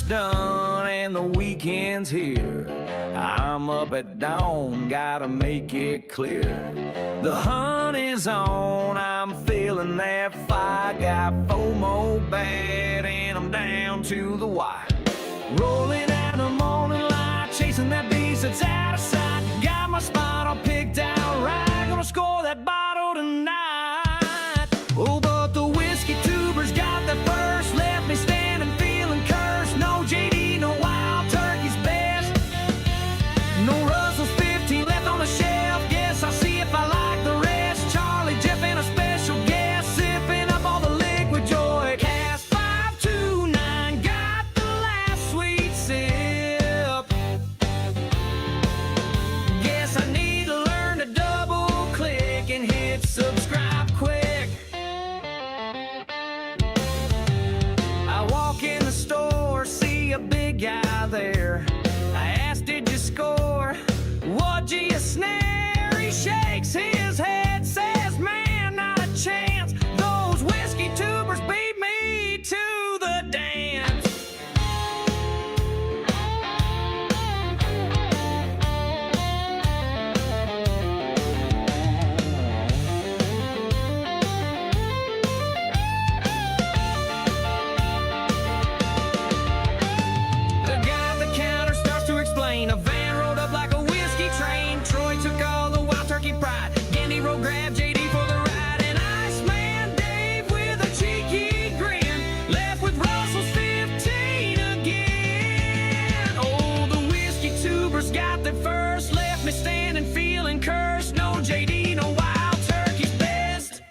done and the weekend's here. I'm up at dawn, gotta make it clear. The hunt is on, I'm feeling that fire. Got FOMO bad and I'm down to the wire. Rolling out the morning light, chasing that beast that's out of sight. Got my spot all picked out right, gonna score that bottle tonight. Oh, but the whiskey tubers got that first, left me standing feeling cursed. No JD, no Wild Turkey's best, no Russell's 15 left on the shelf. Guess I'll see if I like the rest. Charlie, Jeff, and a special guest, sipping up all the liquid joy. Cast 529 got the last sweet sip. Guess I need to learn to double click and hit subscribe quick. I walk in the store, see a big guy there. I asked, did you score? What'd you snare? He shakes his head, says, man, not a chance. Those whiskey tubers beat me to the dance. The guy at the counter starts to explain. A van rolled up like a whiskey train. Troy took all the Wild Turkey pride. Gandy Road grabbed JD for the ride. And Iceman Dave with a cheeky grin left with Russell's 15 again. Oh, the whiskey tubers got their first, left me standing feeling cursed. No JD, no Wild Turkey's best,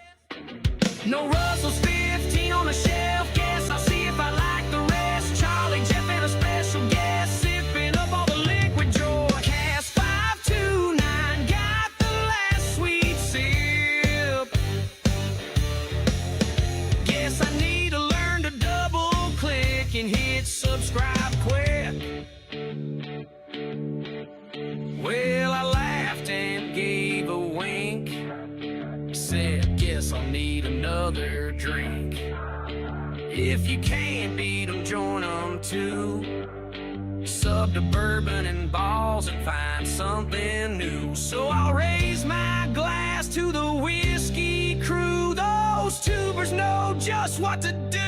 no Russell's 15 on the shelf. Guess I'll see if I like the rest. Charlie, Jeff, and a special guest, sipping up all the liquid joy. Cast 529 got the last sweet sip. Guess I need to learn to double click and hit subscribe quick. Well, I laughed and gave a wink, said, guess I'll need another drink. If you can't beat 'em, join 'em too. Sub to Bourbon and Ballz and find something new. So I'll raise my glass to the whiskey crew. Those tubers know just what to do.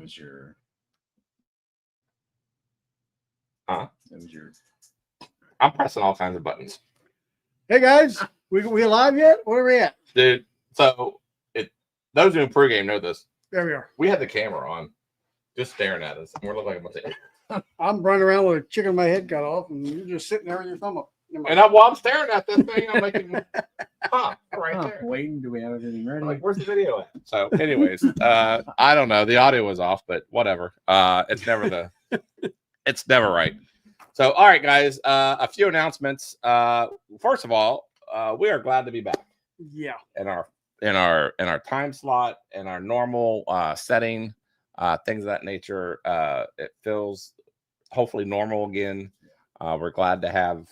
was your. Huh? That was your. I'm pressing all kinds of buttons. Hey guys, we live yet? Where are we at? Dude, so those doing pregame know this. There we are. We had the camera on, just staring at us. And we're looking like a bunch of I'm running around with a chicken with my head cut off, and you're just sitting there with your thumb up. And while I'm staring at this thing, I'm making right there. Waiting. Do we have everything ready? Like, where's the video at? So, anyways, I don't know. The audio was off, but whatever. It's never right. So, all right, guys. A few announcements. First of all, we are glad to be back. Yeah. In our time slot, in our normal setting, things of that nature. It feels hopefully normal again. We're glad to have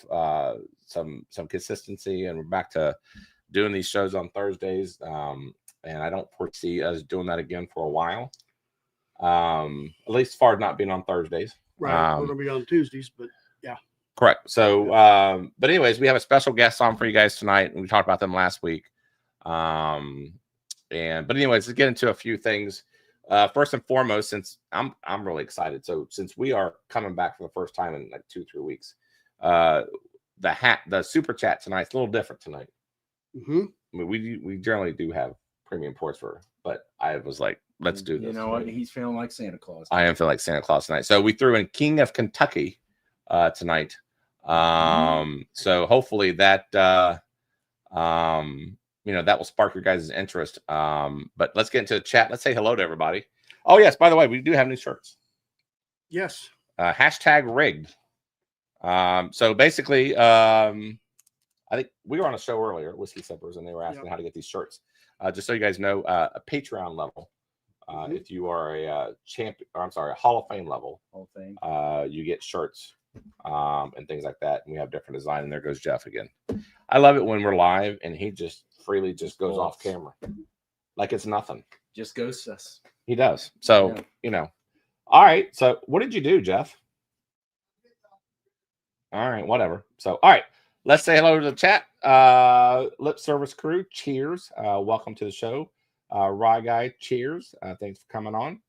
some consistency, and we're back to doing these shows on Thursdays. And I don't foresee us doing that again for a while. At least as far as not being on Thursdays. Right. We're gonna be on Tuesdays, but yeah. Correct. So, but anyways, we have a special guest on for you guys tonight, and we talked about them last week. But anyways, let's get into a few things. First and foremost, since I'm really excited. So since we are coming back for the first time in like 2-3 weeks, the super chat tonight's a little different tonight. Mm-hmm. I mean, we generally do have premium pours but I was like, let's do this. You know what? He's feeling like Santa Claus. I am feeling like Santa Claus tonight. So we threw in King of Kentucky tonight. So hopefully that that will spark your guys' interest. But let's get into the chat. Let's say hello to everybody. Oh yes, by the way, we do have new shirts. Yes. Hashtag rigged. So basically, I think we were on a show earlier, Whiskey Sippers, and they were asking how to get these shirts. Just so you guys know, a Patreon level. If you are a a Hall of Fame level, you get shirts and things like that. And we have different design. And there goes Jeff again. I love it when we're live and he just freely goes off camera like it's nothing. Just ghosts us. He does. So, all right. So what did you do, Jeff? All right, whatever. So, all right. Let's say hello to the chat. Lip Service crew, cheers. Welcome to the show. Rye Guy, cheers. Thanks for coming on.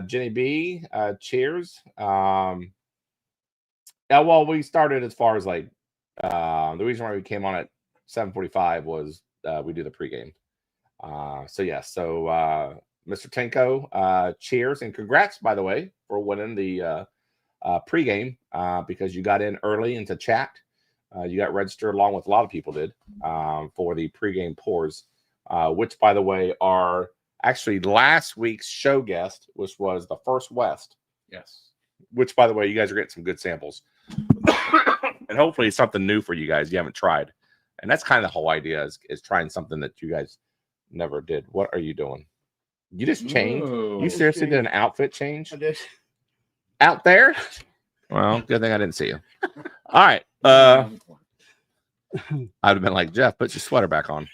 Jenny B, cheers. Yeah, well, we started as far as like the reason why we came on at 7:45 was we do the pregame. So yeah, so Mr. Tenko, cheers and congrats, by the way, for winning the pregame because you got in early into chat. You got registered along with a lot of people did for the pregame pours, which, by the way, are actually last week's show guest, which was the First West. Yes. Which, by the way, you guys are getting some good samples. And hopefully it's something new for you guys you haven't tried. And that's kind of the whole idea is trying something that you guys never did. What are you doing? You just changed? Ooh. You seriously did an outfit change? I did. Out there? Well, good thing I didn't see you. All right. I'd have been like, Jeff, put your sweater back on.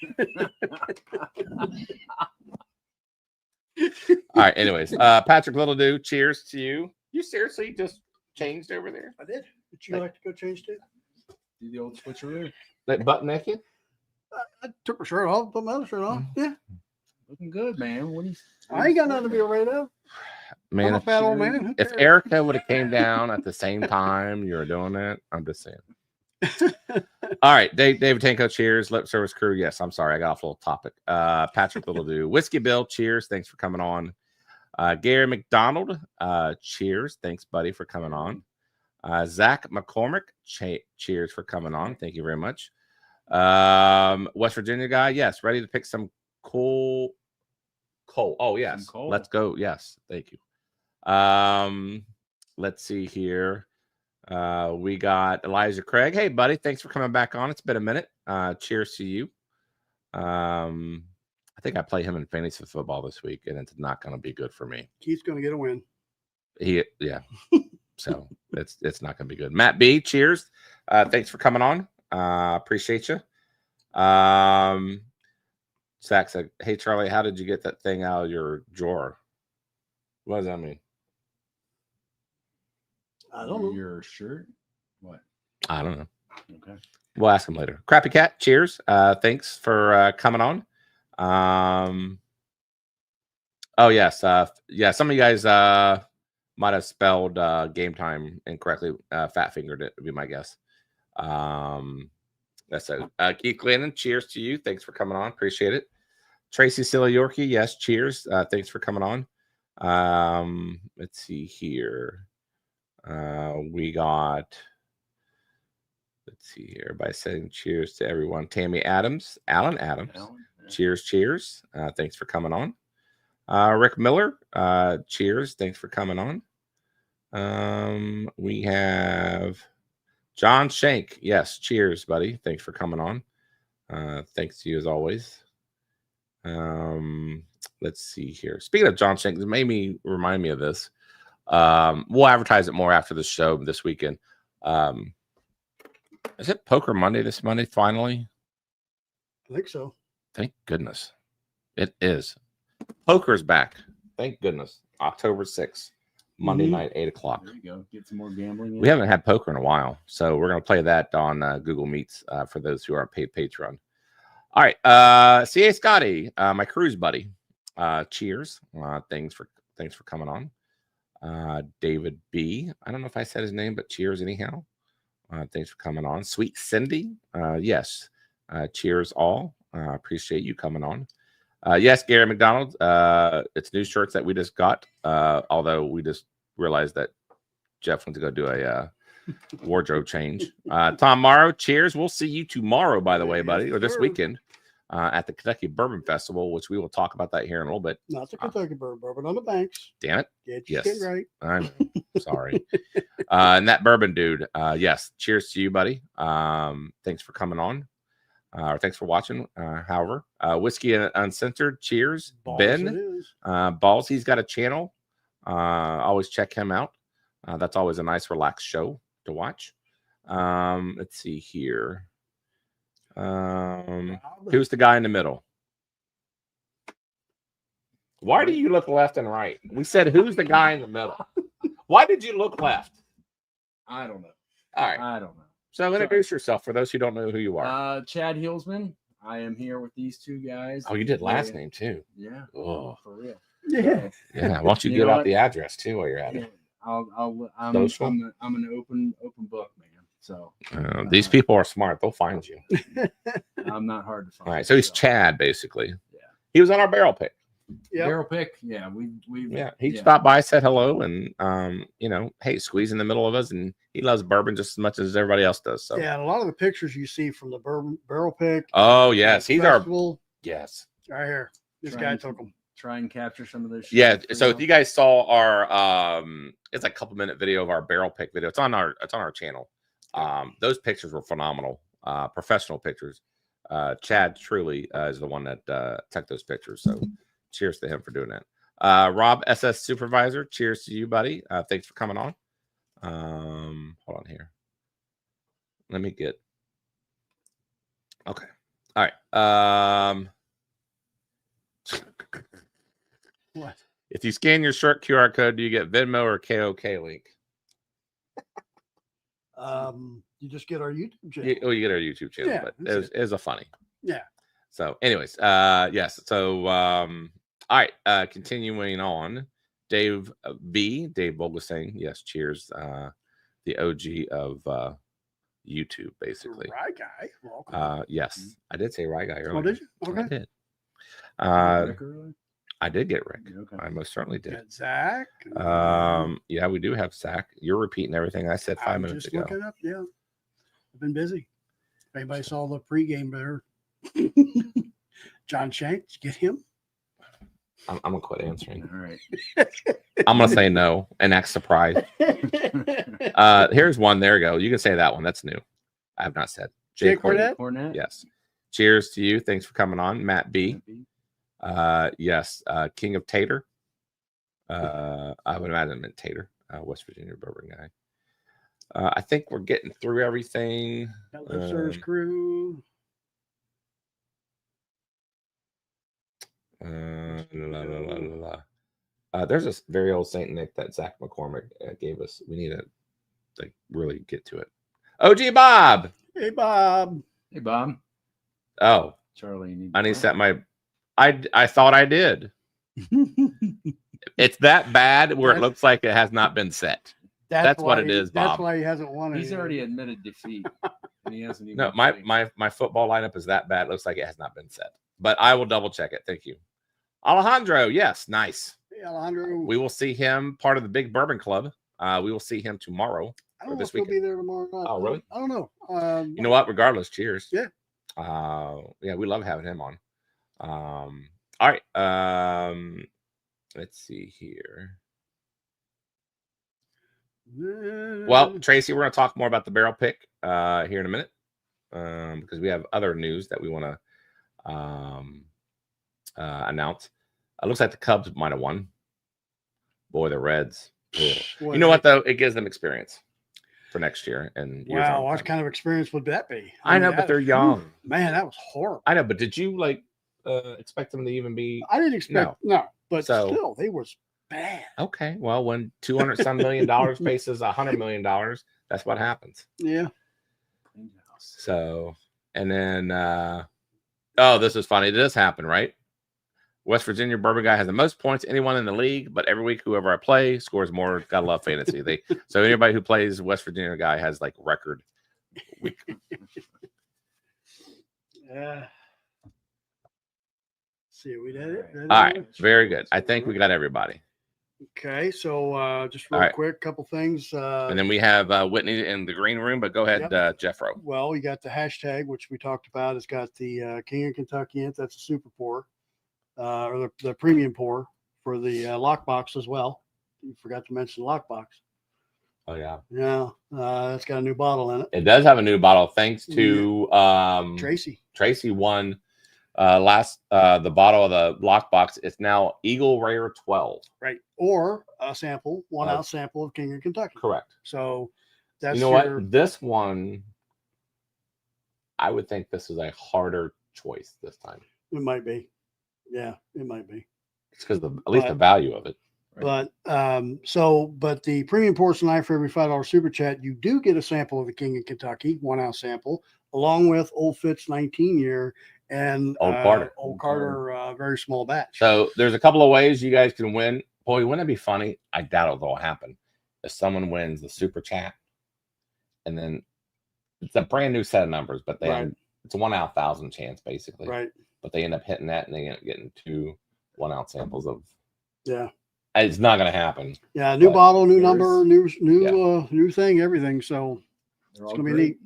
All right. Anyways, Patrick Littledew, cheers to you. You seriously just changed over there? I did. Would you like to go change too? Do the old switcheroo. Like butt naked? I took my shirt off, put my other shirt on. Yeah. Looking good, man. What I ain't got nothing to be afraid of. Man, I'm a fat old man. if Erica would have came down at the same time you were doing it, I'm just saying. All right, David Tanko, cheers. Lip Service crew, yes. I'm sorry, I got off a little topic. Patrick Littledew, Whiskey Bill, cheers. Thanks for coming on. Gary McDonald, cheers. Thanks, buddy, for coming on. Zach McCormick, cheers for coming on. Thank you very much. West Virginia guy, yes. Ready to pick some coal. Oh, yes. Let's go. Yes, thank you. Let's see here. We got Elijah Craig. Hey, buddy, thanks for coming back on. It's been a minute. Cheers to you. I think I play him in fantasy football this week, and it's not going to be good for me. Keith's going to get a win. Yeah. So it's not going to be good. Matt B, cheers. Thanks for coming on. Appreciate you. Zach said, "Hey Charlie, how did you get that thing out of your drawer?" What does that mean? I don't know. Your shirt? What? I don't know. Okay. We'll ask him later. Crappy Cat, cheers. Thanks for coming on. Oh yes, yeah. Some of you guys might have spelled game time incorrectly. Fat fingered it would be my guess. That's it. Keith Glennon, cheers to you. Thanks for coming on. Appreciate it. Tracy Silla Yorkie, yes, cheers. Thanks for coming on. Let's see here. We got. Let's see here by saying cheers to everyone. Tammy Adams, Alan Adams. Cheers, cheers. Thanks for coming on. Rick Miller, cheers. Thanks for coming on. We have John Shank. Yes, cheers, buddy. Thanks for coming on. Thanks to you as always. Let's see here. Speaking of John Shank, this made me remind me of this. We'll advertise it more after the show this weekend. Is it Poker Monday this Monday finally? I think so. Thank goodness. It is. Poker's back. Thank goodness. October 6th, Monday night, 8 o'clock. There you go. Get some more gambling in. We haven't had poker in a while, so we're going to play that on Google Meets for those who are paid Patreon. All right. C.A. Scotty, my cruise buddy. Cheers. Thanks for coming on. David B. I don't know if I said his name, but cheers anyhow. Thanks for coming on. Sweet Cindy. Yes. Cheers all. Appreciate you coming on. Yes, Gary McDonald. It's new shirts that we just got. Although we just realized that Jeff went to go do a wardrobe change. Tom Morrow, cheers. We'll see you tomorrow, by the way, buddy, or this weekend at the Kentucky Bourbon Festival, which we will talk about that here in a little bit. Not the Kentucky Bourbon on the Banks. Damn it. Get Yes. your shit right. I'm sorry. And that bourbon dude. Yes. Cheers to you, buddy. Thanks for coming on. Or thanks for watching. However, Whiskey Uncensored. Cheers, Balls Ben. it is. Balls. He's got a channel. Always check him out. That's always a nice, relaxed show to watch. Let's see here. Who's the guy in the middle? Why do you look left and right? We said, who's the guy in the middle? Why did you look left? I don't know. All right. I don't know. So introduce yourself for those who don't know who you are. Chad Heelsman. I am here with these two guys. Oh, you did last name too. Yeah. Oh, For real. Yeah. yeah. Why don't you You give know out what? the address too while you're at it? I'm Social? I'm an open book, man. So These people are smart. They'll find you. I'm not hard to find. All right. So he's so. Chad, basically. Yeah. He was on our barrel pick. Yep. Barrel pick. Yeah, we Yeah. He stopped by, said hello, and hey, squeeze in the middle of us, and he loves bourbon just as much as everybody else does. So Yeah, and a lot of the pictures you see from the bourbon barrel pick. oh yes, he's our festival, yes. right here. This Trying guy to- took them. try and capture some of those. Yeah. shots for So if y'all. you guys saw our it's a couple minute video of our barrel pick video. It's on our channel. Those pictures were phenomenal. Professional pictures. Chad truly is the one that took those pictures. So cheers to him for doing that. Rob SS Supervisor, cheers to you, buddy. Thanks for coming on. Hold on here. Let me get okay. All right. What? If you scan your shirt QR code, do you get Venmo or KOK link? You just get our YouTube channel. You get our YouTube channel, Yeah, but that's it was a funny. Yeah. So, anyways, yes. So, all right. Continuing on, Dave Bolgesang. Yes, cheers. The OG of YouTube, basically. Right guy. Welcome. Yes, I did say right guy earlier. Oh, did you? I Okay. did. Rick earlier? I did get Rick. Okay. I most certainly did. Got Zach. Yeah, we do have Zach. You're repeating everything I said 5 I'm minutes just ago. looking up. Yeah. I've been busy. If anybody saw the pregame there, John Shank, did you get him? I'm gonna quit answering. All right. I'm gonna say no and act surprised. Here's one. There you go. You can say that one. That's new. I have not said. Jake Cornett. Cornett? Cornette. Yes. Cheers to you. Thanks for coming on, Matt B. Yes. King of Tater. I would imagine it meant Tater. West Virginia bourbon guy. I think we're getting through everything. Got Lip Service Crew. There's a very old Saint Nick that Zach McCormick gave us. We need to like really get to it. OG Bob. Hey, Bob. Hey, Bob. Oh, Charlie. You need I need to set my. I thought I did. It's that bad where it That's- looks like it has not been set. That's what it is, That's Bob. why he hasn't won it. He's already admitted defeat. And he hasn't even No, my football lineup is that bad. It looks like it has not been set. But I will double check it. Thank you. Alejandro, yes, nice. Hey, Alejandro. We will see him part of the Big Bourbon Club. We will see him tomorrow. I don't know this if he'll be weekend. there tomorrow night. Oh, really? I don't know. You know what? Regardless, cheers. Yeah. Yeah, we love having him on. All right. Let's see here. Well, Tracy, we're going to talk more about the barrel pick here in a minute because we have other news that we want to announce. It looks like the Cubs might have won. Boy, the Reds. Boy, You know what, though? It gives them experience for next year. And years wow, on what time. kind of experience would that be? I know, mean, but they're young. Man, that was horrible. I know, but did you expect them to even be? I didn't expect no, but So- still, they was bad. Okay, well, when $200 some million faces $100 million, that's what happens. Yeah. So, and then, oh, this is funny. This happened, right? West Virginia Bourbon guy has the most points anyone in the league, but every week whoever I play scores more. Gotta love fantasy. So anybody who plays West Virginia guy has like record week. Yeah. See, we did it. All right, very good. I think we got everybody. Okay, so just real All right. quick, couple things. And then we have Whitney in the green room, but go ahead, Jeffro. Well, you got the hashtag, which we talked about. It's got the King of Kentucky in it. That's a super pour, or the premium pour for the lockbox as well. You forgot to mention the lockbox. Oh yeah, Yeah, it's got a new bottle in it. it does have a new bottle thanks to Tracy. Tracy won the bottle of the lockbox. It's now Eagle Rare 12. Right. Or a sample, 1 ounce sample of King of Kentucky. Correct. So that's You know what? This one, I would think this is a harder choice this time. It might be. Yeah, it might be. It's because at least the value of it. But but the premium pour tonight for every $5 super chat, you do get a sample of the King of Kentucky, 1 ounce sample, along with Old Fitz 19-year and Old Carter. Old Carter very small batch. So there's a couple of ways you guys can win. Boy, wouldn't it be funny? I doubt it'll happen. If someone wins the super chat, and then it's a brand new set of numbers, but it's a 1 out of 1,000 chance basically. Right. But they end up hitting that, and they end up getting 2 1 ounce samples of. Yeah. It's not going to happen. Yeah, new bottle, new number, new Yeah. thing, everything. So it's gonna be neat.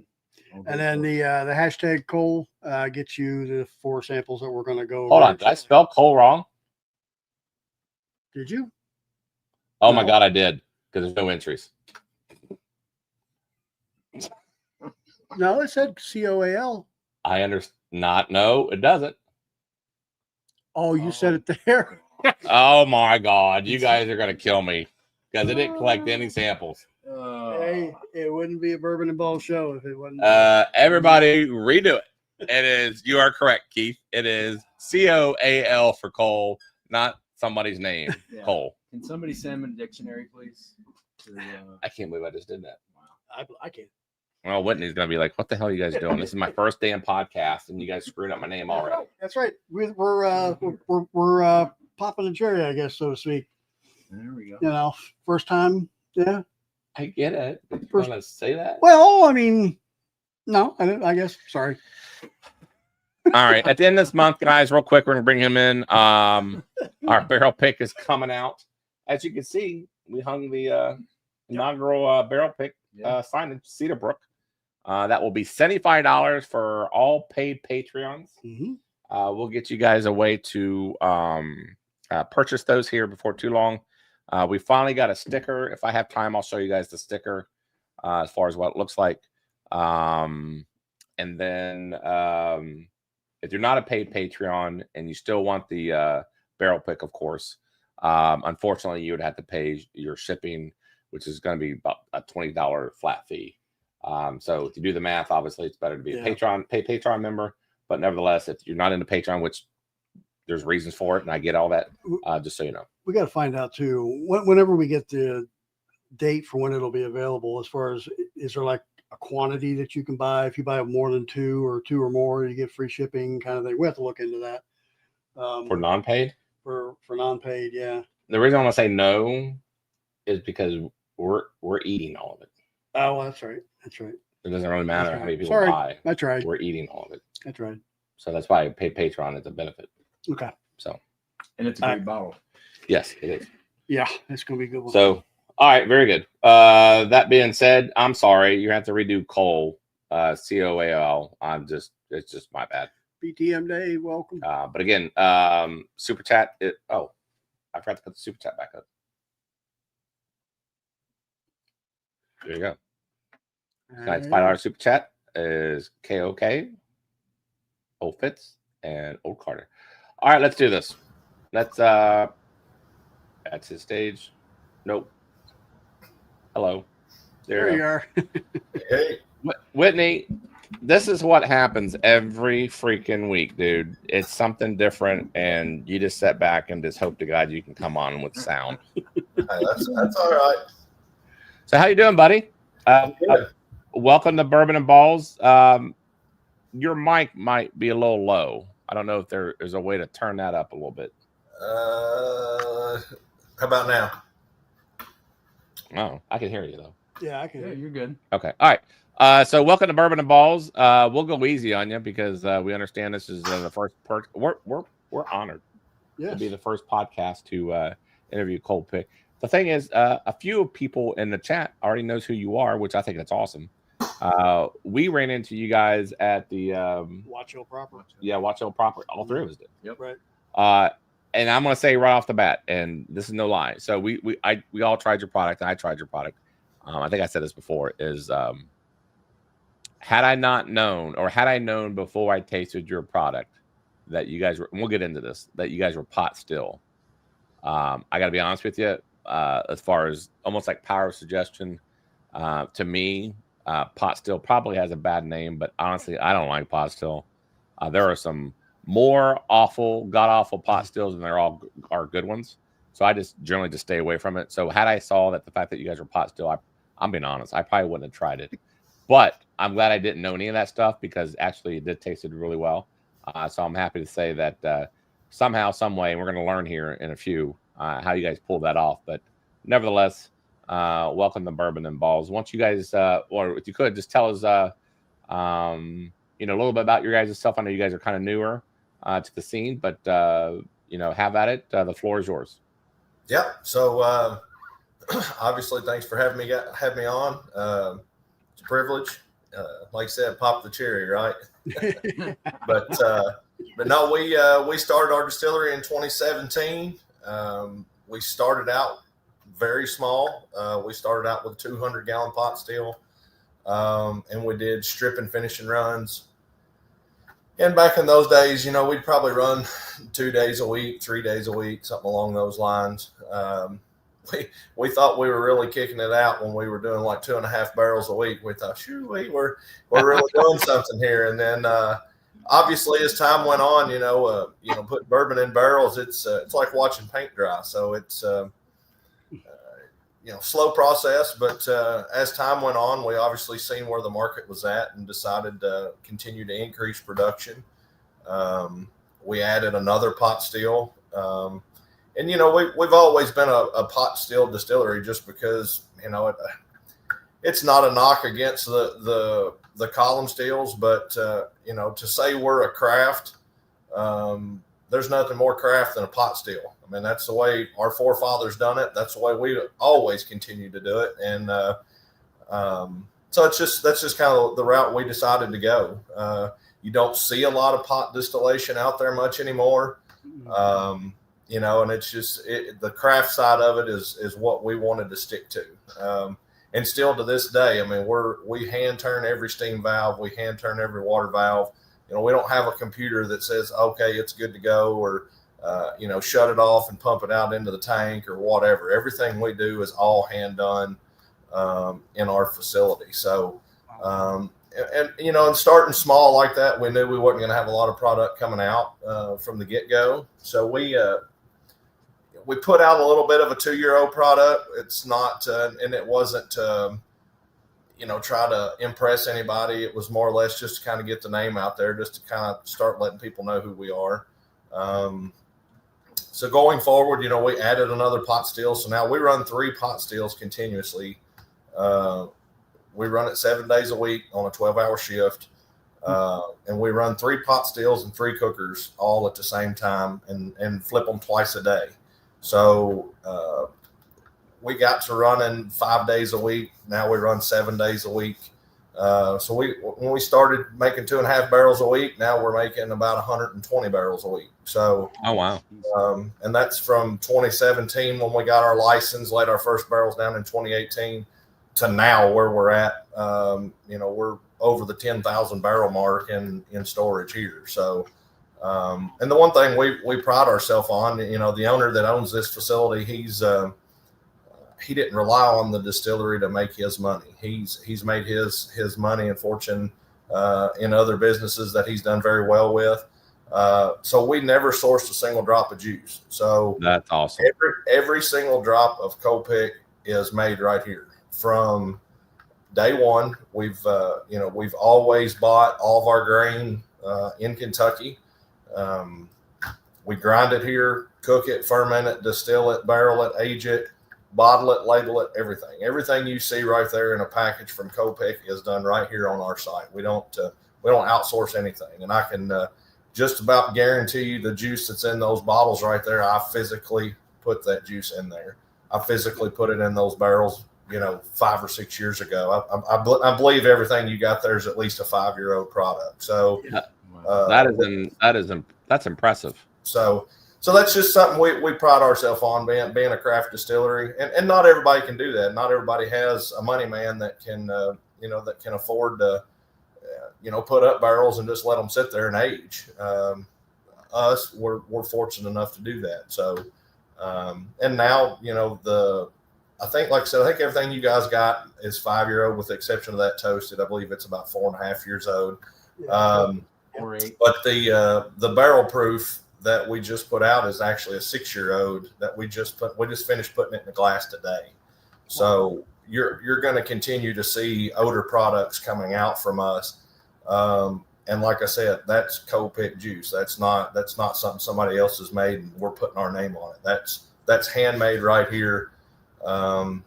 And then the hashtag Coal gets you the 4 samples that we're gonna go. Hold on, did I spell Cole wrong? Did you? Oh my No. God, I did, because there's no entries. No, it said COAL. I understand. No, it doesn't. Oh, you said it there. Oh my God, you guys are gonna kill me because it didn't collect any samples. Hey, it wouldn't be a Bourbon and Ballz show if it wasn't. Everybody, redo it. It is. You are correct, Keith. It is COAL for Cole, not somebody's name. Yeah. Cole. Can somebody send me a dictionary, please? I can't believe I just did that. I can't. Well, Whitney's gonna be like, "What the hell are you guys doing? This is my first damn podcast, and you guys screwed up my name already." That's right. We're popping a cherry, I guess, so to speak. There we go. You know, first time. Yeah. I get it. You want to say that? Well, I mean, no, I guess. Sorry. All right. At the end of this month, guys, real quick, we're gonna bring him in. Our barrel pick is coming out. As you can see, we hung the inaugural barrel pick sign in Cedarbrook. That will be $75 for all paid Patreons. Mm-hmm. We'll get you guys a way to purchase those here before too long. We finally got a sticker. If I have time, I'll show you guys the sticker as far as what it looks like. And then if you're not a paid Patreon and you still want the barrel pick, of course, unfortunately, you would have to pay your shipping, which is going to be about a $20 flat fee. So if you do the math, obviously it's better to be a Patreon member. But nevertheless, if you're not into Patreon, which there's reasons for it, and I get all that, just so you know. We got to find out too. Whenever we get the date for when it'll be available, as far as is there like a quantity that you can buy? If you buy more than 2 or 2 or more, you get free shipping, kind of thing. We have to look into that. For non-paid? for non-paid. Yeah. The reason I want to say no is because we're eating all of it. Oh, well, that's right. That's right. It doesn't really matter how many people Sorry. buy. That's right. We're eating all of it. That's right. So that's why I pay Patreon as a benefit. Okay. So. And it's a great bottle. Yes, it is. Yeah, it's gonna be a good one. So, all right, very good. That being said, I'm sorry you have to redo Coal, COAL. It's just my bad. BTM Day, welcome. But again, super chat. I forgot to put the super chat back up. There you go. Tonight's $5 super chat is KOK, Old Fitz, and Old Carter. All right, let's do this. Let's that's his stage. Nope. Hello. There you are. Hey, Whitney, this is what happens every freaking week, dude. It's something different, and you just sit back and just hope to God you can come on with sound. that's all right. So how you doing, buddy? Welcome to Bourbon and Ballz. Your mic might be a little low. I don't know if there's a way to turn that up a little bit. How about now? Oh, I can hear you though. Yeah, I can. Yeah, you're good. Okay. All right. So welcome to Bourbon and Ballz. We'll go easy on you because we understand this is the first we're honored to be the first podcast to interview Coal Pick. The thing is, a few people in the chat already knows who you are, which I think that's awesome. We ran into you guys at the Watch Hill Proper. Yeah, Watch Hill Proper. All three of us did. Yep. Right. And I'm gonna say right off the bat, and this is no lie. So we all tried your product, and I tried your product. I think I said this before. Is had I not known, or had I known before I tasted your product that you guys were, and we'll get into this, that you guys were pot still. I got to be honest with you. As far as almost like power of suggestion, to me, pot still probably has a bad name, but honestly, I don't like pot still. There are some more awful, god-awful pot stills, and they're all are good ones. So I just generally just stay away from it. So had I saw that the fact that you guys were pot still, I'm being honest, I probably wouldn't have tried it. But I'm glad I didn't know any of that stuff because actually it did tasted really well. So I'm happy to say that somehow, some way, and we're going to learn here in a few how you guys pulled that off. But nevertheless, welcome to Bourbon and Ballz. Once you guys, or if you could, just tell us, a little bit about your guys' stuff. I know you guys are kind of newer to the scene, but have at it. The floor is yours. Yeah. So obviously, thanks for having me on. It's a privilege. Like I said, pop the cherry, right? But no, we started our distillery in 2017. We started out very small. We started out with a 200-gallon pot still, and we did strip and finishing runs. And back in those days, we'd probably run 2 days a week, 3 days a week, something along those lines. We thought we were really kicking it out when we were doing like 2.5 barrels a week. We thought, we're really doing something here. And then obviously, as time went on, put bourbon in barrels. It's like watching paint dry. So it's slow process. But as time went on, we obviously seen where the market was at and decided to continue to increase production. We added another pot still. And, we've always been a pot still distillery just because, it's not a knock against the column stills, but, to say we're a craft, there's nothing more craft than a pot still. I mean, that's the way our forefathers done it. That's the way we always continue to do it. And so that's just kind of the route we decided to go. You don't see a lot of pot distillation out there much anymore. And it's just the craft side of it is what we wanted to stick to. And still to this day, I mean, we hand turn every steam valve, we hand turn every water valve. We don't have a computer that says, okay, it's good to go, or shut it off and pump it out into the tank or whatever. Everything we do is all hand done in our facility. So, and starting small like that, we knew we wasn't going to have a lot of product coming out from the get-go. So we put out a little bit of a 2-year-old product. It's not, and it wasn't, try to impress anybody. It was more or less just to kind of get the name out there, just to kind of start letting people know who we are. So going forward, we added another pot still. So now we run 3 pot stills continuously. We run it 7 days a week on a 12-hour shift. And we run 3 pot stills and 3 cookers all at the same time and flip them twice a day. So we got to running 5 days a week. Now we run 7 days a week. So when we started making 2.5 barrels a week, now we're making about 120 barrels a week. So, Oh, wow. And that's from 2017 when we got our license, laid our first barrels down in 2018 to now where we're at. We're over the 10,000 barrel mark in storage here. So, and the one thing we pride ourselves on, the owner that owns this facility, he didn't rely on the distillery to make his money. He's made his money and fortune in other businesses that he's done very well with. So we never sourced a single drop of juice. So That's awesome. every single drop of Coal Pick is made right here from day one. We've always bought all of our grain in Kentucky. We grind it here, cook it, ferment it, distill it, barrel it, age it, bottle it, label it, everything you see right there in a package from Coal Pick is done right here on our site. We don't outsource anything. And I can just about guarantee you the juice that's in those bottles right there, I physically put that juice in there. I physically put it in those barrels 5 or 6 years ago. I believe everything you got there is at least a 5-year-old product. So that's impressive. So that's just something we pride ourselves on, being a craft distillery, and not everybody can do that. Not everybody has a money man that can afford to put up barrels and just let them sit there and age. We're fortunate enough to do that. So and now I think everything you guys got is 5-year-old with the exception of that toasted. I believe it's about 4.5 years old. Or 8. But the barrel proof that we just put out is actually a 6-year-old that we just finished putting it in the glass today. So you're going to continue to see older products coming out from us. And like I said, that's Coal Pick juice. That's not something somebody else has made and we're putting our name on it. That's handmade right here. And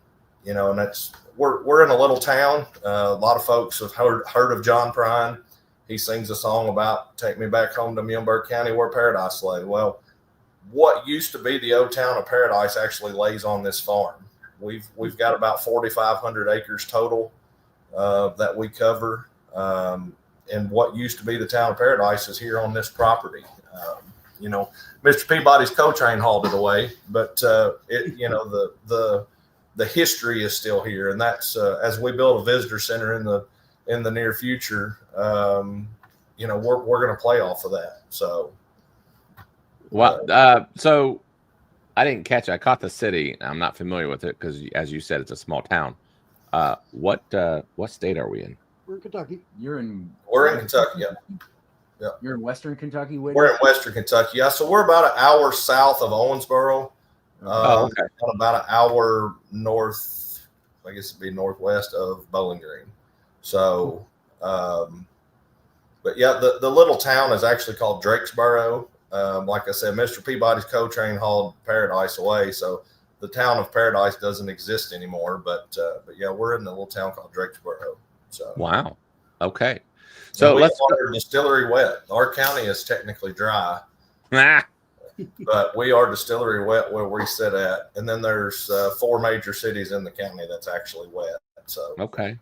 that's we're in a little town. A lot of folks have heard of John Prine. He sings a song about "Take Me Back Home to Muhlenberg County where Paradise lay." Well, what used to be the old town of Paradise actually lays on this farm. We've got about 4,500 acres total that we cover, and what used to be the town of Paradise is here on this property. Mr. Peabody's coal train hauled it away, but the history is still here, and that's as we build a visitor center in the near future, we're going to play off of that. So, so I didn't catch it. I caught the city. I'm not familiar with it because, as you said, it's a small town. What state are we in? We're in Kentucky. We're in Kentucky. Yeah. You're in Western Kentucky, Whitney? We're in Western Kentucky. Yeah. So we're about an hour south of Owensboro. Okay. About an hour north, I guess it'd be northwest of Bowling Green. So, but yeah, the little town is actually called Drakesboro. Like I said, Mr. Peabody's coal train hauled Paradise away, so the town of Paradise doesn't exist anymore. But yeah, we're in a little town called Drakesboro. So wow, okay. So let's our distillery wet. Our county is technically dry, but we are distillery wet where we sit at, and then there's 4 major cities in the county that's actually wet. So okay.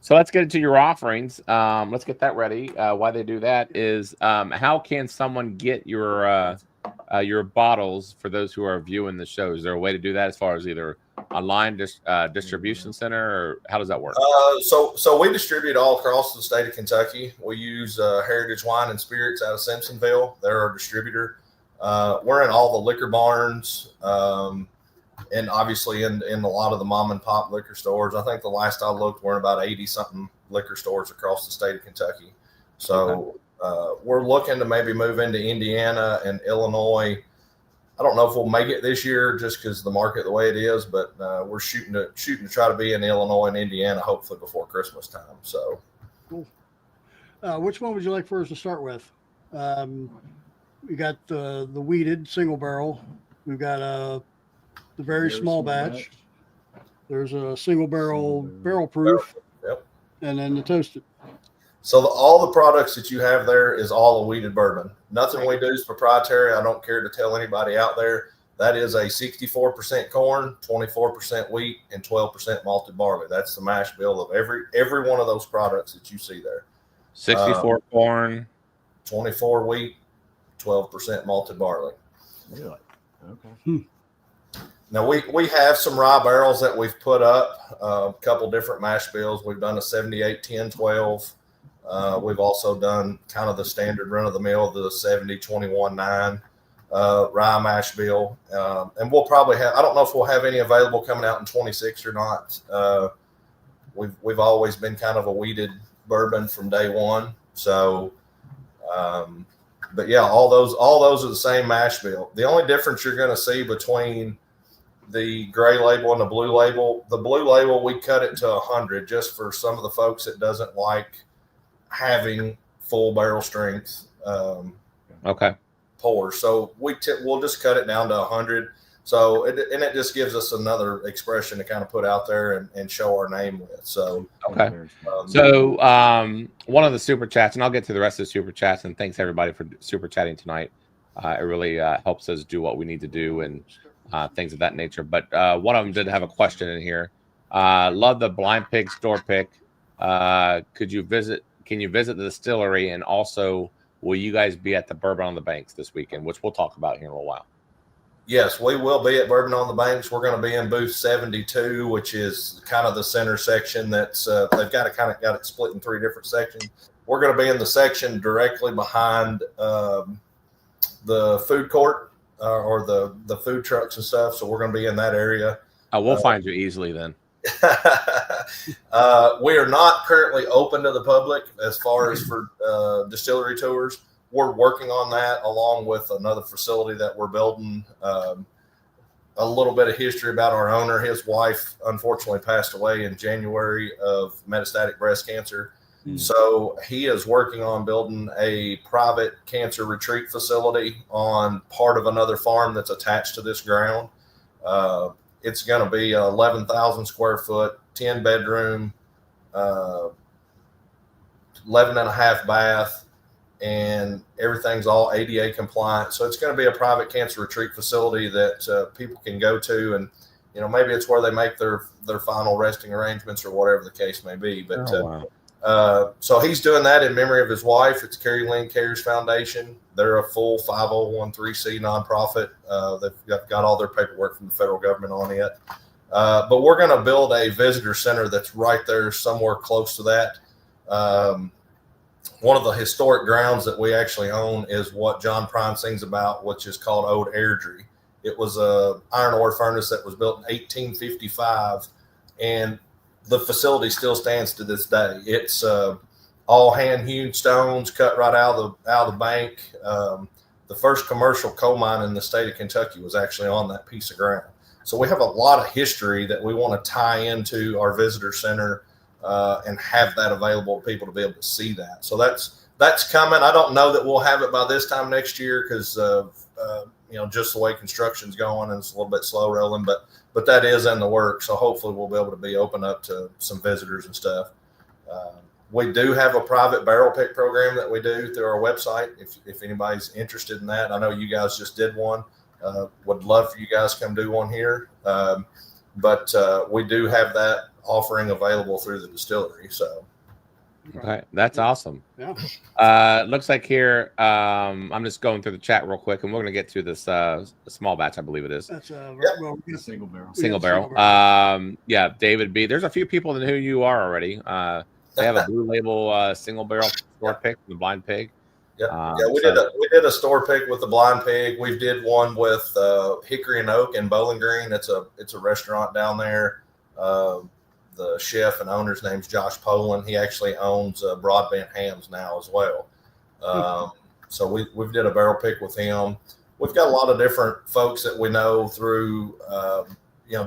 So let's get into your offerings. Let's get that ready. Why they do that is how can someone get your bottles for those who are viewing the show? Is there a way to do that as far as either online distribution center, or how does that work? So we distribute all across the state of Kentucky. We use Heritage Wine and Spirits out of Simpsonville. They're our distributor. We're in all the liquor barns. And obviously in a lot of the mom and pop liquor stores. I think the last I looked, we're in about 80 something liquor stores across the state of Kentucky. So we're looking to maybe move into Indiana and Illinois. I don't know if we'll make it this year just because the market the way it is, but we're shooting to try to be in Illinois and Indiana hopefully before Christmas time. So cool. Which one would you like for us to start with? we got the weeded single barrel. We've got the very small batch. There's a single barrel proof, Yep. and then the toasted. So all the products that you have there is all a weeded bourbon. Nothing we do is proprietary. I don't care to tell anybody out there. That is a 64% corn, 24% wheat, and 12% malted barley. That's the mash bill of every one of those products that you see there. 64 corn, 24 wheat, 12% malted barley. Really? Okay. Now we have some rye barrels that we've put up, a couple different mash bills. We've done a 78, 10, 12. We've also done kind of the standard run of the mill, the 70, 21, 9 rye mash bill. And we'll probably have, I don't know if we'll have any available coming out in 26 or not. We've always been kind of a weeded bourbon from day one. So, but yeah, all those are the same mash bill. The only difference you're going to see between the gray label and the blue label, we cut it to 100 just for some of the folks that doesn't like having full barrel strength pours. So we'll just cut it down to 100. So it just gives us another expression to kind of put out there and show our name with. So one of the super chats, and I'll get to the rest of the super chats, and thanks everybody for super chatting tonight. It really helps us do what we need to do and things of that nature. But one of them did have a question in here. Love the Blind Pig store pick. Can you visit the distillery, and also will you guys be at the Bourbon on the Banks this weekend, which we'll talk about here in a little while? Yes, we will be at Bourbon on the Banks. We're going to be in booth 72, which is kind of the center section. That's they've got it split in 3 different sections. We're going to be in the section directly behind the food court or the food trucks and stuff. So we're going to be in that area. We'll find you easily then. We are not currently open to the public as far as for distillery tours. We're working on that along with another facility that we're building. A little bit of history about our owner. His wife unfortunately passed away in January of metastatic breast cancer. So he is working on building a private cancer retreat facility on part of another farm that's attached to this ground. It's going to be 11,000 square foot, 10 bedroom, 11 and a half bath, and everything's all ADA compliant. So it's going to be a private cancer retreat facility that people can go to, and maybe it's where they make their final resting arrangements or whatever the case may be. But so he's doing that in memory of his wife. It's Carrie Lynn Cares Foundation. They're a full 501(c) nonprofit. They've got all their paperwork from the federal government on it. But we're going to build a visitor center that's right there somewhere close to that. One of the historic grounds that we actually own is what John Prine sings about, which is called Old Airdrie. It was a iron ore furnace that was built in 1855, and the facility still stands to this day. It's all hand-hewn stones cut right out of the bank. The first commercial coal mine in the state of Kentucky was actually on that piece of ground. So we have a lot of history that we want to tie into our visitor center and have that available to people to be able to see that. So that's coming. I don't know that we'll have it by this time next year because just the way construction's going, and it's a little bit slow rolling, but that is in the works. So hopefully we'll be able to be open up to some visitors and stuff. We do have a private barrel pick program that we do through our website. If anybody's interested in that, I know you guys just did one. Would love for you guys to come do one here. But we do have that offering available through the distillery. So. Okay, that's awesome. Yeah. Looks like here, I'm just going through the chat real quick, and we're going to get to this small batch, I believe it is. That's Single barrel. Single barrel. Yeah, David B. There's a few people that know who you are already. They have a blue label single barrel store pick from the Blind Pig. We did a store pick with the Blind Pig. We did one with Hickory and Oak in Bowling Green. It's a restaurant down there. The chef and owner's name's Josh Poland. He actually owns Broadbent Hams now as well. So we did a barrel pick with him. We've got a lot of different folks that we know through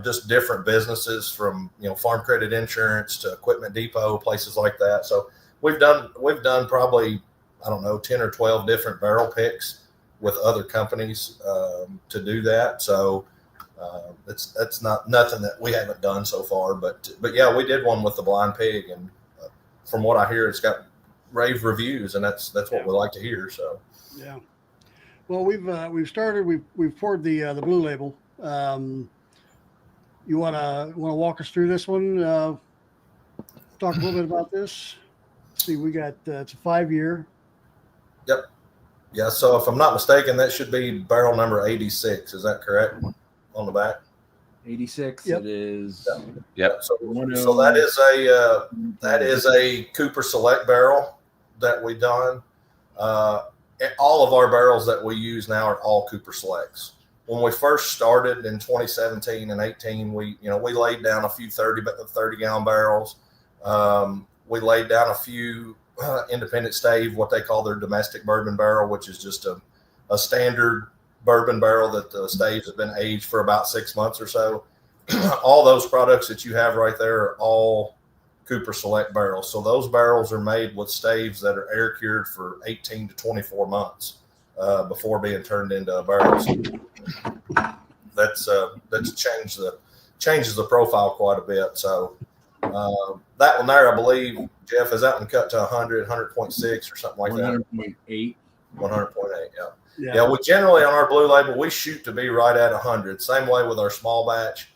just different businesses, from Farm Credit Insurance to Equipment Depot, places like that. So we've done probably 10 or 12 different barrel picks. with other companies to do that. So that's not nothing that we haven't done so far. But yeah, we did one with the blind pig, and from what I hear, it's got rave reviews, and that's what we like to hear. So yeah. Well, we've poured the Blue Label. You wanna walk us through this one? Talk a little bit about this. See, we got it's a 5-year. Yep. Yeah. So if I'm not mistaken, that should be barrel number 86. Is that correct on the back? 86. Yep. It is. Yep. So that is a Cooper Select barrel that we done. All of our barrels that we use now are all Cooper Selects. When we first started in 2017 and 18, we laid down a few 30 gallon barrels. We laid down a few independent stave, what they call their domestic bourbon barrel, which is just a standard bourbon barrel that the staves have been aged for about 6 months or so. All those products that you have right there are all Cooper Select barrels. So those barrels are made with staves that are air cured for 18 to 24 months before being turned into a barrel. So that's changes the profile quite a bit. So that one there, I believe, Jeff, is that one cut to 100.6 or something like 100.8. 100.8, yeah. We generally on our Blue Label, we shoot to be right at 100. Same way with our small batch,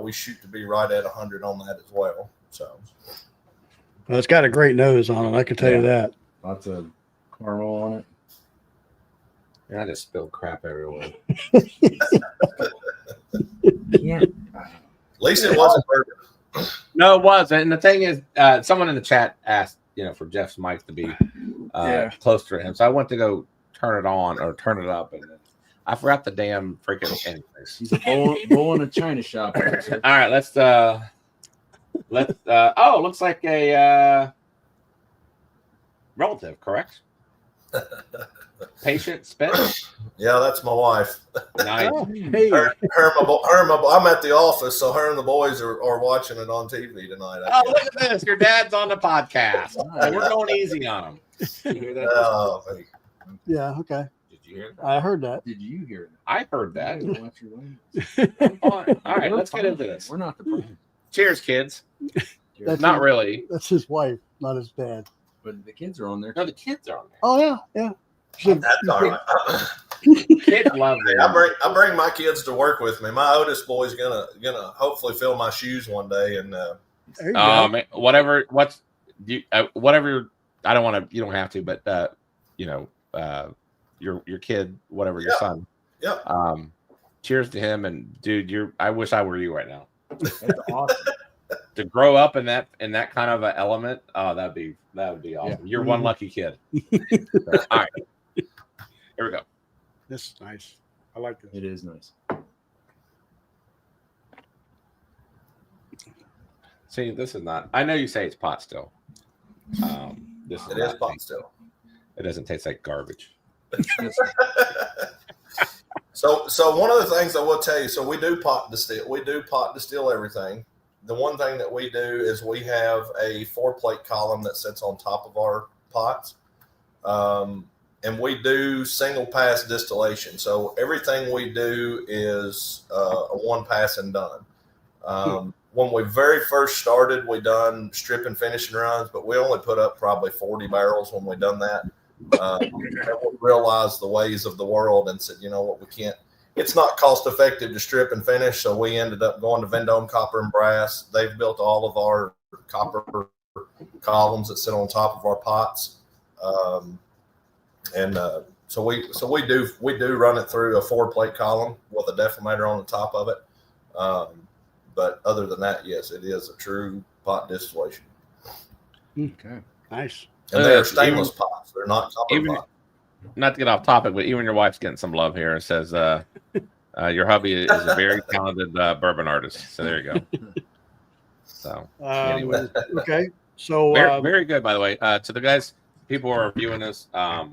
we shoot to be right at 100 on that as well. So, Well, it's got a great nose on it. I can tell you that. Lots of caramel on it. Yeah, I just spilled crap everywhere. Yeah. At least it wasn't bourbon. No, it wasn't. And the thing is, someone in the chat asked, for Jeff's mic to be closer to him. So I went to go turn it on or turn it up, and I forgot the damn freaking anyways. He's a bull in a china shop. All right, let's looks like a relative, correct? Patient Spence. Yeah, that's my wife. Nice. Hey. I'm at the office, so her and the boys are watching it on TV tonight. Oh, look at this. Your dad's on the podcast. And we're going easy on him. Did you hear that? Oh, Yeah. Okay. Did you hear that? I heard that. Did you hear it? I heard that. Watch your language. All right, let's get into this. We're not the problem. Cheers, kids. That's Not his- really. That's his wife, not his dad. But the kids are on there. No, the kids are on there. Oh yeah. Should- that's all right. Kids love them. I bring my kids to work with me. My oldest boy's gonna hopefully fill my shoes one day, and there you go. Whatever. Whatever. I don't want to. You don't have to, but your kid, whatever, your son. Yeah. Cheers to him, and dude, I wish I were you right now. That's awesome. To grow up in that kind of an element, that'd be awesome. Yeah. You're one lucky kid. All right, here we go. This is nice. I like this. It is nice. See, this is not. I know you say it's pot still. This is it not is pot still. It doesn't taste like garbage. So one of the things I will tell you, so we do pot distill everything. The one thing that we do is we have a 4-plate column that sits on top of our pots. And we do single pass distillation. So everything we do is a one pass and done. When we very first started, we done strip and finishing runs, but we only put up probably 40 barrels when we done that. We realized the ways of the world and said, you know what, we can't. It's not cost effective to strip and finish, so we ended up going to Vendome Copper and Brass. They've built all of our copper columns that sit on top of our pots, so we do run it through a 4-plate column with a defumator on the top of it. But other than that, yes, it is a true pot distillation. Okay. Nice. And they're stainless pots; they're not copper pots. Not to get off topic, but even your wife's getting some love here. It says your hubby is a very talented bourbon artist. So there you go. So anyway, Okay. So very good, by the way. To the guys, people who are viewing this, I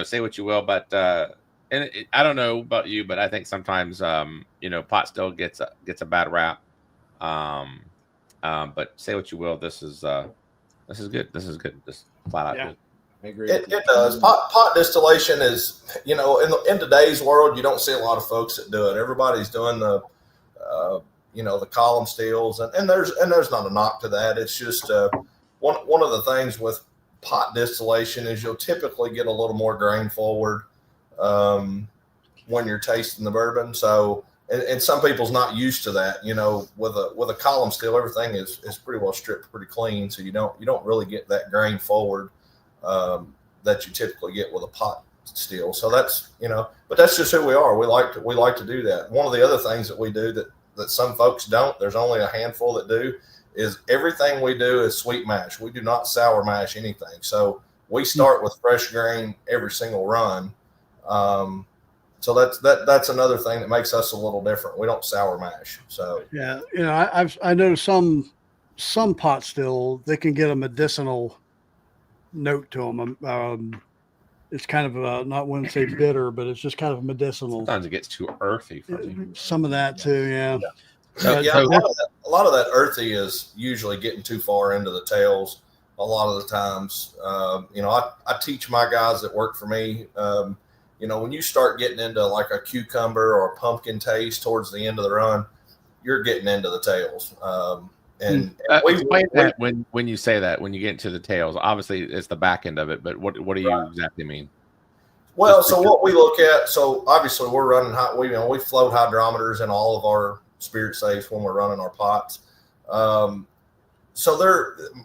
say what you will, but I don't know about you, but I think sometimes pot still gets a bad rap. But say what you will, this is good. This is good. Just flat out good. I agree. It does. Pot distillation is, in today's world, you don't see a lot of folks that do it. Everybody's doing the column stills, and there's not a knock to that. It's just one of the things with pot distillation is you'll typically get a little more grain forward when you're tasting the bourbon. So, and some people's not used to that. With a column still, everything is pretty well stripped, pretty clean. So you don't really get that grain forward that you typically get with a pot still. So that's but that's just who we are. We like to do that. One of the other things that we do that some folks don't, there's only a handful that do, is everything we do is sweet mash. We do not sour mash anything. So we start with fresh grain every single run. So that's another thing that makes us a little different. We don't sour mash. So Yeah, I know some pot still, they can get a medicinal note to them. It's kind of not wouldn't say bitter, but it's just kind of medicinal. Sometimes it gets too earthy for me. Some of that too, yeah. A lot of that earthy is usually getting too far into the tails. A lot of the times, I teach my guys that work for me. When you start getting into like a cucumber or a pumpkin taste towards the end of the run, you're getting into the tails. Explain that when you say that, when you get into the tails, obviously it's the back end of it, but what do you exactly mean? Well, so what we look at, so obviously we're running we float hydrometers in all of our spirit safes when we're running our pots. So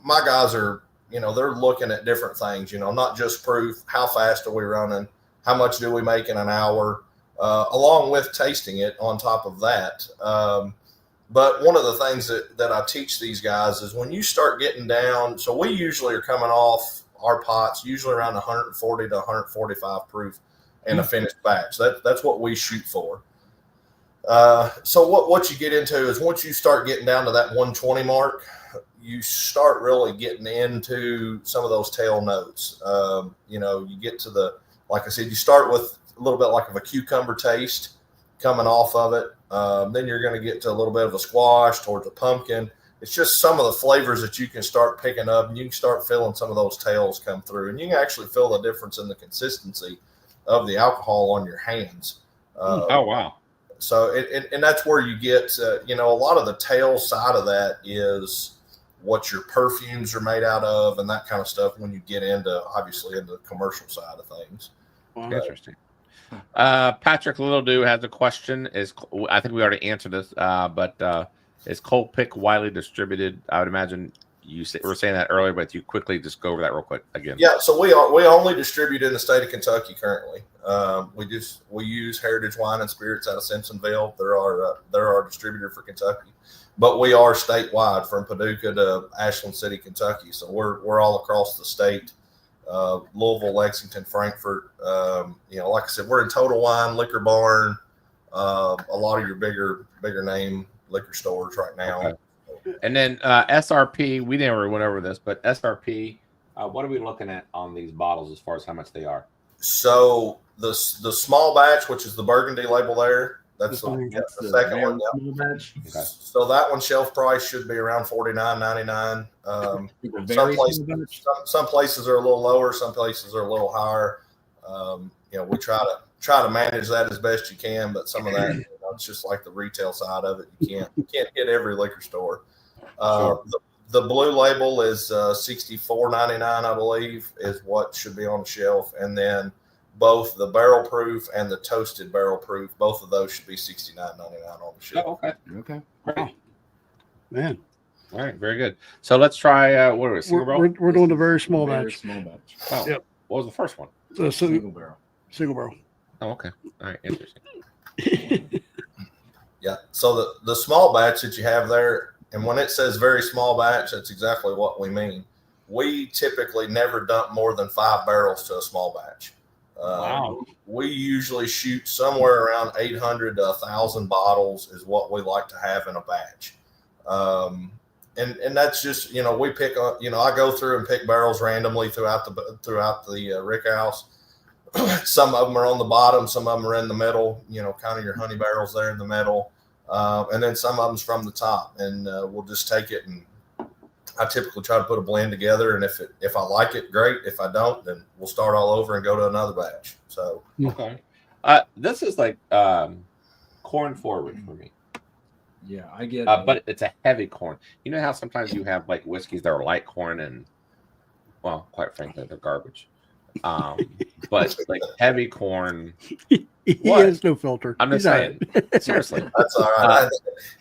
my guys are, they're looking at different things, not just proof, how fast are we running, how much do we make in an hour, along with tasting it on top of that. But one of the things that I teach these guys is when you start getting down, so we usually are coming off our pots, usually around 140 to 145 proof in a finished batch. That's what we shoot for. So what you get into is once you start getting down to that 120 mark, you start really getting into some of those tail notes. You get to like I said, you start with a little bit like of a cucumber taste coming off of it. Then you're going to get to a little bit of a squash towards a pumpkin. It's just some of the flavors that you can start picking up, and you can start feeling some of those tails come through, and you can actually feel the difference in the consistency of the alcohol on your hands. Oh, wow. So, and that's where you get, a lot of the tail side of that is what your perfumes are made out of and that kind of stuff when you get into the commercial side of things. Wow. Interesting. Patrick Littledew has a question. I think we already answered this, but is Coal Pick widely distributed? I would imagine you were saying that earlier, but you quickly just go over that real quick again. Yeah, so we only distribute in the state of Kentucky currently. We use Heritage Wine and Spirits out of Simpsonville. They're our distributor for Kentucky, but we are statewide from Paducah to Ashland City, Kentucky. So we're all across the state. Louisville, Lexington, Frankfort. Like I said, we're in Total Wine, Liquor Barn, a lot of your bigger name liquor stores right now. Okay. And then SRP, we never went over this, but SRP, what are we looking at on these bottles as far as how much they are? So the small batch, which is the burgundy label there, that's the second one. Yeah. Okay. So that one shelf price should be around $49.99. Some places are a little lower, some places are a little higher. We try to manage that as best you can, but some of that, it's just like the retail side of it. You can't hit every liquor store. Sure. The blue label is $64.99, I believe, is what should be on the shelf, and then both the barrel proof and the toasted barrel proof, both of those should be $69.99 on the shelf. Oh, okay. Great. Man, All right, very good. So let's try. What are we? Single barrel? we're doing a very small Very batch. small batch. Oh, Yep. What was the first one? Single barrel. Single barrel. Oh, okay. All right, interesting. Yeah. So the small batch that you have there, and when it says very small batch, that's exactly what we mean. We typically never dump more than 5 barrels to a small batch. Wow. We usually shoot somewhere around 800 to 1,000 bottles is what we like to have in a batch. And that's just, we pick up, I go through and pick barrels randomly throughout the rick house. Some of them are on the bottom, some of them are in the middle, kind of your honey barrels there in the middle. And then some of them's from the top, and we'll just take it and I typically try to put a blend together, and if I like it, great. If I don't, then we'll start all over and go to another batch. So Okay. This is like corn forward for me. Yeah, I get. But it's a heavy corn. You know how sometimes you have like whiskeys that are light corn and, well, quite frankly, they're garbage. But like heavy corn. He What? has no filter. I'm just He's all saying. right. Seriously. that's all right.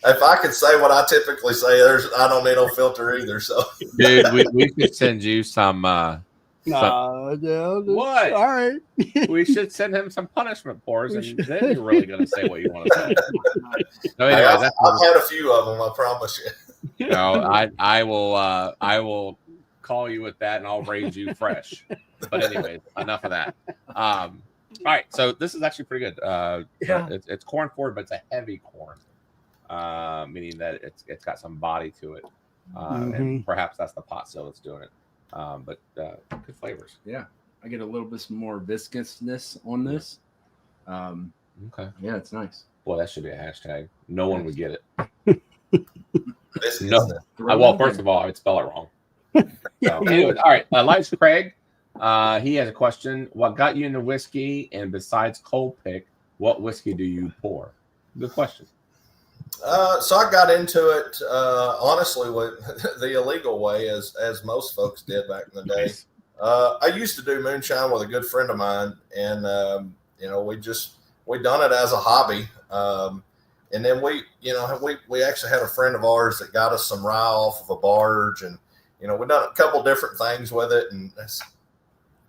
If I could say what I typically say, I don't need no filter either. So Dude, we should send you some Nah, yeah, What? All right. we should send him some punishment pours, and then you're really gonna say what you want to say. So hey, anyway, I've had a few of them. I promise you. no, I will call you with that, and I'll raise you fresh. But anyway, enough of that. All right, so this is actually pretty good. Yeah. It's corn forward, but it's a heavy corn, meaning that it's got some body to it, and perhaps that's the pot still that's doing it. But good flavors. Yeah, I get a little bit more viscousness on this. Okay. Yeah, it's nice. Boy, that should be a hashtag. No one would get it. This No. is Well, first of all, I'd spell it wrong. So, anyways, all right. Life's Craig. He has a question. What got you into whiskey? And besides Coal Pick, what whiskey do you pour? Good question. So I got into it honestly with the illegal way, as most folks did back in the day. Nice. I used to do moonshine with a good friend of mine, and we done it as a hobby. And then we actually had a friend of ours that got us some rye off of a barge, and we done a couple different things with it, and that's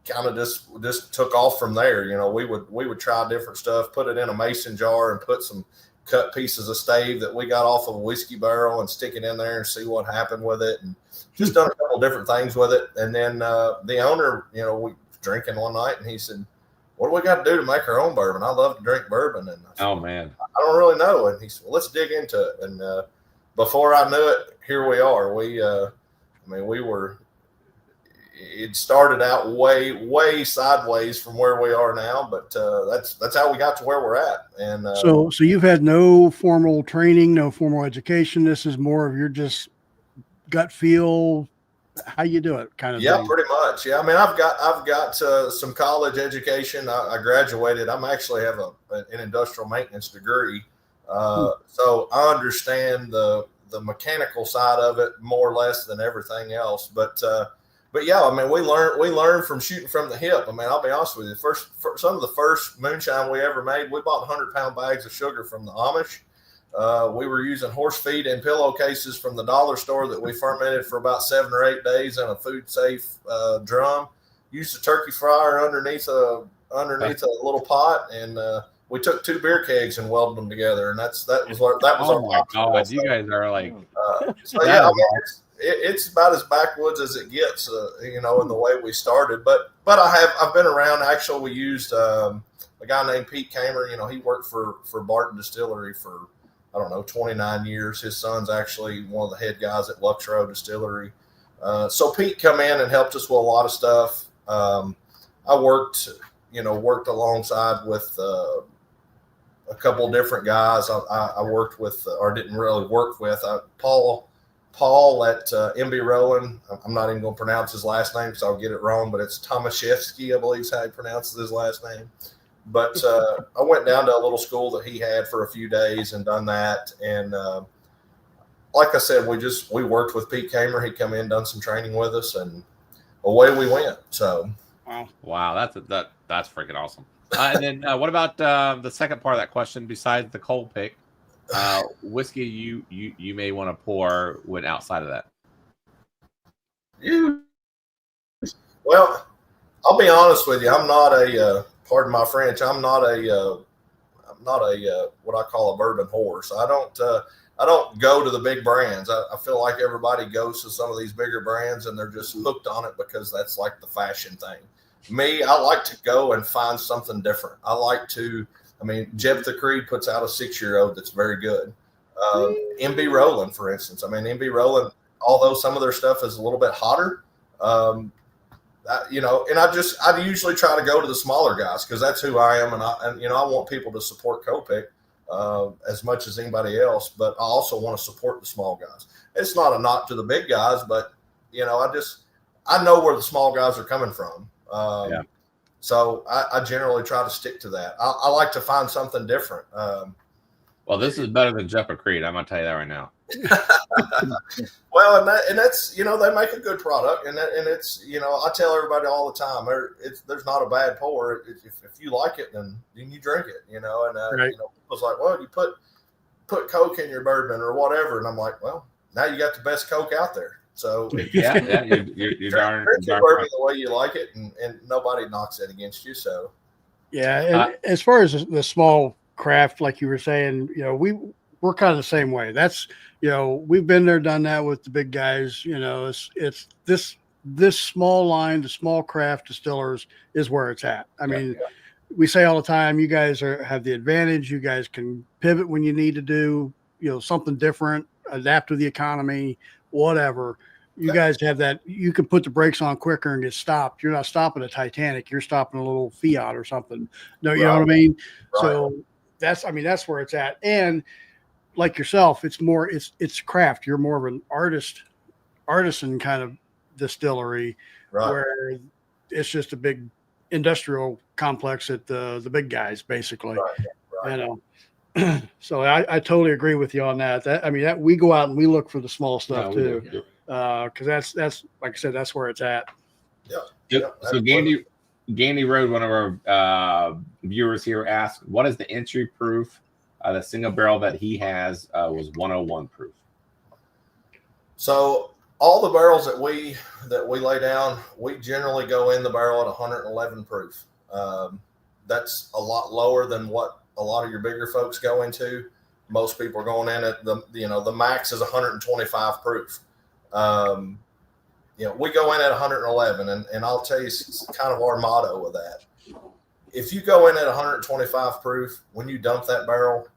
kind of just took off from there. We would try different stuff, put it in a mason jar, and put some cut pieces of stave that we got off of a whiskey barrel and stick it in there and see what happened with it, and just done a couple different things with it. And then the owner, we were drinking one night, and he said, "What do we got to do to make our own bourbon? I love to drink bourbon." And I said, Oh, man. I don't really know. And he said, "Well, let's dig into it." And before I knew it, here we are. It started out way sideways from where we are now, but that's how we got to where we're at. And So you've had no formal training, no formal education. This is more of your just gut feel, how you do it kind of yeah, thing. pretty much. Yeah, I mean, I've got some college education. I graduated. I'm actually have an industrial maintenance degree, so I understand the mechanical side of it more or less than everything else. But yeah, I mean, we learn from shooting from the hip. I mean, I'll be honest with you. Some of the first moonshine we ever made, we bought 100-pound bags of sugar from the Amish. We were using horse feed and pillowcases from the dollar store that we fermented for about 7 or 8 days in a food safe drum. Used a turkey fryer underneath a little pot, and we took 2 beer kegs and welded them together. And that was Oh, my our God. You guys are like, so yeah, I mean, it's about as backwoods as it gets, in the way we started. But I've been around. Actually, we used a guy named Pete Kamer. He worked for Bourbon Distillery for 29 years. His son's actually one of the head guys at Luxrow Distillery. So Pete come in and helped us with a lot of stuff. I worked alongside with a couple of different guys. I worked with, or didn't really work with, Paul at MB Rowland. I'm not even going to pronounce his last name because I'll get it wrong, but it's Tomaszewski, I believe is how he pronounces his last name. But I went down to a little school that he had for a few days and done that. And like I said, we worked with Pete Kamer. He come in, done some training with us, and away we went. So wow, that's freaking awesome. And then what about the second part of that question? Besides the Coal Pick, whiskey you may want to pour when outside of that? Well, I'll be honest with you. I'm not a pardon my French. I'm not a what I call a bourbon horse. I don't go to the big brands. I feel like everybody goes to some of these bigger brands and they're just hooked on it because that's like the fashion thing. Me, I like to go and find something different. I like to. I mean, Jeb the Creed puts out a 6-year-old that's very good. MB Rowland, for instance. I mean, MB Rowland, although some of their stuff is a little bit hotter, and I usually try to go to the smaller guys because that's who I am, and I want people to support Coal Pick as much as anybody else, but I also want to support the small guys. It's not a knock to the big guys, but I know where the small guys are coming from. Yeah. So I generally try to stick to that. I like to find something different. Well, this is better than Jumper Creed. I'm gonna tell you that right now. Well, and that's they make a good product, and it's I tell everybody all the time, there's not a bad pour. If you like it, then you drink it, and Right. people's like, well, you put Coke in your bourbon or whatever, and I'm like, well, now you got the best Coke out there. So Yeah, you're darn drink your darn bourbon right. the way you like it, and nobody knocks it against you. So Yeah, and as far as the small craft, like you were saying, we're kind of the same way. That's we've been there, done that with the big guys. It's this small line, the small craft distillers is where it's at. I mean, we say all the time, you guys have the advantage. You guys can pivot when you need to do something different, adapt to the economy, whatever. You guys have that. You can put the brakes on quicker and get stopped. You're not stopping a Titanic. You're stopping a little Fiat or something. No, you know what I mean? Right. So that's where it's at. And like yourself, it's craft. You're more of an artisan kind of distillery, right. where it's just a big industrial complex at the big guys, basically. Right. So I totally agree with you on that. That we go out and we look for the small stuff No, too. Because that's like I said, that's where it's at. So Gandy Road, one of our viewers here, asked, "What is the entry proof?" The single barrel that he has was 101 proof. So all the barrels that we lay down, we generally go in the barrel at 111 proof. That's a lot lower than what a lot of your bigger folks go into. Most people are going in at the max is 125 proof. We go in at 111, and I'll tell you, it's kind of our motto with that. If you go in at 125 proof, when you dump that barrel,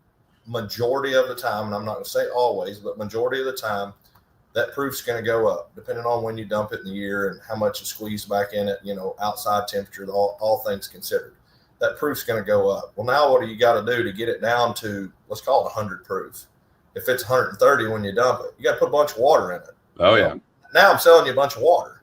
majority of the time, and I'm not going to say always, but majority of the time, that proof's going to go up, depending on when you dump it in the year and how much you squeeze back in it, outside temperature, all things considered. That proof's going to go up. Well, now what do you got to do to get it down to, let's call it 100 proof? If it's 130 when you dump it, you got to put a bunch of water in it. Oh, yeah. Now I'm selling you a bunch of water.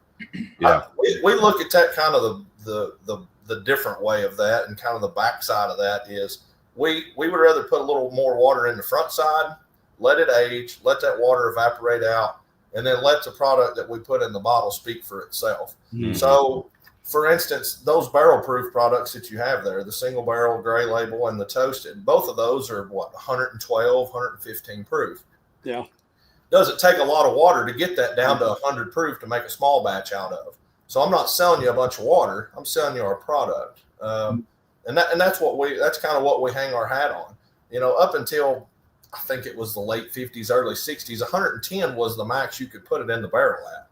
Yeah. We look at that kind of the different way of that, and kind of the backside of that is we would rather put a little more water in the front side, let it age, let that water evaporate out, and then let the product that we put in the bottle speak for itself. Mm-hmm. So, for instance, those barrel proof products that you have there, the single barrel, gray label, and the toasted, both of those are 112, 115 proof. Yeah. Does it take a lot of water to get that down to 100 proof to make a small batch out of? So I'm not selling you a bunch of water. I'm selling you our product. And that's kind of what we hang our hat on. Up until I think it was the late 50s, early 60s, 110 was the max you could put it in the barrel at.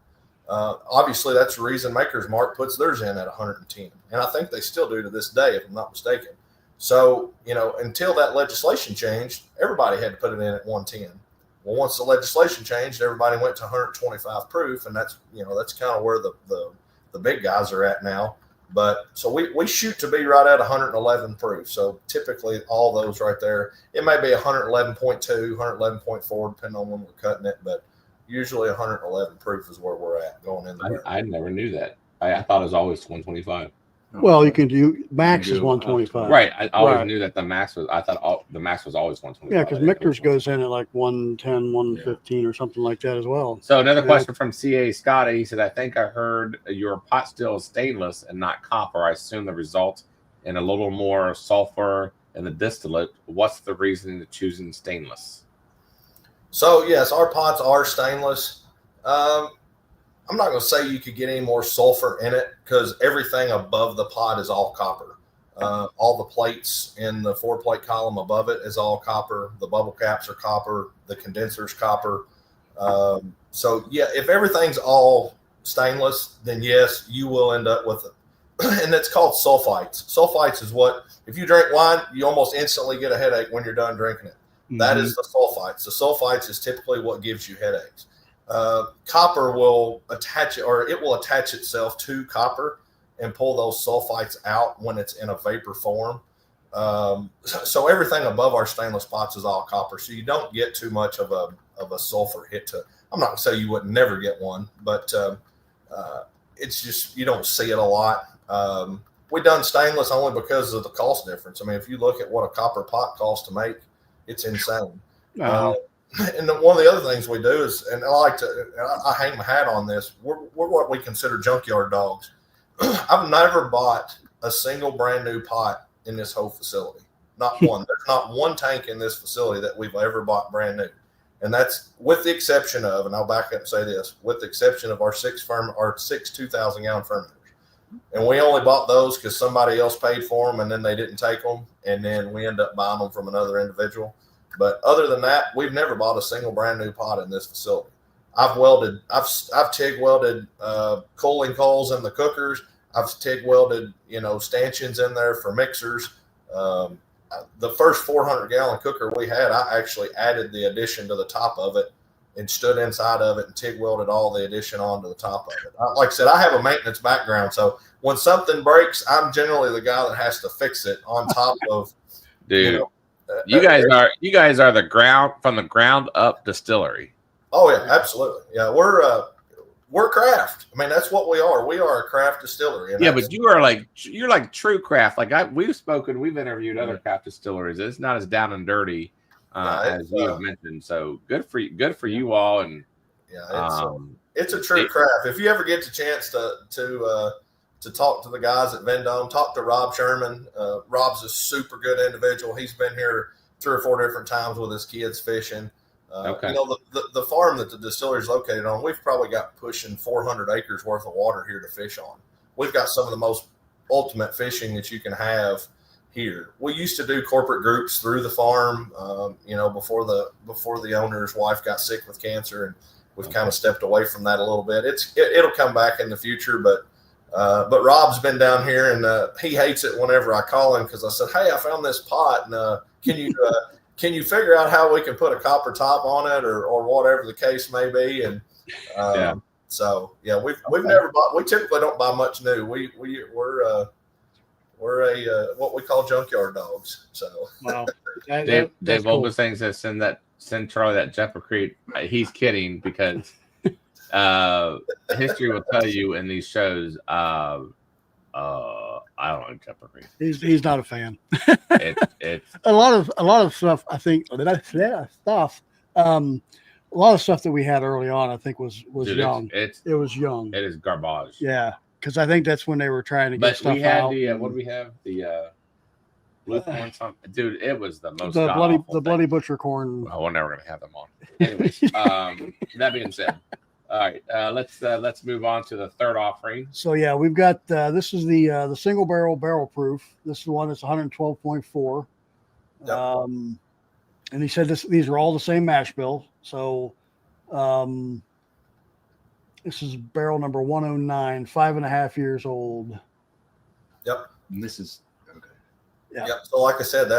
Obviously, that's the reason Maker's Mark puts theirs in at 110. And I think they still do to this day, if I'm not mistaken. So, until that legislation changed, everybody had to put it in at 110. Well, once the legislation changed, everybody went to 125 proof, and that's kind of where the big guys are at now. But so we shoot to be right at 111 proof. So typically all those right there, it may be 111.2, 111.4, depending on when we're cutting it, but usually 111 proof is where we're at going in the barrel. I never knew that. I thought it was always 125. Well, you can do max is 125. Right. I always knew that the max was. I thought the max was always 125. Yeah, because Michter's goes in at like 110, 115 or something like that as well. So another question from CA Scotty. He said, "I think I heard your pot still is stainless and not copper. I assume the result in a little more sulfur in the distillate. What's the reason to choosing stainless?" So yes, our pots are stainless. I'm not going to say you could get any more sulfur in it, because everything above the pot is all copper. All the plates in the 4-plate column above it is all copper. The bubble caps are copper. The condenser's copper. So yeah, if everything's all stainless, then yes, you will end up with it. And it's called sulfites. Sulfites is what, if you drink wine, you almost instantly get a headache when you're done drinking it. Mm-hmm. That is the sulfites. The sulfites is typically what gives you headaches. Copper will attach it, or it will attach itself to copper and pull those sulfites out when it's in a vapor form. So everything above our stainless pots is all copper. So you don't get too much of a sulfur hit to it. I'm not gonna say you would never get one, but it's just you don't see it a lot. We done stainless only because of the cost difference. I mean, if you look at what a copper pot costs to make, it's insane. And one of the other things we do is, and I hang my hat on this. We're what we consider junkyard dogs. I've never bought a single brand new pot in this whole facility. Not one. There's not one tank in this facility that we've ever bought brand new. And that's with the exception of, and I'll back up and say this, with the exception of our six 2,000 gallon fermenters. And we only bought those because somebody else paid for them and then they didn't take them. And then we end up buying them from another individual. But other than that, we've never bought a single brand new pot in this facility. I've TIG welded cooling coals in the cookers. I've TIG welded, stanchions in there for mixers. The first 400 gallon cooker we had, I actually added the addition to the top of it and stood inside of it and TIG welded all the addition onto the top of it. Like I said, I have a maintenance background. So when something breaks, I'm generally the guy that has to fix it on top of, dude. You guys are the ground up distillery. Oh yeah, absolutely. Yeah, we're craft. I mean, that's what we are. We are a craft distillery. Yeah, but you're like true craft. Like we've interviewed other craft distilleries. It's not as down and dirty as you have mentioned. So good for you all. And it's a true craft. If you ever get the chance to talk to the guys at Vendome, talk to Rob Sherman. Rob's a super good individual. He's been here 3 or 4 different times with his kids fishing. The farm that the distillery is located on, we've probably got pushing 400 acres worth of water here to fish on. We've got some of the most ultimate fishing that you can have here. We used to do corporate groups through the farm, before the owner's wife got sick with cancer, and we've kind of stepped away from that a little bit. It'll come back in the future, but Rob's been down here and he hates it whenever I call him because I said, hey, I found this pot and can you figure out how we can put a copper top on it or whatever the case may be? And we've never bought. We typically don't buy much new. We're what we call junkyard dogs. So wow, Dave cool. Olga saying says send Charlie that Jumper Creek. He's kidding because history will tell you in these shows. I don't like Jumper Creek. He's not a fan. It's a lot of stuff. I think a lot of stuff that we had early on, I think was young. It was young. It is garbage. Yeah, because I think that's when they were trying to get stuff out. What do we have? The blue corn something. Dude, it was the most bloody butcher corn. Oh, we're never gonna have them on. Anyways, that being said. All right, let's move on to the third offering. So yeah, we've got this is the single barrel proof. This is the one that's 112.4. Yep. And he said these are all the same mash bill. So this is barrel number 109, 5.5 years old. Yep. And this is okay. Yeah. Yep. So like I said,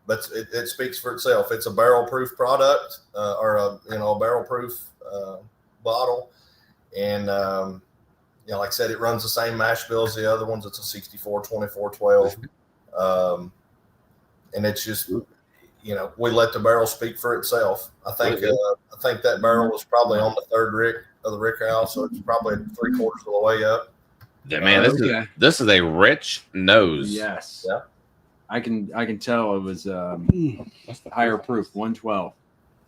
it speaks for itself. It's a barrel proof product or a barrel proof bottle. And, like I said, it runs the same mash bill as the other ones. It's a 64, 24, 12. And it's just, we let the barrel speak for itself. I think that barrel was probably on the third rick of the rick house. So it's probably 3/4 of the way up. Yeah, man, this is a rich nose. Yes. Yeah. I can tell it was higher proof, 112.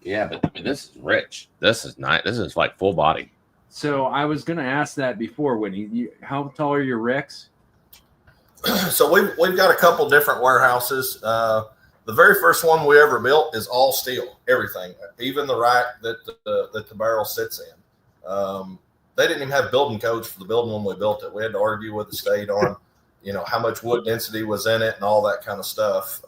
Yeah, but I mean, this is rich. This is nice. This is like full body. So I was going to ask that before, Whitney. How tall are your ricks? So we've got a couple different warehouses. The very first one we ever built is all steel, everything, even the rack that the barrel sits in. They didn't even have building codes for the building when we built it. We had to argue with the state on how much wood density was in it and all that kind of stuff.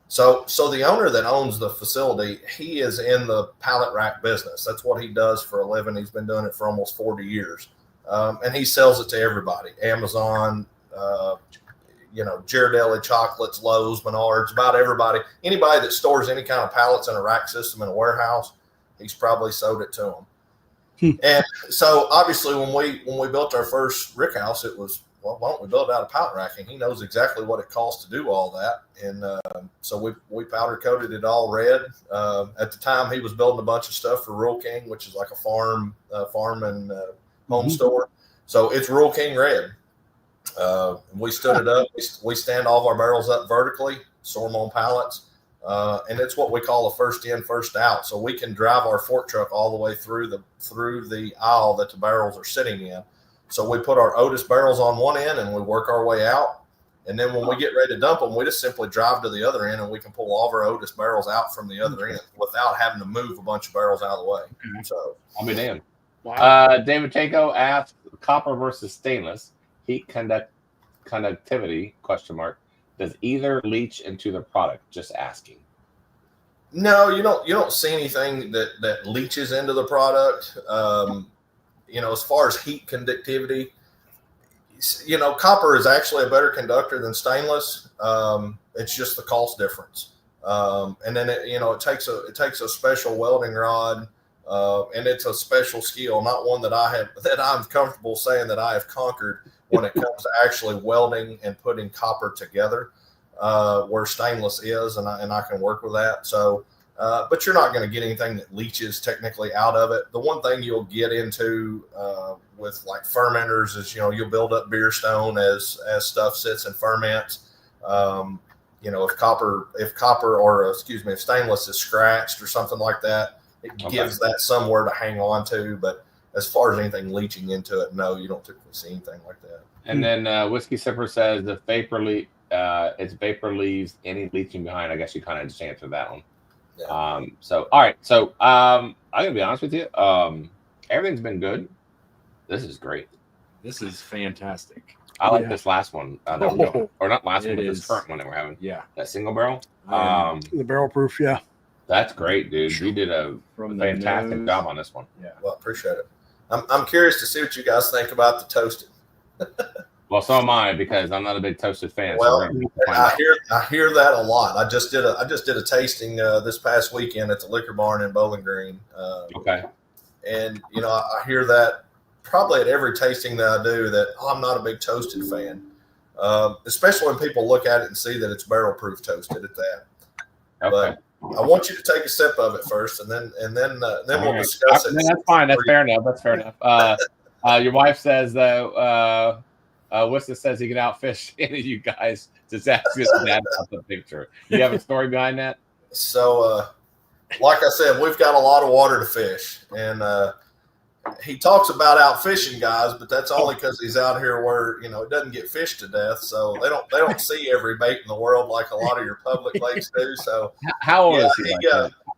So the owner that owns the facility, he is in the pallet rack business. That's what he does for a living. He's been doing it for almost 40 years. And he sells it to everybody, Amazon, Ghirardelli Chocolates, Lowe's, Menards, about everybody. Anybody that stores any kind of pallets in a rack system in a warehouse, he's probably sold it to them. And so obviously when we built our first rick house, it was well, why don't we build out a pallet racking? He knows exactly what it costs to do all that. And so we powder coated it all red. At the time, he was building a bunch of stuff for Rural King, which is like a farm and home store. So it's Rural King red. We stood it up. We stand all of our barrels up vertically, store them on pallets. And it's what we call a first in, first out. So we can drive our fork truck all the way through the aisle that the barrels are sitting in. So we put our Otis barrels on one end and we work our way out. And then when we get ready to dump them, we just simply drive to the other end and we can pull all of our Otis barrels out from the other end without having to move a bunch of barrels out of the way. So I'll be damned. Wow. David Taco asked copper versus stainless heat conductivity ? Does either leach into the product? Just asking. no, you don't see anything that leaches into the product. As far as heat conductivity, copper is actually a better conductor than stainless. It's just the cost difference. And then it takes a special welding rod, and it's a special skill, not one that I'm comfortable saying that I have conquered when it comes to actually welding and putting copper together, where stainless is, and I can work with that. So, but you're not going to get anything that leaches technically out of it. The one thing you'll get into with like fermenters is, you'll build up beer stone as stuff sits and ferments. If stainless is scratched or something like that, it gives that somewhere to hang on to. But as far as anything leaching into it, no, you don't typically see anything like that. And then Whiskey Sipper says the its vapor leaves any leaching behind. I guess you kind of just answered that one. Yeah. All right. So I'm gonna be honest with you. Everything's been good. This is great. This is fantastic. I like this last one. That we're doing. Or not last one, but this is. current one that we're having. Yeah. That single barrel. The barrel proof, yeah. That's great, dude. You did a fantastic job on this one. Yeah. Well, I appreciate it. I'm curious to see what you guys think about the toasted. Well, so am I, because I'm not a big toasted fan. Well, so I hear that a lot. I just did a tasting this past weekend at the Liquor Barn in Bowling Green. okay. And I hear that probably at every tasting that I do, that I'm not a big toasted fan, especially when people look at it and see that it's barrel proof toasted at that. Okay. But I want you to take a sip of it first, and then we'll discuss it. That's fine. That's fair enough. That's fair enough. Your wife says though, Wista says he can outfish any of you guys. Just ask his dad about the picture. You have a story behind that? So, like I said, we've got a lot of water to fish, and he talks about out fishing guys, but that's only because he's out here where it doesn't get fished to death. So they don't see every bait in the world like a lot of your public lakes do. So How old is he?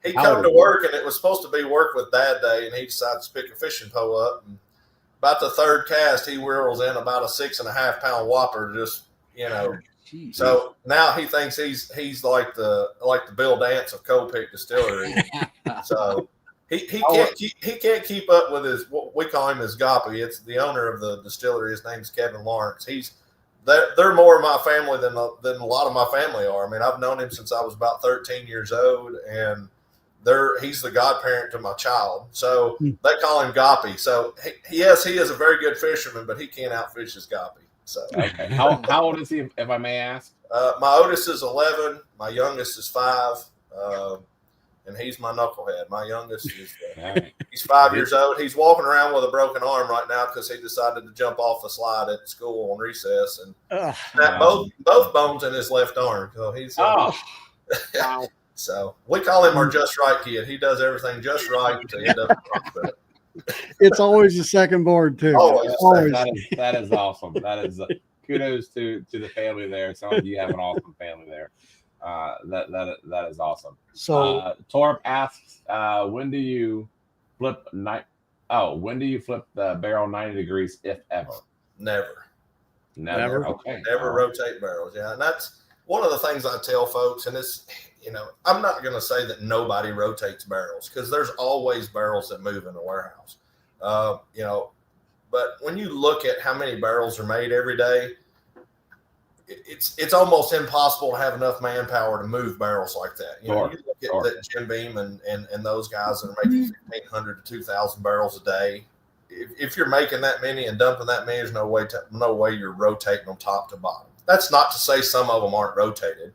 he come to work, and it was supposed to be work with Dad Day, and he decided to pick a fishing pole up. And about the third cast, he whirls in about a 6.5 pound whopper. Just Jeez. so now he thinks he's like the Bill Dance of Coal Pick Distillery. So he can't keep up with his, what we call him his Goppy. It's the owner of the distillery. His name's Kevin Lawrence. They're more of my family than a lot of my family are. I mean, I've known him since I was about 13 years old, and he's the godparent to my child. So they call him Goppy. So he is a very good fisherman, but he can't outfish his Goppy. So Okay. How old is he, if I may ask? my oldest is 11. My youngest is 5. And he's my knucklehead. My youngest is he's 5 years old. He's walking around with a broken arm right now because he decided to jump off a slide at school on recess and both bones in his left arm. So he's Wow. so we call him our just right kid. He does everything just right to end up in the hospital. It's always the second board too. Always. Always. That is awesome. That is kudos to the family there. Some of you have an awesome family there. That is awesome. So Torp asks, when do you flip the barrel 90 degrees, if ever? Never. Okay. Never rotate barrels. Yeah. And that's one of the things I tell folks, and it's, I'm not going to say that nobody rotates barrels, because there's always barrels that move in the warehouse. But when you look at how many barrels are made every day, it's almost impossible to have enough manpower to move barrels like that. You look at that Jim Beam and those guys that are making 1,500 to 2,000 barrels a day. if you're making that many and dumping that many, there's no way you're rotating them top to bottom. That's not to say some of them aren't rotated.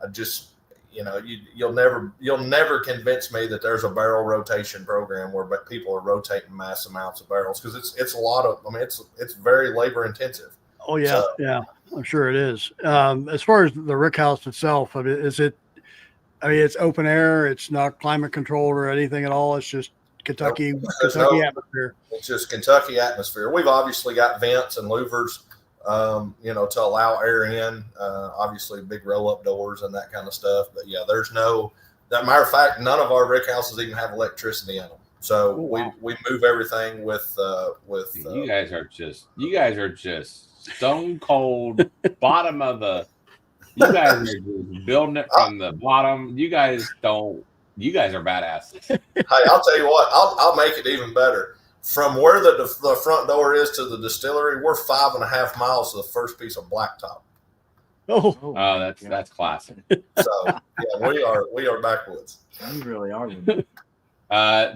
I just, you'll never convince me that there's a barrel rotation program where people are rotating mass amounts of barrels, because it's a lot of. I mean, it's very labor intensive. Oh yeah, yeah, I'm sure it is. As far as the rick house itself, I mean, it's open air. It's not climate controlled or anything at all. It's just Kentucky atmosphere. It's just Kentucky atmosphere. We've obviously got vents and louvers, to allow air in. Obviously, big roll-up doors and that kind of stuff. But yeah, there's no. As a matter of fact, none of our rick houses even have electricity in them. So we move everything with. You guys are just stone cold bottom of the. You guys are just building it from the bottom. You guys are badasses. Hey, I'll tell you what. I'll make it even better. From where the front door is to the distillery, we're 5.5 miles to the first piece of blacktop. Oh, that's classic. So yeah, we are backwoods. You really are.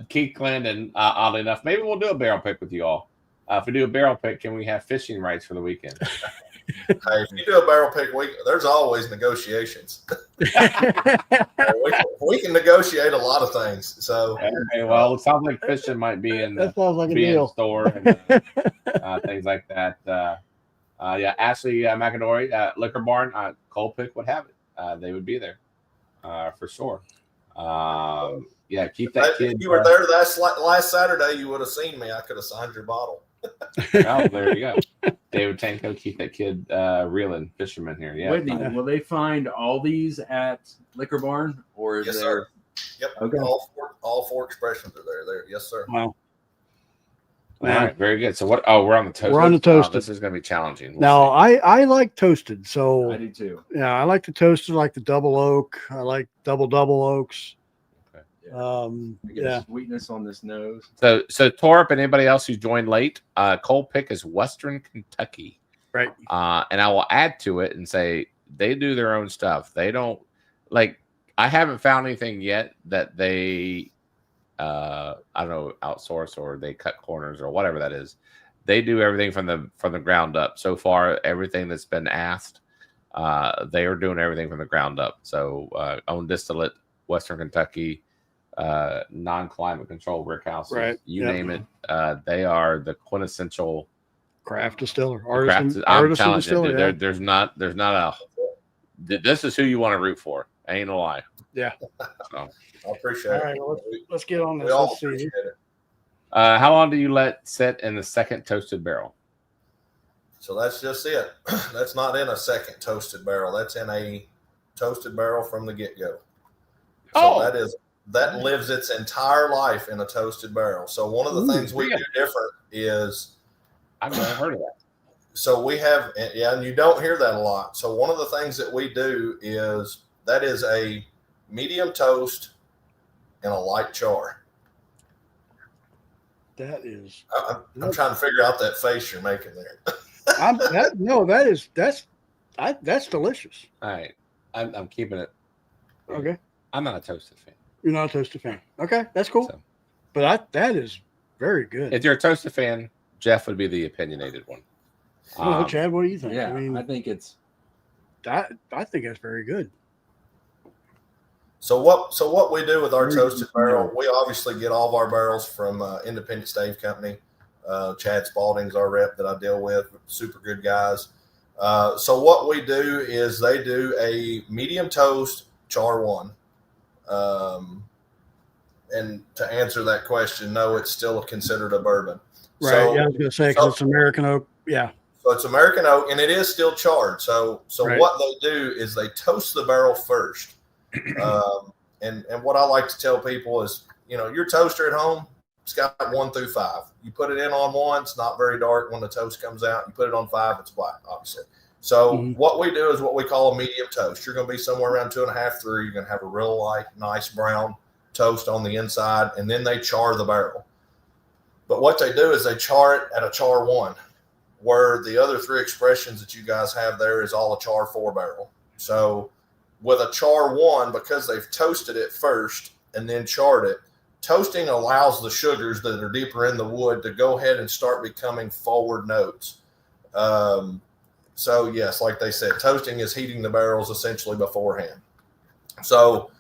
Keith Glendon, oddly enough, maybe we'll do a barrel pick with you all. If we do a barrel pick, can we have fishing rights for the weekend? Hey, if you do a barrel pick week, there's always negotiations. we can negotiate a lot of things. So, okay, well, it sounds like fishing might be in that sounds like a deal. Store and things like that. Ashley McAdory, Liquor Barn, Coal Pick would have it. They would be there for sure. Keep that kid. If you were there last Saturday, you would have seen me. I could have signed your bottle. Oh, there you go. David Tanko, keep that kid reeling, fisherman here. Yeah. Whitney, will they find all these at Liquor Barn, or is yes, there? Sir. Yep. Okay. All four expressions are there. Yes, sir. Wow. All right, very good. So what? Oh, we're on the toasted. We're on the toasted. This is going to be challenging. Now, I like toasted. So I do too. Yeah, I like the toasted. I like the double oak. I like double oaks. Sweetness on this nose. So Torp and anybody else who's joined late, Coal Pick is Western Kentucky, right? And I will add to it and say they do their own stuff. They don't I haven't found anything yet that they I don't know, outsource or they cut corners or whatever that is. They do everything from the ground up. So far, everything that's been asked, they are doing everything from the ground up. So own distillate, Western Kentucky. Non-climate control brick houses, right? You name it. They are the quintessential craft distiller, I'm telling you, dude, there's not a. This is who you want to root for. Ain't no lie. Yeah. I appreciate it. All right, let's get on this. We all let's see. appreciate it. How long do you let sit in the second toasted barrel? So that's just it. That's not in a second toasted barrel. That's in a toasted barrel from the get-go. So that lives its entire life in a toasted barrel. So one of the things we do different is I've never heard of that. So we have, and you don't hear that a lot. So one of the things that we do is that is a medium toast and a light char. That is. I'm trying to figure out that face you're making there. That's delicious. All right, I'm keeping it. Okay. I'm not a toasted fan. You're not a toasted fan. Okay, that's cool. So, but that is very good. If you're a toasted fan, Jeff would be the opinionated one. Chad, what do you think? Yeah, I think it's. I think that's very good. So what we do with our toasted barrel, we obviously get all of our barrels from Independent Stave Company. Chad Spalding's our rep that I deal with. Super good guys. So what we do is they do a medium toast char one. And to answer that question, no, it's still considered a bourbon. Right. So, I was going to say, because it's American oak. Yeah. So it's American oak, and it is still charred. So right. What they do is they toast the barrel first. And what I like to tell people is, your toaster at home, it's got 1 through 5. You put it in on 1, it's not very dark. When the toast comes out, you put it on 5, it's black, obviously. So what we do is what we call a medium toast. You're going to be somewhere around 2.5, 3. You're going to have a real light, nice brown toast on the inside, and then they char the barrel. But what they do is they char it at a char 1, where the other 3 expressions that you guys have there is all a char 4 barrel. So with a char 1, because they've toasted it first and then charred it, toasting allows the sugars that are deeper in the wood to go ahead and start becoming forward notes. So yes, like they said, toasting is heating the barrels essentially beforehand. So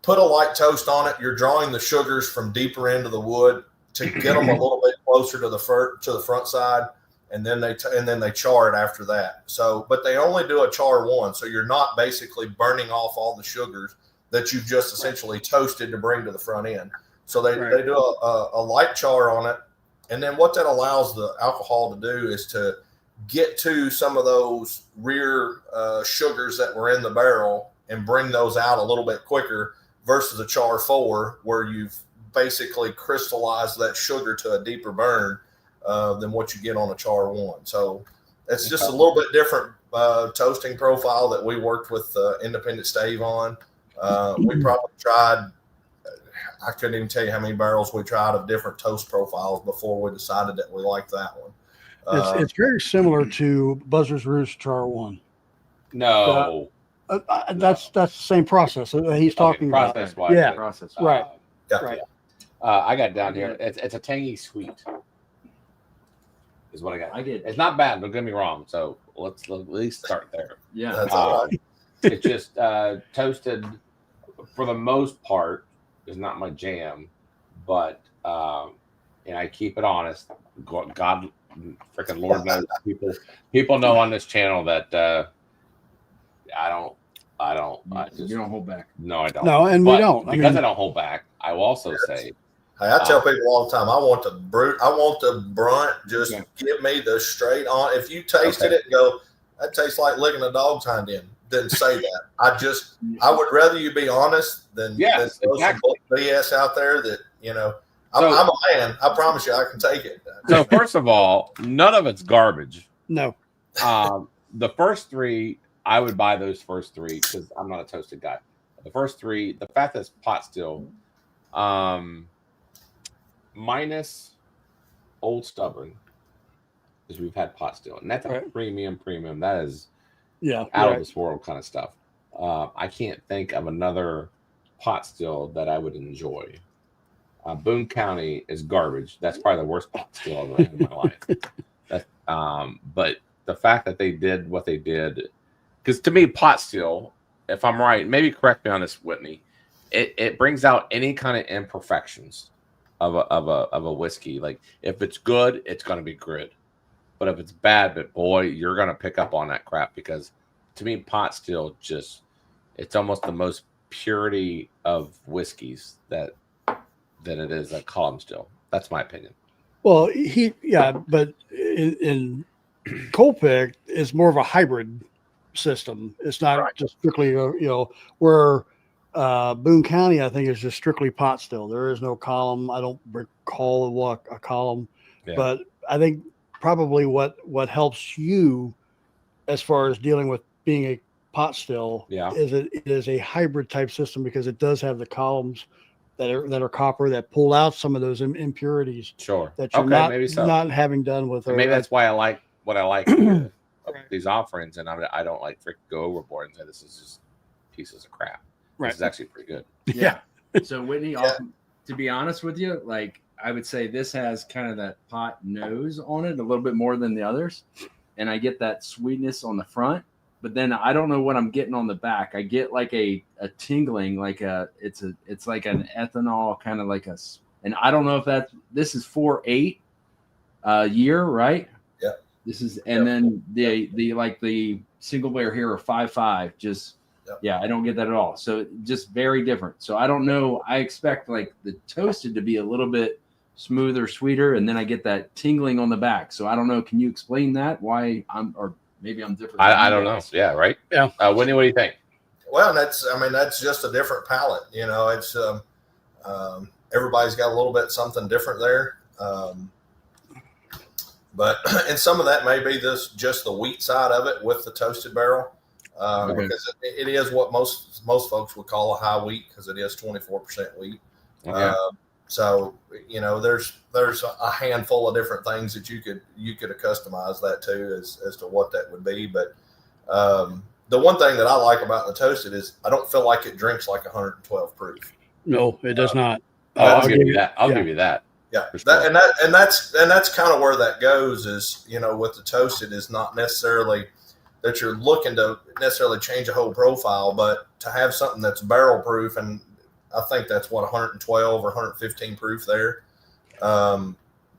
put a light toast on it. You're drawing the sugars from deeper into the wood to get them a little bit closer to the front side, and then they char it after that. So, but they only do a char one, so you're not basically burning off all the sugars that you've just essentially toasted to bring to the front end. So they do a light char on it, and then what that allows the alcohol to do is to get to some of those rear sugars that were in the barrel and bring those out a little bit quicker versus a char 4 where you've basically crystallized that sugar to a deeper burn than what you get on a char 1. So it's just a little bit different toasting profile that we worked with Independent Stave on. We probably tried, I couldn't even tell you how many barrels we tried of different toast profiles before we decided that we liked that one. It's very similar to Buzzard's Roost Char 1. No. That's the same process he's talking about. Process-wise. Yeah. Process. Right. Yeah. Right. I got down here. It's a tangy sweet. Is what I got. It's not bad. Don't get me wrong. So let's at least start there. Yeah. That's all right. It's just toasted for the most part is not my jam, but and I keep it honest. God, freaking Lord knows people know on this channel that You don't hold back. No, I don't. No, and But we don't. because I don't hold back. I will also say, Hey, I tell people all the time, I want the brunt. Just give me the straight on. If you tasted it and go, that tastes like licking a dog's hind end, then say that. I would rather you be honest than throw some BS out there that, I'm a man. I promise you I can take it. so first of all, none of it's garbage. No. The first 3, I would buy those first 3 because I'm not a toasted guy. The first 3, the fact that it's pot still, minus Old Stubborn, because we've had pot still, and that's a premium. That is out of this world kind of stuff. I can't think of another pot still that I would enjoy. Boone County is garbage. That's probably the worst pot still I've ever had in my life. But the fact that they did what they did, because to me, pot still, if I'm right, maybe correct me on this, Whitney, it brings out any kind of imperfections of a whiskey. Like if it's good, it's going to be good. But if it's bad, but boy, you're going to pick up on that crap, because to me, pot still it's almost the most purity of whiskeys that it is a column still. That's my opinion. Well, but in Coal Pick is more of a hybrid system. It's not just strictly, where Boone County, I think, is just strictly pot still. There is no column. I don't recall a column, but I think probably what helps you as far as dealing with being a pot still is it is a hybrid type system, because it does have the columns that are copper that pull out some of those impurities. Sure. That you're not having done with. Maybe that's why I like what I like with these offerings, and I don't like go overboard and say this is just pieces of crap. This is actually pretty good. Yeah. So Whitney, to be honest with you, like I would say this has kind of that pot nose on it a little bit more than the others, and I get that sweetness on the front. But then I don't know what I'm getting on the back. I get like a tingling, it's like an ethanol kind of like and I don't know if this is 4.8 year, right? Yeah. This is, and then the single layer here are 5.5. Just I don't get that at all. So just very different. So I don't know. I expect like the toasted to be a little bit smoother, sweeter, and then I get that tingling on the back. So I don't know. Can you explain that? Why maybe I'm different. I don't know. Yeah, right. Yeah. Whitney, what do you think? Well, that's just a different palate. It's everybody's got a little bit something different there. But and some of that may be just the wheat side of it with the toasted barrel, because it is what most folks would call a high wheat, because it is 24% wheat. Okay. So there's a handful of different things that you could customize that to as to what that would be. But the one thing that I like about the toasted is I don't feel like it drinks like 112 proof. No, it does not. I'll give give you that. I'll yeah. give you that. Yeah, For sure. that's kind of where that goes. Is with the toasted is not necessarily that you're looking to necessarily change a whole profile, but to have something that's barrel proof, and I think that's what 112 or 115 proof there.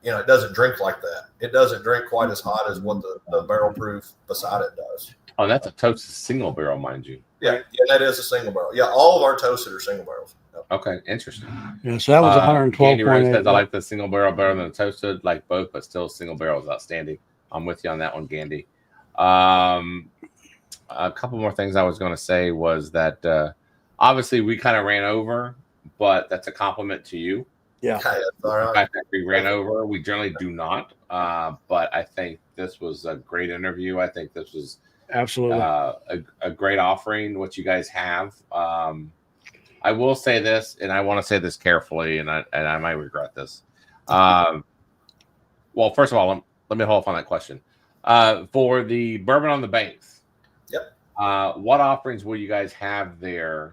It doesn't drink like that. It doesn't drink quite as hot as what the barrel proof beside it does. Oh, that's a toasted single barrel, mind you. Yeah, that is a single barrel. Yeah, all of our toasted are single barrels. Yep. Okay, interesting. Yeah, so that was 112. Candy Rose says, I like the single barrel better than the toasted, like both, but still single barrel is outstanding. I'm with you on that one, Gandy. A couple more things I was going to say was that obviously we kind of ran over, but that's a compliment to you. Yeah. All right. The fact that we ran over, we generally do not. But I think this was a great interview. I think this was Absolutely a great offering, what you guys have. I will say this, and I want to say this carefully, and I might regret this. Well, first of all, let me hold off on that question. For the Bourbon on the Banks, yep. What offerings will you guys have there?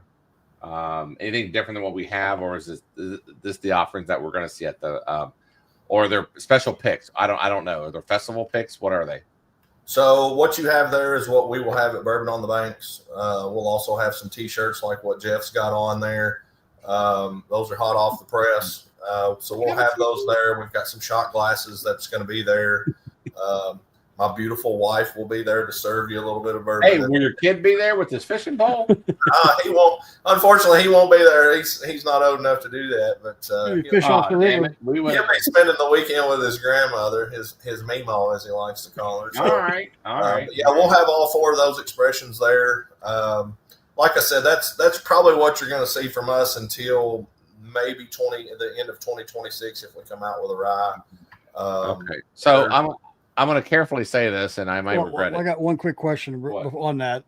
Anything different than what we have, or is this the offerings that we're going to see at the, or they're special picks? I don't know. Are there festival picks? What are they? So what you have there is what we will have at Bourbon on the Banks. We'll also have some T-shirts like what Jeff's got on there. Those are hot off the press. So we'll have those there. We've got some shot glasses that's going to be there. My beautiful wife will be there to serve you a little bit of bourbon. Hey, will your kid be there with his fishing pole? He won't. Unfortunately, he won't be there. He's not old enough to do that. But fish off the river. he'll be spending the weekend with his grandmother, his Meemaw, as he likes to call her. So, all right. Yeah, we'll have all four of those expressions there. Like I said, that's probably what you're going to see from us until maybe the end of 2026 if we come out with a rye. Okay, so I'm going to carefully say this, and I might regret it. I got one quick question on that.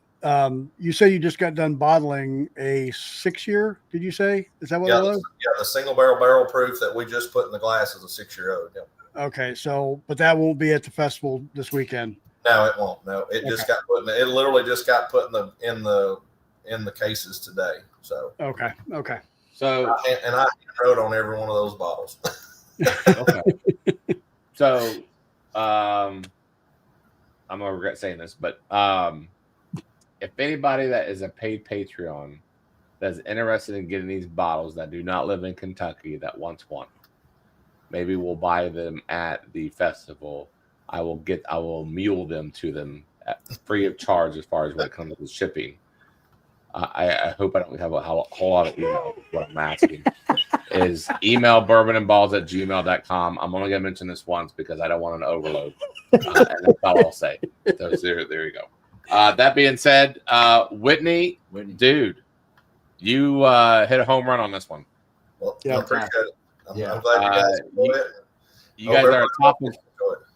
You say you just got done bottling a 6-year. Did you say? Is that what it was? Yeah, the single barrel proof that we just put in the glass is a 6-year-old. Yeah. Okay, but that won't be at the festival this weekend. No, it won't. No, it just got put in. It literally just got put in the cases today. So okay. So I wrote on every one of those bottles. Okay. So. I'm gonna regret saying this, but if anybody that is a paid Patreon that's interested in getting these bottles that do not live in Kentucky that wants one, maybe we'll buy them at the festival. I will mule them to them free of charge as far as when it comes to shipping. I hope I don't have a whole lot of email. What I'm asking is email bourbonandballz@gmail.com. I'm only going to mention this once because I don't want an overload. And that's all I'll say. So there you go. That being said, Whitney, dude, you hit a home run on this one. Well, I appreciate it. I'm glad you guys enjoyed it. You guys are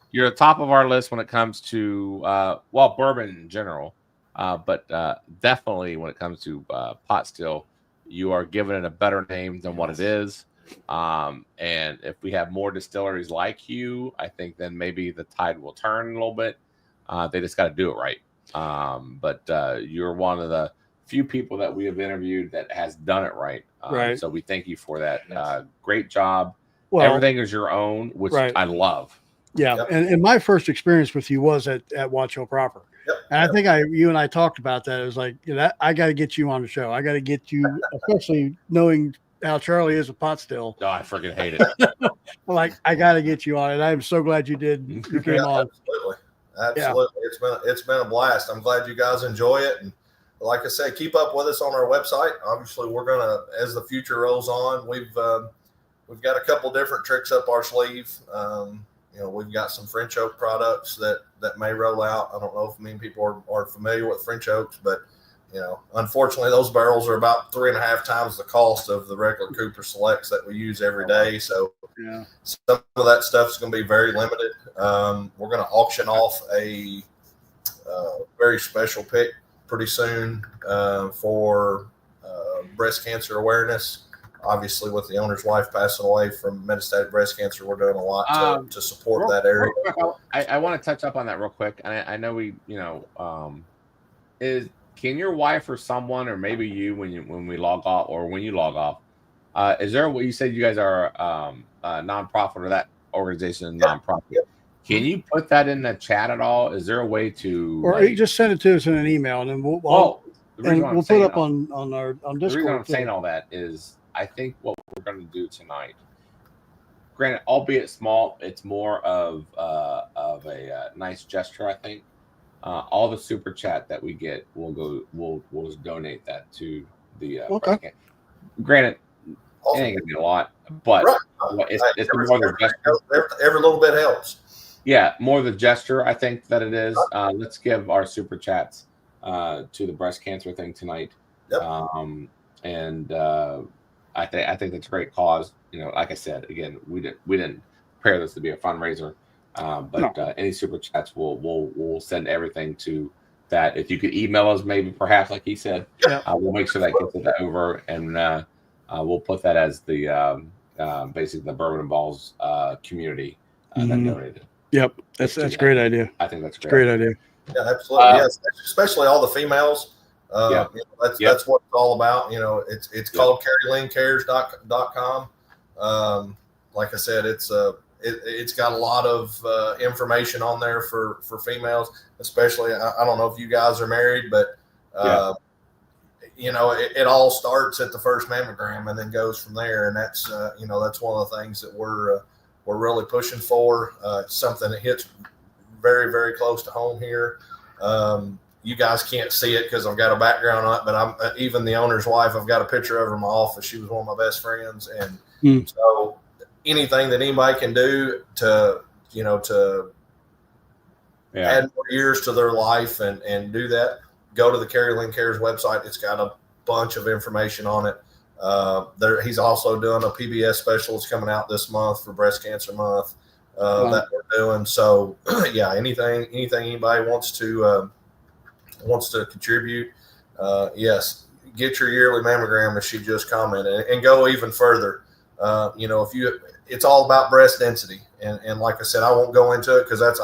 you're at the top of our list when it comes to bourbon in general. But definitely when it comes to pot still, you are giving it a better name than what it is. And if we have more distilleries like you, I think then maybe the tide will turn a little bit. They just got to do it right. But you're one of the few people that we have interviewed that has done it right. Right. So we thank you for that. Great job. Well, everything is your own, which I love. Yeah. Yep. And my first experience with you was at Watch Hill proper. Yep. And I think you and I talked about that. It was like, I got to get you on the show. I got to get you, especially knowing how Charlie is a pot still. Oh, I freaking hate it. Like, I got to get you on it. I'm so glad you did. You came on. Absolutely. Yeah. It's been a blast. I'm glad you guys enjoy it. And like I said, keep up with us on our website. Obviously, we're going to, as the future rolls on, we've got a couple different tricks up our sleeve. We've got some French oak products that may roll out. I don't know if many people are familiar with French oaks, but unfortunately, those barrels are about 3.5 times the cost of the regular Cooper Selects that we use every day. So some of that stuff is going to be very limited. We're going to auction off a very special pick pretty soon for breast cancer awareness. Obviously, with the owner's wife passing away from metastatic breast cancer, we're doing a lot to support that area. I want to touch up on that real quick. I know can your wife or someone, or maybe you, when you log off, Is there what you said you guys are a nonprofit or that organization is Yeah. nonprofit? Yeah. Can you put that in the chat at all? Is there a way to Or you just send it to us in an email, and then the reason why I'm we'll put saying up on our the reason Discord. I'm saying all that is I think what we're going to do tonight, granted, albeit small, it's more of a nice gesture. I think all the super chat that we get, we'll just donate that to the Okay. Granted, Awesome. it ain't gonna be a lot, but Right. it's more the gesture. Every little bit helps. Yeah, more the gesture. I think that it is. Let's give our super chats to the breast cancer thing tonight. Yep. And I think that's a great cause. Like I said, again, we didn't prepare this to be a fundraiser, but any super chats, we'll send everything to that. If you could email us, maybe perhaps like he said, we'll make sure that gets it over, and we'll put that as the basically the Bourbon and Ballz community that donated. Yep, that's a great idea. I think that's a great idea. Yeah, absolutely. Yes, especially all the females. That's what it's all about. It's called CarrieLynneCares.com. Like I said, it's got a lot of information on there for females, especially. I don't know if you guys are married, but it all starts at the first mammogram and then goes from there. And that's that's one of the things that we're really pushing for. Something that hits very, very close to home here. You guys can't see it because I've got a background on it, but I'm even the owner's wife. I've got a picture of her in my office. She was one of my best friends, and so anything that anybody can do to add more years to their life and do that, go to the Carrie Lynne Cares website. It's got a bunch of information on it. He's also doing a PBS special that's coming out this month for Breast Cancer Month that we're doing. So anything anybody wants to contribute, yes, get your yearly mammogram, as she just commented, and go even further. It's all about breast density, and like I said, I won't go into it because that's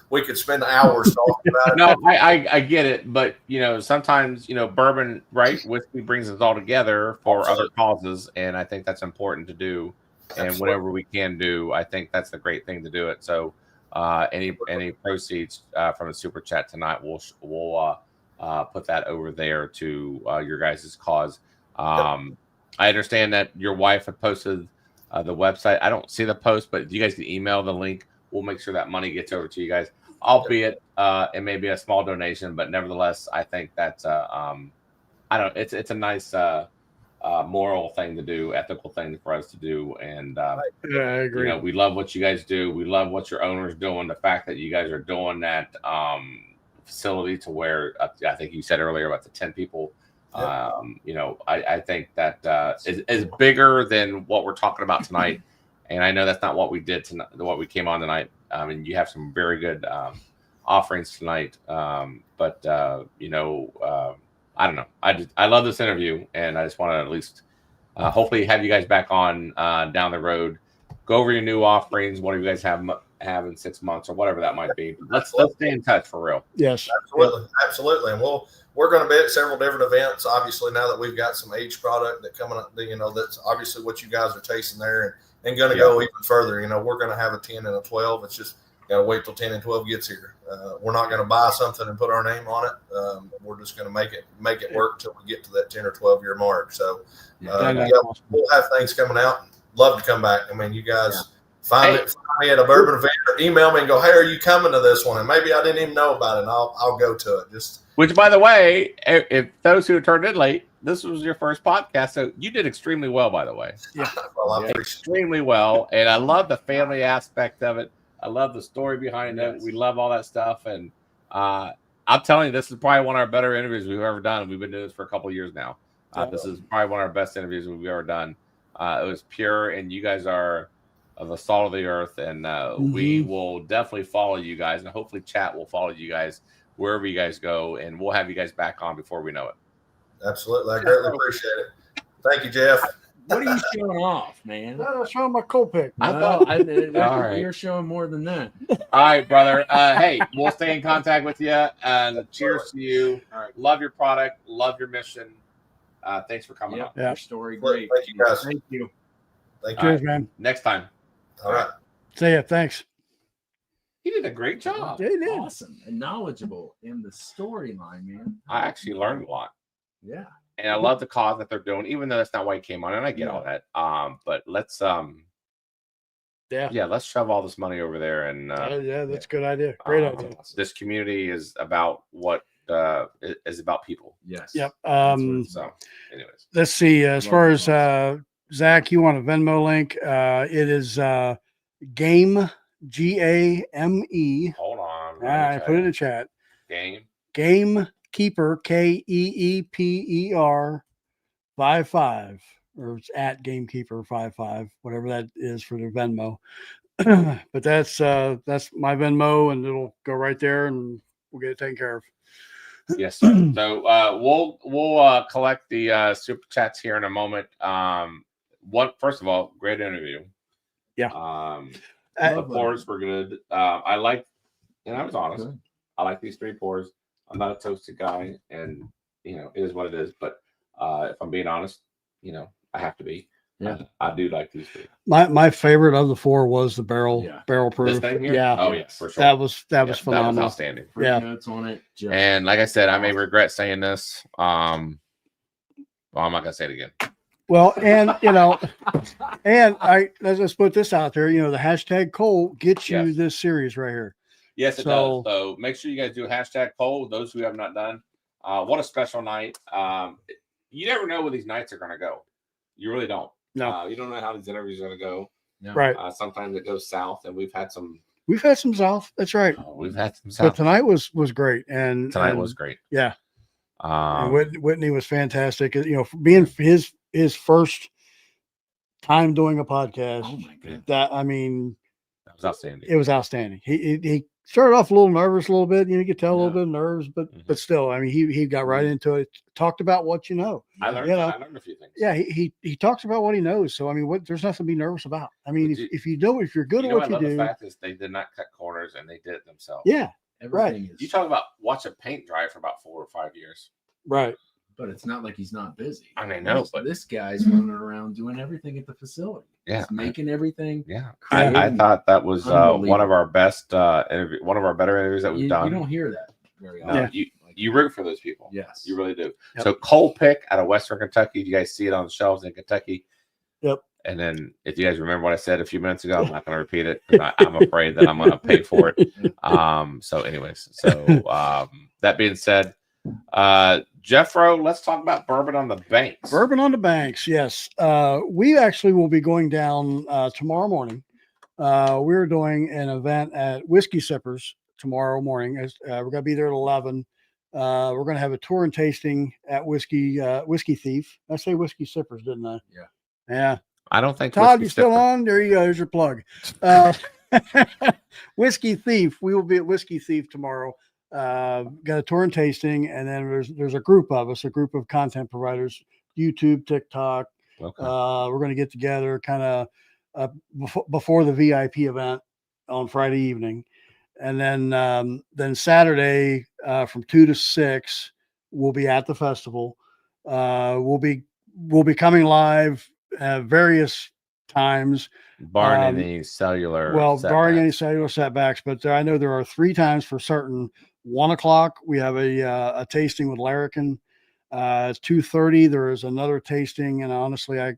we could spend hours talking about it. No, I get it, but sometimes bourbon, right? Whiskey brings us all together for other causes, and I think that's important to do. And whatever we can do, I think that's the great thing to do it. So any proceeds from a super chat tonight, we'll put that over there to your guys' cause. I understand that your wife had posted the website. I don't see the post, but if you guys can email the link, we'll make sure that money gets over to you guys. Albeit it may be a small donation, but nevertheless, I think that's it's a nice moral thing to do, ethical thing for us to do, and I agree. We love what you guys do. We love what your owner's doing. The fact that you guys are doing that facility to where I think you said earlier about the 10 people. I think that is bigger than what we're talking about tonight, and I know that's not what we did tonight. What we came on tonight. And you have some very good offerings tonight. But I don't know. I love this interview, and I just want to at least hopefully have you guys back on down the road. Go over your new offerings. What do you guys have in 6 months or whatever that might be? Let's stay in touch for real. Yes, absolutely. And we're going to be at several different events. Obviously, now that we've got some aged product that coming up, that's obviously what you guys are tasting there, and going to go even further. We're going to have a 10 and a 12. It's just got to wait till 10 and 12 gets here. We're not going to buy something and put our name on it. We're just going to make it work until we get to that 10 or 12 year mark. So we'll have things coming out. Love to come back. I mean, you guys find me at a bourbon event or email me and go, hey, are you coming to this one? And maybe I didn't even know about it, and I'll go to it. Which, by the way, if those who turned in late, this was your first podcast, so you did extremely well, by the way. Yeah, well, extremely well, and I love the family aspect of it. I love the story behind it. We love all that stuff, and I'm telling you, this is probably one of our better interviews we've ever done. We've been doing this for a couple of years now. This is probably one of our best interviews we've ever done. It was pure, and you guys are the salt of the earth, and we will definitely follow you guys, and hopefully chat will follow you guys wherever you guys go, and we'll have you guys back on before we know it. Absolutely. I greatly appreciate it. Thank you, Jeff. What are you showing off, man? I'm showing my Coal Pick. You're showing more than that. All right, brother. Hey, we'll stay in contact with you, and cheers to you. Love your product. Love your mission. Thanks for coming Yeah, on. your story, Well, great. thank you, guys. Thank you. Thank you. Cheers, man. Next time. All right. See ya. Thanks. He did a great job. Yeah, he did. Awesome and knowledgeable in the storyline, man. I actually learned a lot. Yeah. And I love the cause that they're doing, even though that's not why he came on, and I get all that. But let's let's shove all this money over there, and yeah, that's a good idea. Great idea. this community is about what is about people. Yes. Yep. So, anyways, Let's see. As Love far it, as Zach, you want a Venmo link? It is Game GAME. hold on. All right, put it in the chat. Game. Gamekeeper KEEPER 55, or it's at Gamekeeper 55, whatever that is for their Venmo. But that's my Venmo, and it'll go right there, and we'll get it taken care of. Yes, sir. So we'll collect the super chats here in a moment. First of all, great interview. Yeah. The pours were good. I like, and I was honest. Good. I like these 3 pours. I'm not a toasted guy, and it is what it is. But if I'm being honest, I have to be. Yeah. I do like these 3. My favorite of the 4 was the barrel This proof. thing here? Yeah. Oh, yes, for sure. That was That was phenomenal. outstanding. Free Yeah. notes on it. Just And like I said, I may regret saying this. Well, I'm not gonna say it again. Well, and let's put this out there. The hashtag Coal gets you Yes. this series right here. Yes, it So- does. So make sure you guys do hashtag poll. Those who have not done. What a special night. You never know where these nights are going to go. You really don't. No. You don't know how these interviews are going to go. no. Right. Sometimes it goes south, and we've had some. We've had some south. That's right. We've had some But south. tonight was great. And Tonight and, was great. Yeah. Um, And Whitney was fantastic. For being his first time doing a podcast. Oh my god. That was outstanding. it was outstanding. He started off a little nervous, a little bit. You could tell a little Yeah. bit of nerves, but Mhm. but still, he got right into it. Talked about what you know. I learned. you know. I learned a few things. Yeah, he talks about what he knows. So there's nothing to be nervous about. But If you're good You at know, what I you love do, the fact is they did not cut corners, and they did it themselves. yeah, Everything You is, talk about watching paint dry for about 4 or 5 years. right. but it's not like he's not busy. I mean, no, but this guy's running around doing everything at the facility. Yeah. He's making everything. yeah, Creating- I thought that was one of Unbelievable. our best one of our better interviews that we've You done. don't hear that very No, often. Yeah. you root for those people. Yes. You really do. Yep. So Coal Pick out of Western Kentucky. You guys see it on the shelves in Kentucky. Yep. And then if you guys remember what I said a few minutes ago, I'm not going to repeat it because I'm afraid that I'm going to pay for it. So anyways, that being said, Jeffro, let's talk about Bourbon on the Banks. Bourbon on the Banks, yes. We actually will be going down tomorrow morning. We're doing an event at Whiskey Sippers tomorrow morning. We're going to be there at 11. We're going to have a tour and tasting at Whiskey Thief. I say Whiskey Sippers, didn't I? Yeah. Yeah. I don't think Todd, Whiskey you still Sipper- on? There you go. There's your plug. Whiskey Thief. We will be at Whiskey Thief tomorrow. Got a tour and tasting, and then there's a group of us, a group of content providers, YouTube, TikTok. Okay. We're going to get together kind of before the VIP event on Friday evening, and then Saturday from 2 to 6 we'll be at the festival. We'll be coming live at various times. Barring any cellular. Barring any setbacks. cellular setbacks, but I know there are 3 times for certain. 1 o'clock, we have a tasting with Larrikin. It's 2:30. There is another tasting, and honestly, I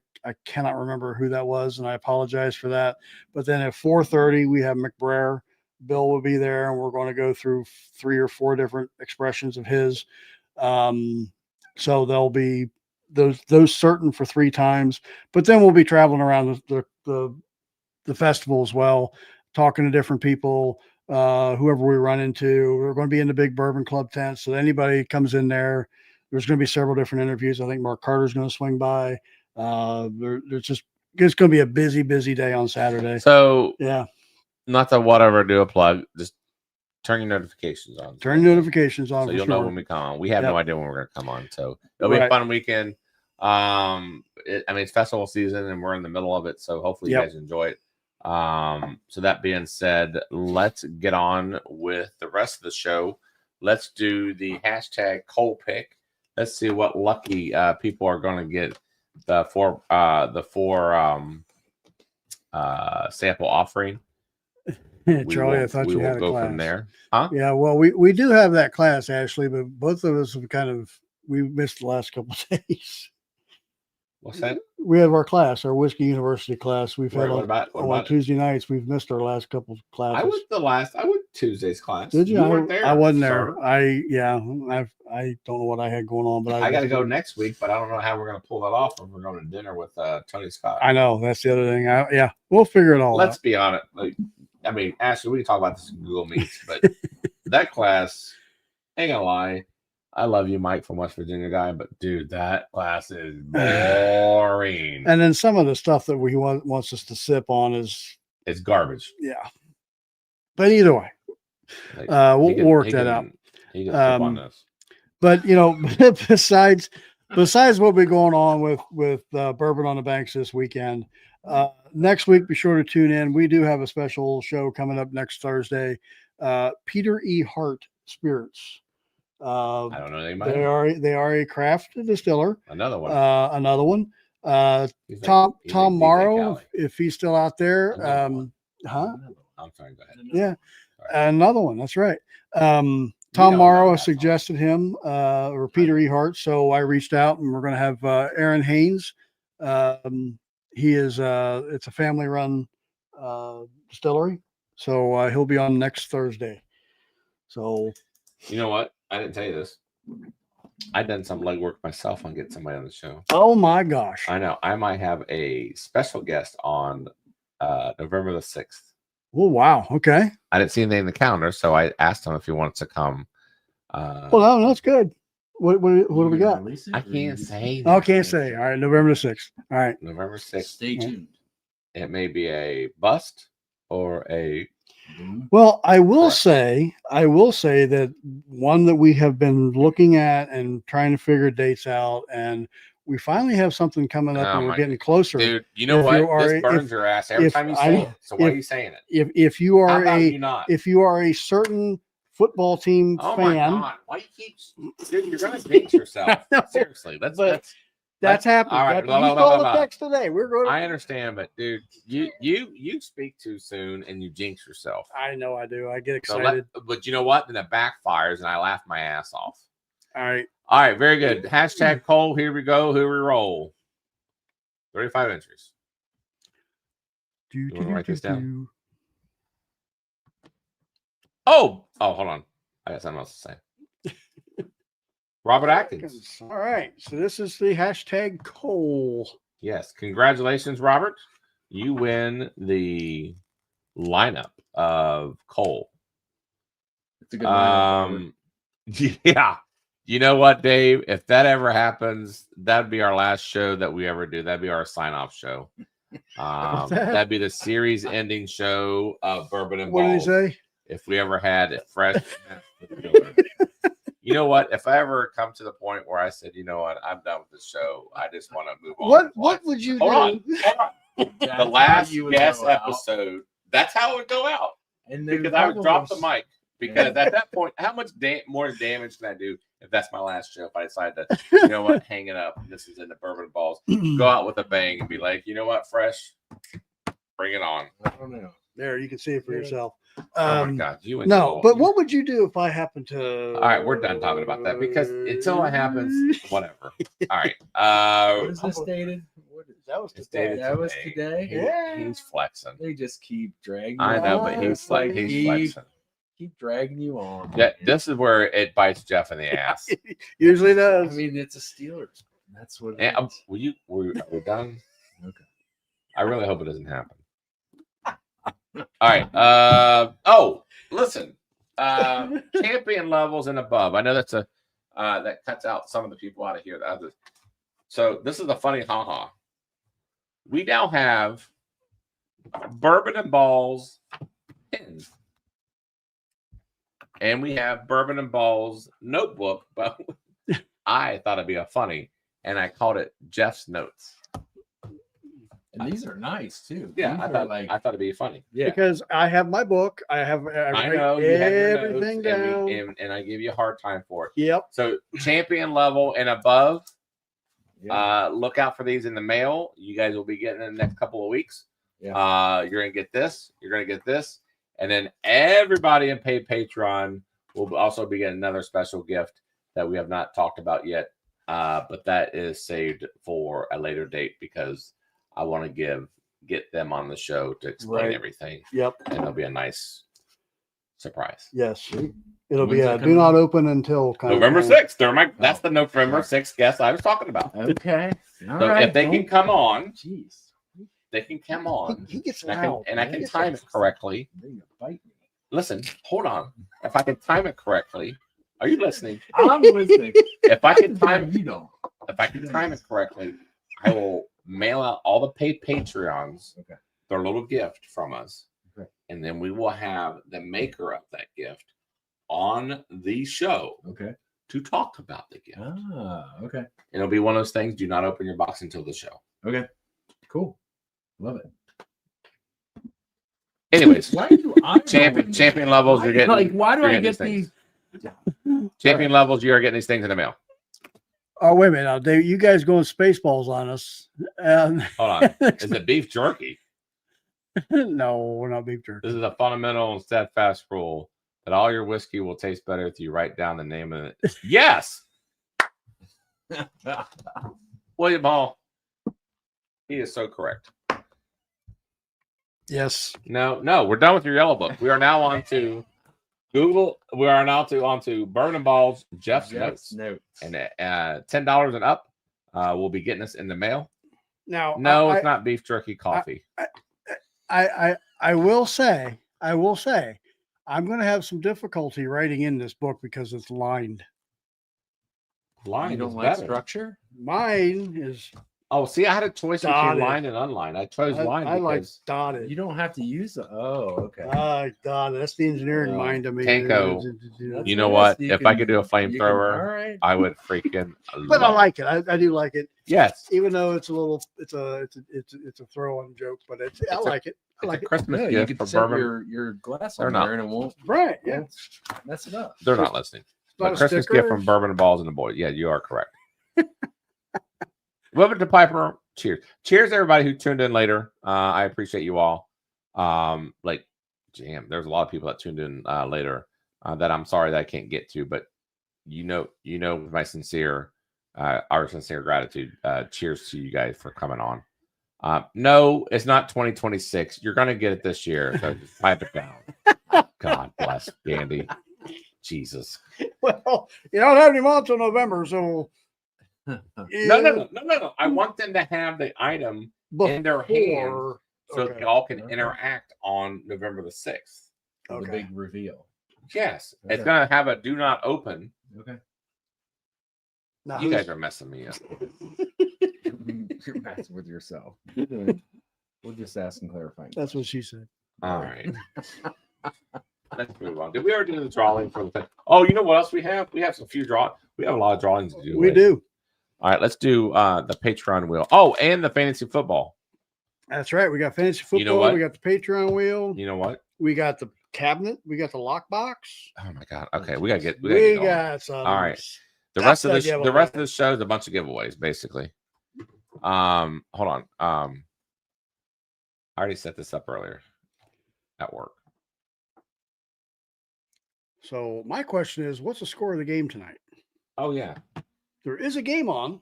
cannot remember who that was, and I apologize for that. But then at 4:30, we have McBrayer. Bill will be there, and we're going to go through 3 or 4 different expressions of his. So there'll be those certain for 3 times, but then we'll be traveling around the festival as well, talking to different people, whoever we run into. We're going to be in the big Bourbon Club tent, so anybody comes in there, there's going to be several different interviews. I think Mark Carter's going to swing by. It's going to be a busy day on Saturday. So Yeah, not to whatever do a plug, just turn your notifications on. turn notifications on. So for you'll know sure. when we come on. We have Yep. no idea when we're going to come on. So it'll be a Right. fun weekend. It's festival season and we're in the middle of it. So hopefully you Yep. guys enjoy it. So that being said, let's get on with the rest of the show. Let's do the hashtag Coal Pick. Let's see what lucky people are going to get the four sample offering. Charlie, I thought you had a go class. From there. Huh? Yeah, well, we do have that class, Ashley, but both of us have we missed the last couple of days. What's that? We have our class, our Whiskey University class. We've had What about on Tuesday nights. We've missed our last couple of classes. I went Tuesday's class. Did you? You weren't there. I wasn't there. Sir. I don't know what I had going on, but I got to go next week, but I don't know how we're going to pull that off when we're going to dinner with Tony Scott. I know that's the other thing. We'll figure it all out. Let's be honest. I mean, Ashley, we can talk about this in Google Meets, but that class, ain't gonna lie, I love you, Mike, from West Virginia guy, but dude, that class is boring. And then some of the stuff that we wants us to sip on it's garbage. Yeah. But either way, we'll work that out. He can sip on this. But besides what we're going on with Bourbon on the Banks this weekend, next week be sure to tune in. We do have a special show coming up next Thursday. Peter E. Hart Spirits. I don't know anybody. They are a craft distiller. Another one. Tom Morrow, if he's still out there. I'm sorry. Go ahead. Yeah, another one. That's right. Tom Morrow suggested him, or Peter E. Hart. So I reached out, and we're going to have Aaron Haynes. He is it's a family-run distillery, so he'll be on next Thursday. So, you know what? I didn't tell you this. I done some legwork myself on getting somebody on the show. Oh my gosh! I know. I might have a special guest on November the 6th. Oh wow! Okay. I didn't see anything in the calendar, so I asked him if he wanted to come. Well, no, that's good. What do we got? I can't say. Oh, can't say. All right, November the 6th. All right, November 6th. Stay tuned. It may be a bust or a. Well, I will say that one that we have been looking at and trying to figure dates out, and we finally have something coming up, and we're getting closer. Dude, you know what? This burns your ass every time you say it. So why are you saying it? If you are a certain football team fan, my God. Why you keep? Dude, you're gonna jinx yourself. Seriously, that's happening. All right, you saw the text today. We're going. I understand, but dude, you speak too soon and you jinx yourself. I know I do. I get excited. But you know what? Then it backfires, and I laugh my ass off. All right, very good. Hashtag Cole. Here we go. Here we roll. 35 inches. You want to write this down? Oh, hold on. I got something else to say. Robert Atkins. All right. So this is the hashtag Cole. Yes. Congratulations, Robert. You win the lineup of Cole. It's a good lineup. Yeah. You know what, Dave? If that ever happens, that'd be our last show that we ever do. That'd be our sign-off show. That'd be the series-ending show of Bourbon and Ballz. What did he say? If we ever had it fresh. You know what? If I ever come to the point where I said, you know what, I'm done with this show, I just want to move on. What would you do? Hold on. The last guest episode, that's how it would go out. And because I would drop the mic. Because at that point, how much more damage can I do if that's my last show? If I decide to, you know what, hang it up. This is in the Bourbon and Ballz. Go out with a bang and be like, you know what, fresh, bring it on. I don't know. There, you can see it for yourself. Oh my God, but what would you do if I happened to? All right, we're done talking about that because until it happens, whatever. All right. What is this dated? That was today. That was today. Yeah, he's flexing. They just keep dragging. I know, but he's flexing. Keep dragging you on. Yeah, this is where it bites Jeff in the ass. Usually does. I mean, it's a Steelers. That's what. Are we done? Okay. I really hope it doesn't happen. All right. Listen. Champion levels and above. I know that's that cuts out some of the people out of here. So this is a funny haha. We now have Bourbon and Ballz pins. And we have Bourbon and Ballz notebook, but I thought it'd be a funny, and I called it Jeff's Notes. And these are nice too. Yeah, These I are thought like, it'd be funny. yeah. Because I have my book. I have I know you have your notes, everything down. and I give you a hard time for it. Yep. So champion level and above, Yeah. look out for these in the mail. You guys will be getting in the next couple of weeks. Yeah. You're gonna get this. You're gonna get this, and then everybody in paid Patreon will also be getting another special gift that we have not talked about yet. But that is saved for a later date because I want to get them on the show to explain everything. Yep. And it'll be a nice surprise. Yes. It'll When's be that do coming not out? open until November 6th. That's the November 6th guest I was talking about. Okay. All So right. if they can come on, Jeez. they can come on. He gets And I can, loud. and I can time it correctly. They're gonna bite me. Listen, hold on. If I can time it correctly, are you listening? I'm listening. If I can time You don't. if I can time it correctly, I will mail out all the paid Patreons their little gift from us. Okay. And then we will have the maker of that gift on the show Okay. to talk about the gift. Okay. It'll be one of those things. Do not open your box until the show. Okay. Cool. Love it. Anyways, Why do I champion levels, you're getting why do you're I getting get these these? champion levels. You are getting these things in the mail. Oh, wait a minute. Now, Dave, you guys going Spaceballs on us. Hold on. Is it beef jerky? No, we're not beef jerky. This is a fundamental and steadfast rule that all your whiskey will taste better if you write down the name of it. Yes. William Hall. He is so correct. Yes. No, we're done with your yellow book. We are now on to Google. We are now on to Bourbon and Ballz, Jeff's notes. And $10 and up, we'll be getting us in the mail. Now, No, it's not beef jerky coffee. I will say, I'm going to have some difficulty writing in this book because it's lined. Line You is don't like better. structure? Mine is Oh, see, I had a choice Dotted. between line and unlined. I chose line I like because dotted. You don't have to use the. Oh, okay. Dotted. That's the engineering Oh, mind of me. Tanko. That's you know nice. what? You If I can- could do a you can- flamethrower, all right. I would freaking. But I love like it. I do like it, Yes, even though it's a little, it's a throw-on joke, but I like it. I it's like a it. Christmas Yeah, you gift could for set bourbon. your glass They're on not. there and it won't Right? Yeah. mess it up. They're not listening. Not But a Christmas sticker. gift from Bourbon and Balls and the Boys. Yeah, you are correct. Moving to Piper. Cheers, everybody who tuned in later. I appreciate you all. There's a lot of people that tuned in later that I'm sorry that I can't get to, but you know, my our sincere gratitude. Cheers to you guys for coming on. No, it's not 2026. You're gonna get it this year. So just pipe it down. God bless Andy. Jesus. Well, you don't have any months till November, so No. I want them to have the item in their hands so they all can interact on November the 6th. The big reveal. Yes. Okay. It's going to have a do not open. Okay. Now, You guys are messing me up. You're messing with yourself. We'll just ask and clarify. That's what she said. All right. Let's move on. Did we already do the drawing for the thing? Oh, you know what else we have? We have we have a lot of drawings to do. We do. All right, let's do the Patreon wheel. Oh, and the fantasy football. That's right. We got fantasy football. You know what? We got the Patreon wheel. You know what? We got the cabinet. We got the lockbox. Oh my god. Okay, we gotta get. We get going. got some. All right. The That's rest of the this, the giveaway. rest of this show is a bunch of giveaways, basically. Hold on. I already set this up earlier at work. So my question is, what's the score of the game tonight? Oh yeah. There is a game on.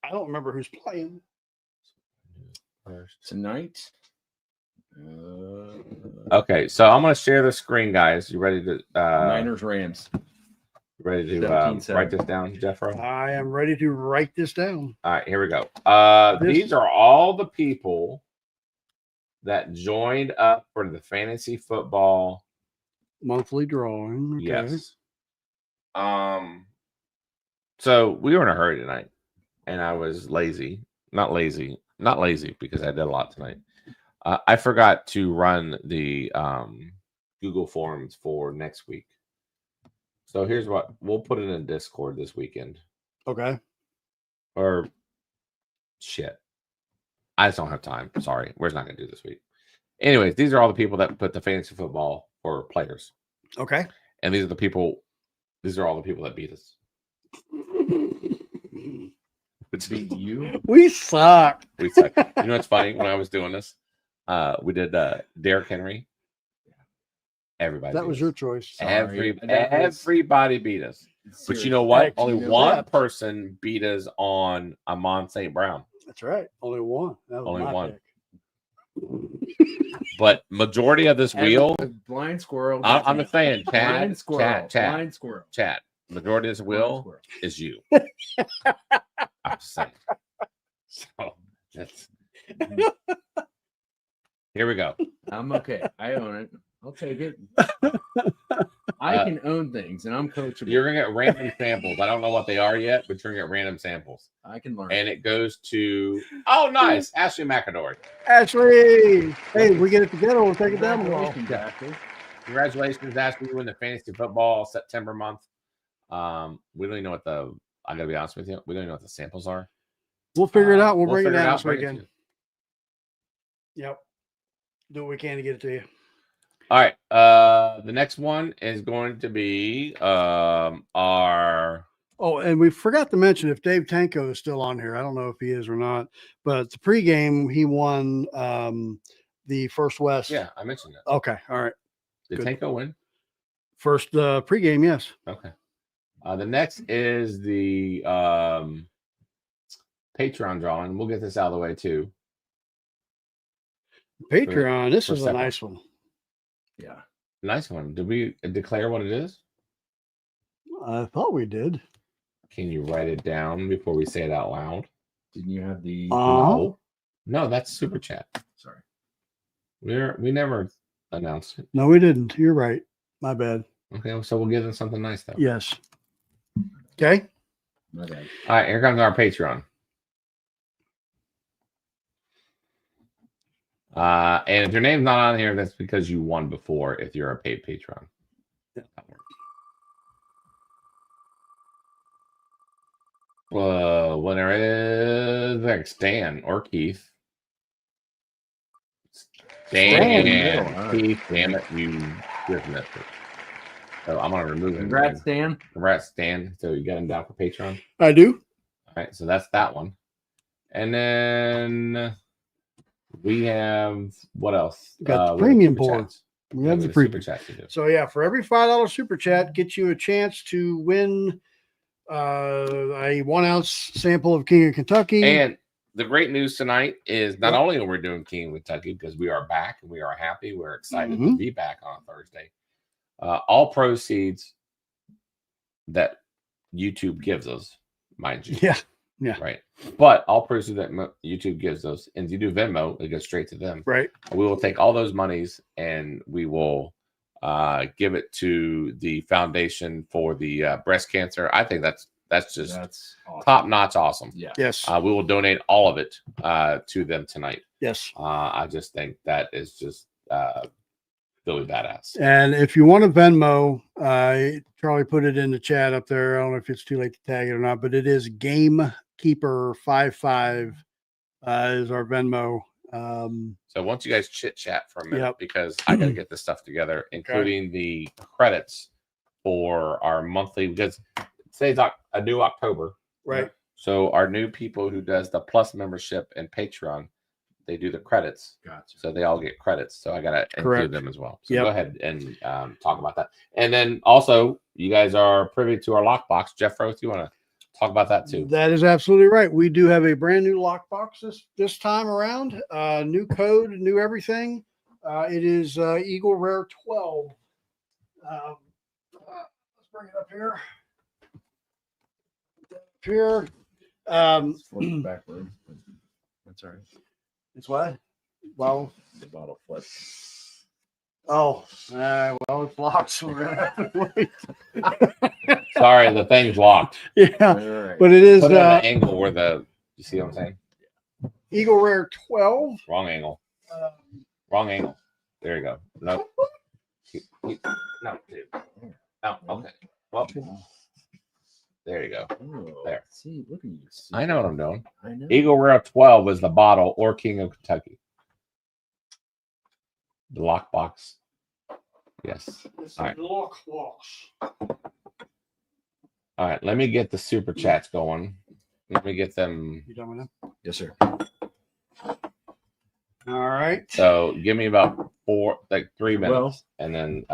I don't remember who's playing. Tonight. Okay, so I'm gonna share the screen, guys. You ready to Niners Rams. ready to 17-7. write this down, Jeffro? I am ready to write this down. All right, here we go. This- These are all the people that joined up for the fantasy football. Monthly drawing. Okay. Yes. So we were in a hurry tonight, and I was lazy. Not lazy because I did a lot tonight. I forgot to run the Google Forms for next week. So here's what we'll put it in Discord this weekend. Okay. Or shit. I just don't have time. Sorry, we're not going to do this week. Anyways, these are all the people that put the fantasy football for players, Okay. and these are the people. These are all the people that beat us. It's beat you. We suck. We suck. You know what's funny? When I was doing this, we did Derrick Henry. Everybody. That beat was us. your choice. Everybody beat us. But you know what? Only one person beat us on Amon St. Brown. That's right. Only one. That was Only my one. pick. But majority of this wheel, blind squirrel. I'm just saying, Blind squirrel. Blind squirrel. Chat. Majority of this wheel is you. I'm just saying. So that's here we go. I'm okay. I own it. I'll take it. I can own things, and I'm coachable. You're gonna get random samples. I don't know what they are yet, but you're gonna get random samples. I can learn. And it goes to nice, Ashley McAdory. Ashley, hey, we get it together. We'll take it down the wall. Congratulations, Ashley! You win the fantasy football September month. We don't even know what I gotta be honest with you. We don't even know what the samples are. We'll figure it out. We'll bring it figure down out, this bring it to weekend. you. Yep. Do what we can to get it to you. All right. The next one is going to be our. Oh, and we forgot to mention if Dave Tanko is still on here. I don't know if he is or not, but the pregame he won the First West. Yeah, I mentioned that. Okay. All right. Did Good. Tanko win? First pregame, yes. Okay. The next is the Patreon drawing. We'll get this out of the way too. Patreon. This for is a separate. nice one. Yeah. Nice one. Did we declare what it is? I thought we did. Can you write it down before we say it out loud? Didn't you have the? No, that's super chat. Sorry. We never announced it. No, we didn't. You're right. My bad. Okay, so we'll give them something nice though. Yes. Okay. My bad. All right, here comes our Patreon. And if your name's not on here, that's because you won before if you're a paid patron. Winner is like Stan or Keith. Stan. Keith, damn it, you just missed it. So I'm gonna remove him. Congrats, Dan. Congrats, Stan. So you got him down for Patreon. I do. All right, so that's that one. And then we have what else? We got the we have premium super board. chats. We have the super premium. chats to do. So yeah, for every $5 super chat, gets you a chance to win a 1 ounce sample of King of Kentucky. And the great news tonight is not only are we doing King of Kentucky because we are back and we are happy, we're excited to be back on Thursday. All proceeds that YouTube gives us, mind you. Yeah. Right. But all proceeds that YouTube gives us, and you do Venmo, it goes straight to them. Right. We will take all those monies and we will give it to the foundation for the breast cancer. I think that's just awesome. top notch awesome. Yeah. Yes. We will donate all of it to them tonight. Yes. I just think that is just really badass. And if you want to Venmo, Charlie put it in the chat up there. I don't know if it's too late to tag it or not, but it is Gamekeeper55 is our Venmo. So once you guys chit chat for a minute, because I got to get this stuff together, including the credits for our monthly, because today's a new October. Right. So our new people who does the Plus membership and Patreon, they do the credits. Gotcha. So they all get credits. So I got to include them as well. So Yep. go ahead and talk about that. And then also, you guys are privy to our lockbox. Jeff Roth, you want to talk about that too? That is absolutely right. We do have a brand new lockbox this time around. New code, new everything. It is Eagle Rare 12. Let's bring it up here. Here. Flip it backward. That's all right. It's what? Well, The bottle flip. well, it's locked, so we're gonna have to wait. Sorry, the thing's locked. Yeah, All right. but it is Put it on the angle where you see what I'm saying? Eagle Rare 12. Wrong angle. Wrong angle. There you go. No. No, dude. No, okay. Well, There you go. Oh, There. See, look at you. I know what I'm doing. I know. Eagle Rare 12 is the bottle, or King of Kentucky. The lockbox. Yes. All right. All right. Let me get the super chats going. Let me get them. You done with them? Yes, sir. All right. So give me about 3 minutes. Well, And then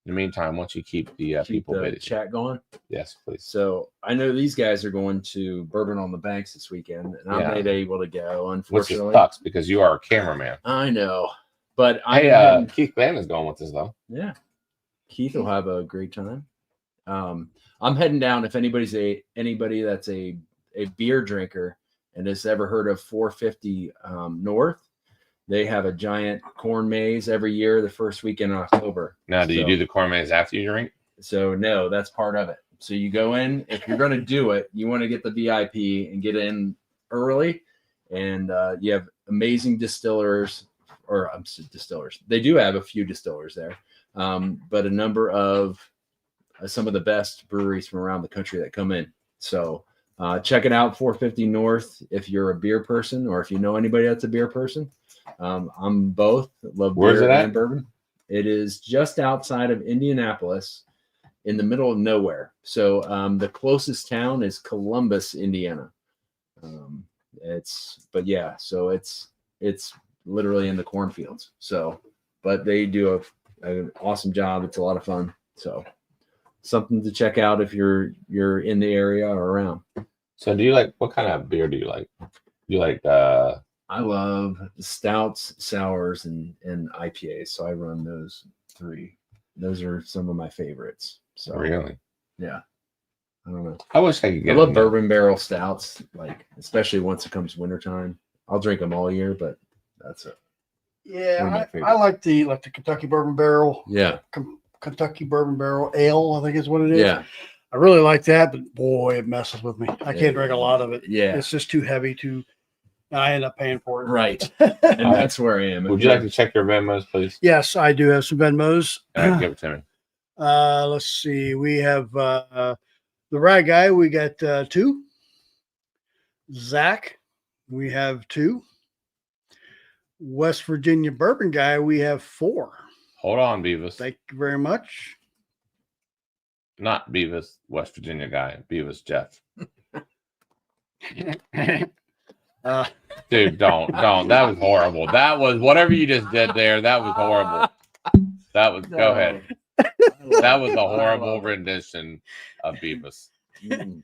in the meantime, once you keep the keep people the busy. chat going. Yes, please. So I know these guys are going to Bourbon on the Banks this weekend, and I'm Yeah. not able to go, Which unfortunately. sucks because you are a cameraman. I know, but Hey, Keith Glenn is going with us though. yeah, Keith will have a great time. I'm heading down. If anybody that's a beer drinker and has ever heard of 450 North, they have a giant corn maze every year the first weekend in October. Now, do you do the corn maze after you drink? So no, that's part of it. So you go in, if you're going to do it, you want to get the VIP and get in early. And you have amazing distillers, or distillers. They do have a few distillers there, but a number of some of the best breweries from around the country that come in. So check it out, 450 North, if you're a beer person or if you know anybody that's a beer person. I'm both. Love Where's beer it at? and bourbon. It is just outside of Indianapolis, in the middle of nowhere. So the closest town is Columbus, Indiana. It's literally in the cornfields. So, but they do an awesome job. It's a lot of fun. So, something to check out if you're in the area or around. So, do you like, what kind of beer do you like? Do you like I love stouts, sours, and IPAs. So I run those 3. Those are some of my favorites. So really? yeah, I don't know. I wish I could get. I love bourbon barrel stouts, like especially once it comes wintertime. I'll drink them all year, but that's it. One of my Yeah, favorites. I like the Kentucky Bourbon Barrel. Yeah, Kentucky Bourbon Barrel Ale, I think is what it is. yeah, I really like that, but boy, it messes with me. I can't drink a lot of it. yeah. It's just too heavy. And I end up paying for it. Right, and that's where I am. Would you like to check your Venmos, please? Yes, I do have some Venmos. Give it to me. Let's see. We have the Rye Guy. We got 2. Zach, we have 2. West Virginia Bourbon Guy, we have 4. Hold on, Beavis. Thank you very much. Not Beavis, West Virginia guy. Beavis Jeff. Dude, don't. That was horrible. That was whatever you just did there. That was horrible. That was. Go ahead. That was a horrible rendition of Beavis. That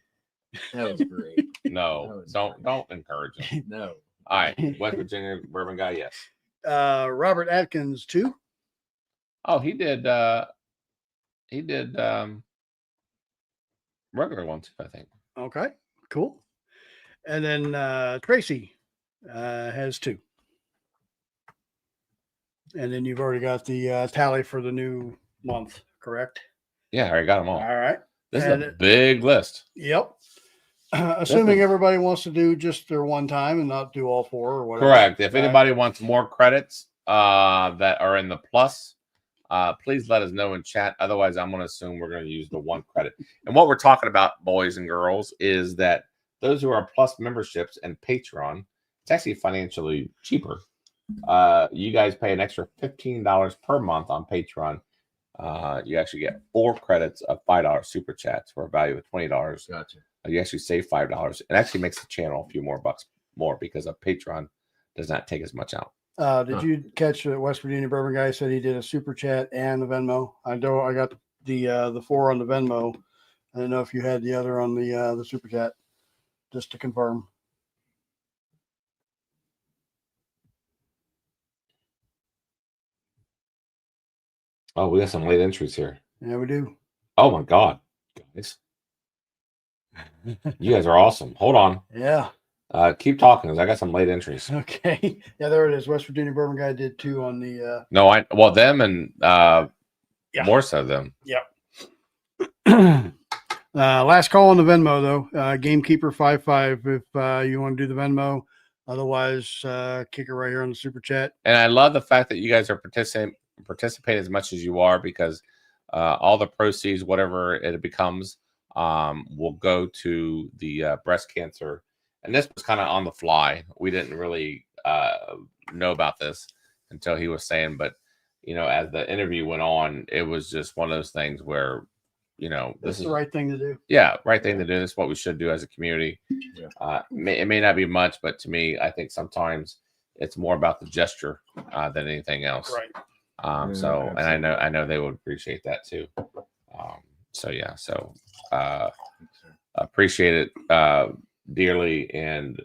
was great. No, don't encourage him. No. All right, West Virginia Bourbon Guy, yes. Robert Atkins 2. Oh, he did regular ones, I think. Okay, cool. And then Tracy has 2. And then you've already got the tally for the new month, correct? Yeah, I already got them all. All right. This And is a big list. Yep. Assuming everybody wants to do just their one time and not do all 4 or whatever. Correct. If anybody wants more credits that are in the plus, please let us know in chat. Otherwise, I'm going to assume we're going to use the 1 credit. And what we're talking about, boys and girls, is that those who are plus memberships and Patreon, it's actually financially cheaper. You guys pay an extra $15 per month on Patreon. You actually get 4 credits of $5 super chats for a value of $20. Gotcha. You actually save $5. It actually makes the channel a few more bucks more because a Patreon does not take as much out. Did you catch the West Virginia Bourbon Guy said he did a super chat and the Venmo? I know I got the 4 on the Venmo. I don't know if you had the other on the super chat, just to confirm. Oh, we got some late entries here. Yeah, we do. Oh my God, guys. You guys are awesome. Hold on. Yeah. Keep talking because I got some late entries. Okay. Yeah, there it is. West Virginia Bourbon Guy did 2 on the No, them and more so them. Yep. Last call on the Venmo though. Gamekeeper 55 if you want to do the Venmo. Otherwise, kick it right here on the super chat. And I love the fact that you guys are participate as much as you are because all the proceeds, whatever it becomes, we'll go to the breast cancer. And this was kind of on the fly. We didn't really know about this until he was saying, but as the interview went on, it was just one of those things where, This is the right thing to do. Yeah, right thing to do. This is what we should do as a community. Yeah. It may not be much, but to me, I think sometimes it's more about the gesture than anything else. Right. So, and I know they would appreciate that too. So appreciate it dearly, and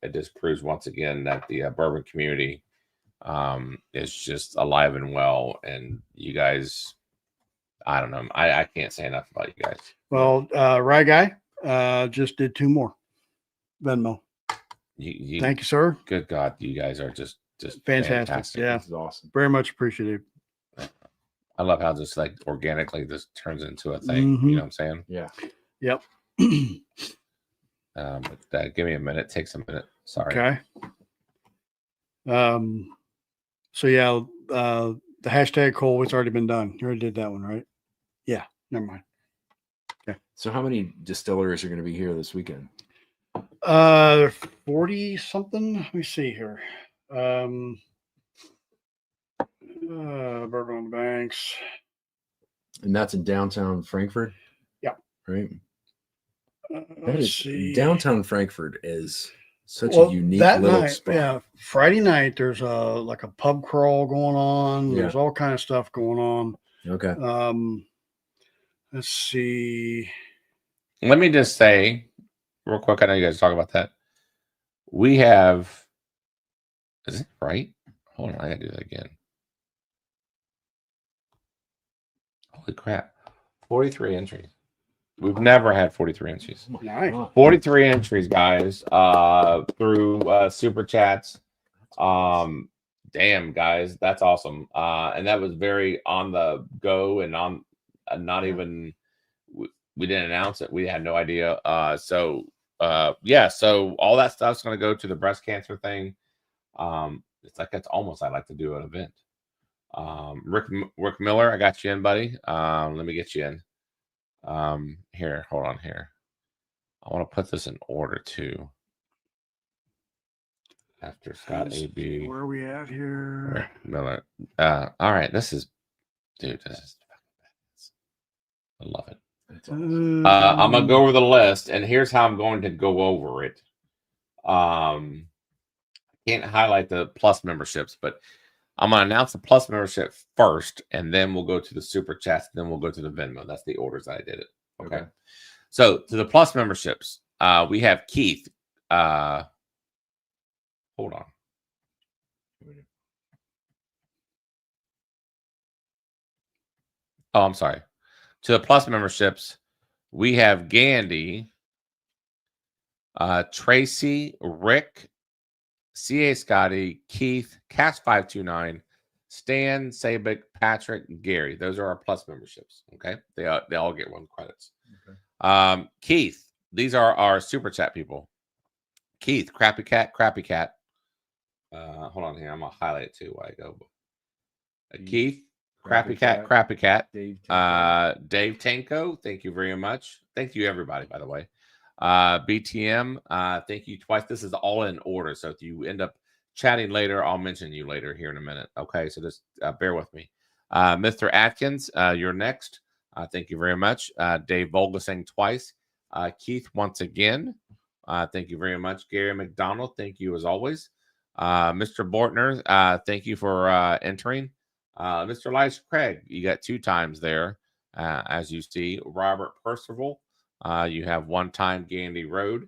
it just proves once again that the bourbon community is just alive and well, and you guys, I don't know, I can't say enough about you guys. Well, Rye Guy just did 2 more Venmo. Thank you, sir. Good God, you guys are just fantastic. Yeah, this is awesome. Very much appreciative. I love how just like organically this turns into a thing. Mm-hmm. You know what I'm saying? Yeah. Yep. But give me a minute. Takes a minute. Sorry. Okay. So yeah, the hashtag Coal, it's already been done. You already did that one, right? Yeah. Never mind. Okay. So how many distilleries are going to be here this weekend? 40 something. Let me see here. Bourbon on the Banks. And that's in downtown Frankfurt? Yeah. Right. Let's see. Downtown Frankfurt is such a unique little spot. Yeah. Friday night, there's like a pub crawl going on. Yeah. There's all kind of stuff going on. Okay. Let's see. Let me just say real quick. I know you guys talk about that. We have, is it right? Hold on. I got to do that again. Holy crap. 43 entries. We've never had 43 entries. Nice. 43 entries, guys, through super chats. Damn, guys, that's awesome. And that was very on the go and on not even, we didn't announce it. We had no idea. So all that stuff's going to go to the breast cancer thing. It's almost, I'd like to do an event. Rick Miller, I got you in, buddy. Let me get you in. Here, hold on here. I want to put this in order too. After Scott AB. Where are we at here? Rick Miller. All right, this is fucking badass. I love it. I'm gonna go over the list, and here's how I'm going to go over it. I can't highlight the plus memberships, but I'm going to announce the plus membership first, and then we'll go to the super chats, then we'll go to the Venmo. That's the orders I did it. Okay. So to the plus memberships, we have Keith. Hold on. Oh, I'm sorry. To the plus memberships, we have Gandhi, Tracy, Rick, C.A. Scotty, Keith, Cast529, Stan, Sabic, Patrick, Gary. Those are our plus memberships. Okay. They all get 1 credits. Okay. Keith, these are our super chat people. Keith, Crappy Cat. Hold on here. I'm going to highlight it too while I go. Keith, Crappy Cat. Dave Tanko. Thank you very much. Thank you, everybody, by the way. BTM, thank you twice. This is all in order. So if you end up chatting later, I'll mention you later here in a minute. Okay. So just bear with me. Mr. Atkins, you're next. Thank you very much. Dave Volgasing twice. Keith, once again. Thank you very much. Gary McDonald, thank you as always. Mr. Bortner, thank you for entering. Mr. Elijah Craig, you got 2 times there, as you see. Robert Percival, you have 1 time. Gandy Road,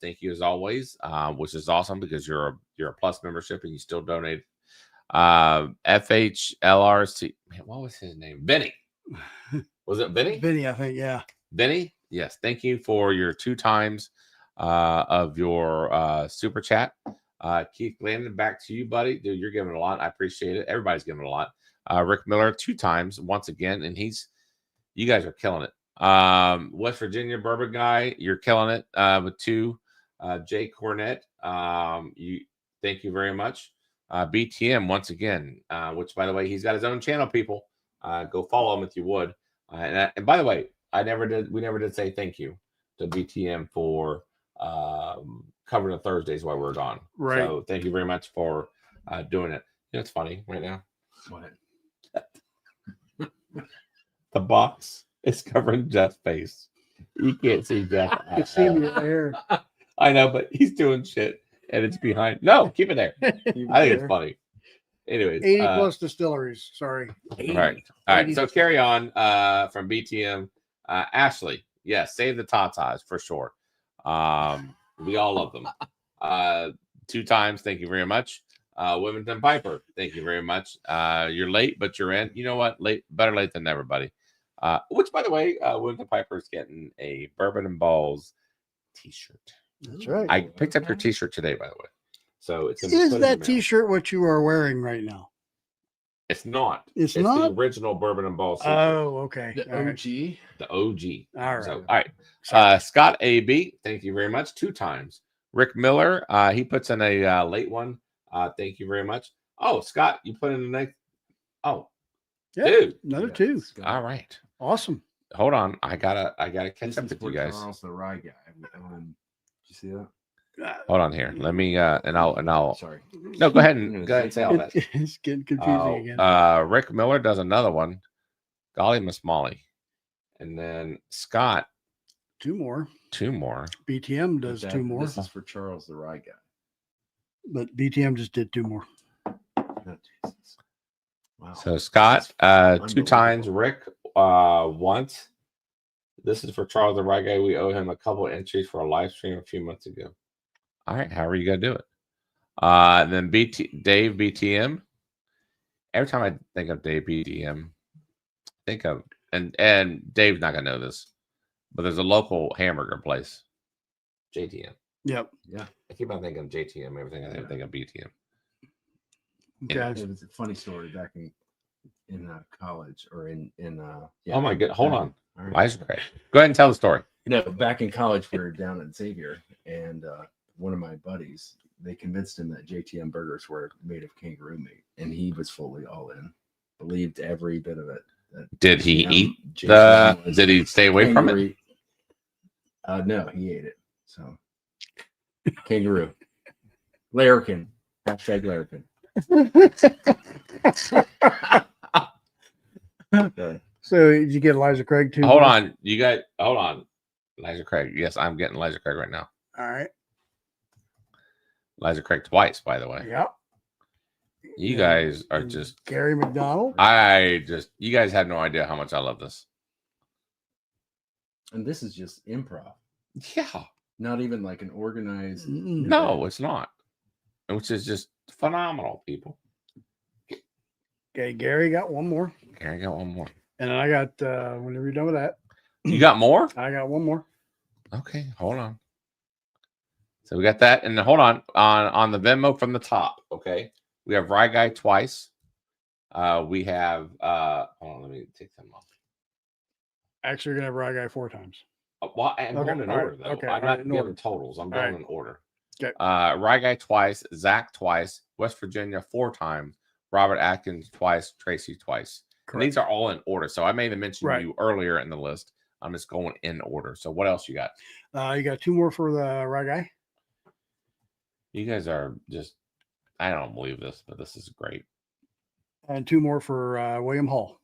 thank you as always, which is awesome because you're a plus membership and you still donate. FHLRC, man, what was his name? Benny. Was it Benny? Benny, I think, yeah. Benny, yes. Thank you for your 2 times of your super chat. Keith Landon, back to you, buddy. Dude, you're giving a lot. I appreciate it. Everybody's giving a lot. Rick Miller, 2 times once again, and you guys are killing it. West Virginia bourbon guy, you're killing it with 2. Jay Cornett, thank you very much. BTM once again, which by the way, he's got his own channel. People, go follow him if you would. And by the way, I never did. We never did say thank you to BTM for covering the Thursdays while we were gone. Right. So thank you very much for doing it. You know, it's funny right now. What? The box is covering Jeff's face. You can't see Jeff. You can see me there. I know, but he's doing shit, and it's behind. No, keep it there. I think it's funny. Anyways, 80 plus distilleries. Sorry. all right. So carry on from BTM. Ashley, yes, save the tatas for sure. We all love them. 2 times, thank you very much. Wilmington Piper, thank you very much. You're late, but you're in. You know what? Better late than never, buddy. Which, by the way, Wilmington Piper is getting a Bourbon and Ballz t-shirt. That's right. I picked up your t-shirt today, by the way. So it's Is that t-shirt what you are wearing right now? It's not. It's the not? original Bourbon and Ballz. Oh, okay. The All right. OG. The OG. All right. So, all right. Scott AB, thank you very much. 2 times. Rick Miller, he puts in a late one. Thank you very much. Oh, Scott, you put in the next. Oh, Yeah, dude. another 2. Scott. All right. Awesome. Hold on. I gotta catch This up is with for you guys. Charles, the rye guy. Did you see that? Hold on here. Let me and I'll Sorry. no, go ahead and say all that. It's getting confusing again. Rick Miller does another one. Golly Miss Molly. And then Scott, 2 more. 2 more. BTM does 2 more, This is for Charles, the rye guy. but BTM just did 2 more. Oh, Jesus. Wow. So Scott, This is 2 times. unbelievable. Rick, once. This is for Charles the Right Guy. We owe him a couple entries for a live stream a few months ago. All right, how are you gonna do it? And then Dave BTM. Every time I think of Dave BTM, think of and Dave's not gonna know this, but there's a local hamburger place, JTM. Yep. Yeah. I keep on thinking of JTM. Everything I think of BTM. Okay. It was a funny story back in college or in yeah. Oh my god! Hold on, All right. why is it great? Go ahead and tell the story. You know, back in college, we were down at Xavier, and one of my buddies, they convinced him that JTM burgers were made of kangaroo meat, and he was fully all in, believed every bit of it. Did he eat JTM was Did he stay away from it? kangaroo. No, he ate it. So, kangaroo, larrikin, #larrikin. So did you get Eliza Craig too? Hold on, hold on, Elijah Craig. Yes, I'm getting Elijah Craig right now. All right. Elijah Craig twice, by the way. Yep. You guys are just. Gary McDonald. You guys have no idea how much I love this. And this is just improv, Yeah. not even like an organized. Mm-mm. No, it's not. Which is just phenomenal, people. Okay, Gary got 1 more, Here, I got one more. and then I got whenever you're done with that, You got more? I got 1 more. Okay, hold on. So we got that, and then hold on the Venmo from the top. Okay, we have Rye Guy twice. We have hold on, let me take them off. Actually, you're gonna have Rye Guy 4 times. Well, I'm Okay, going in all right, order though. okay, I'm all not right, in giving order. totals. I'm All going right. in order. Okay. Rye Guy twice, Zach twice, West Virginia 4 times, Robert Atkins twice, Tracy twice. And these are all in order. So I may have mentioned Right. you earlier in the list. I'm just going in order. So what else you got? You got 2 more for the Rye Guy. You guys are just, I don't believe this, but this is great. And 2 more for William Hall.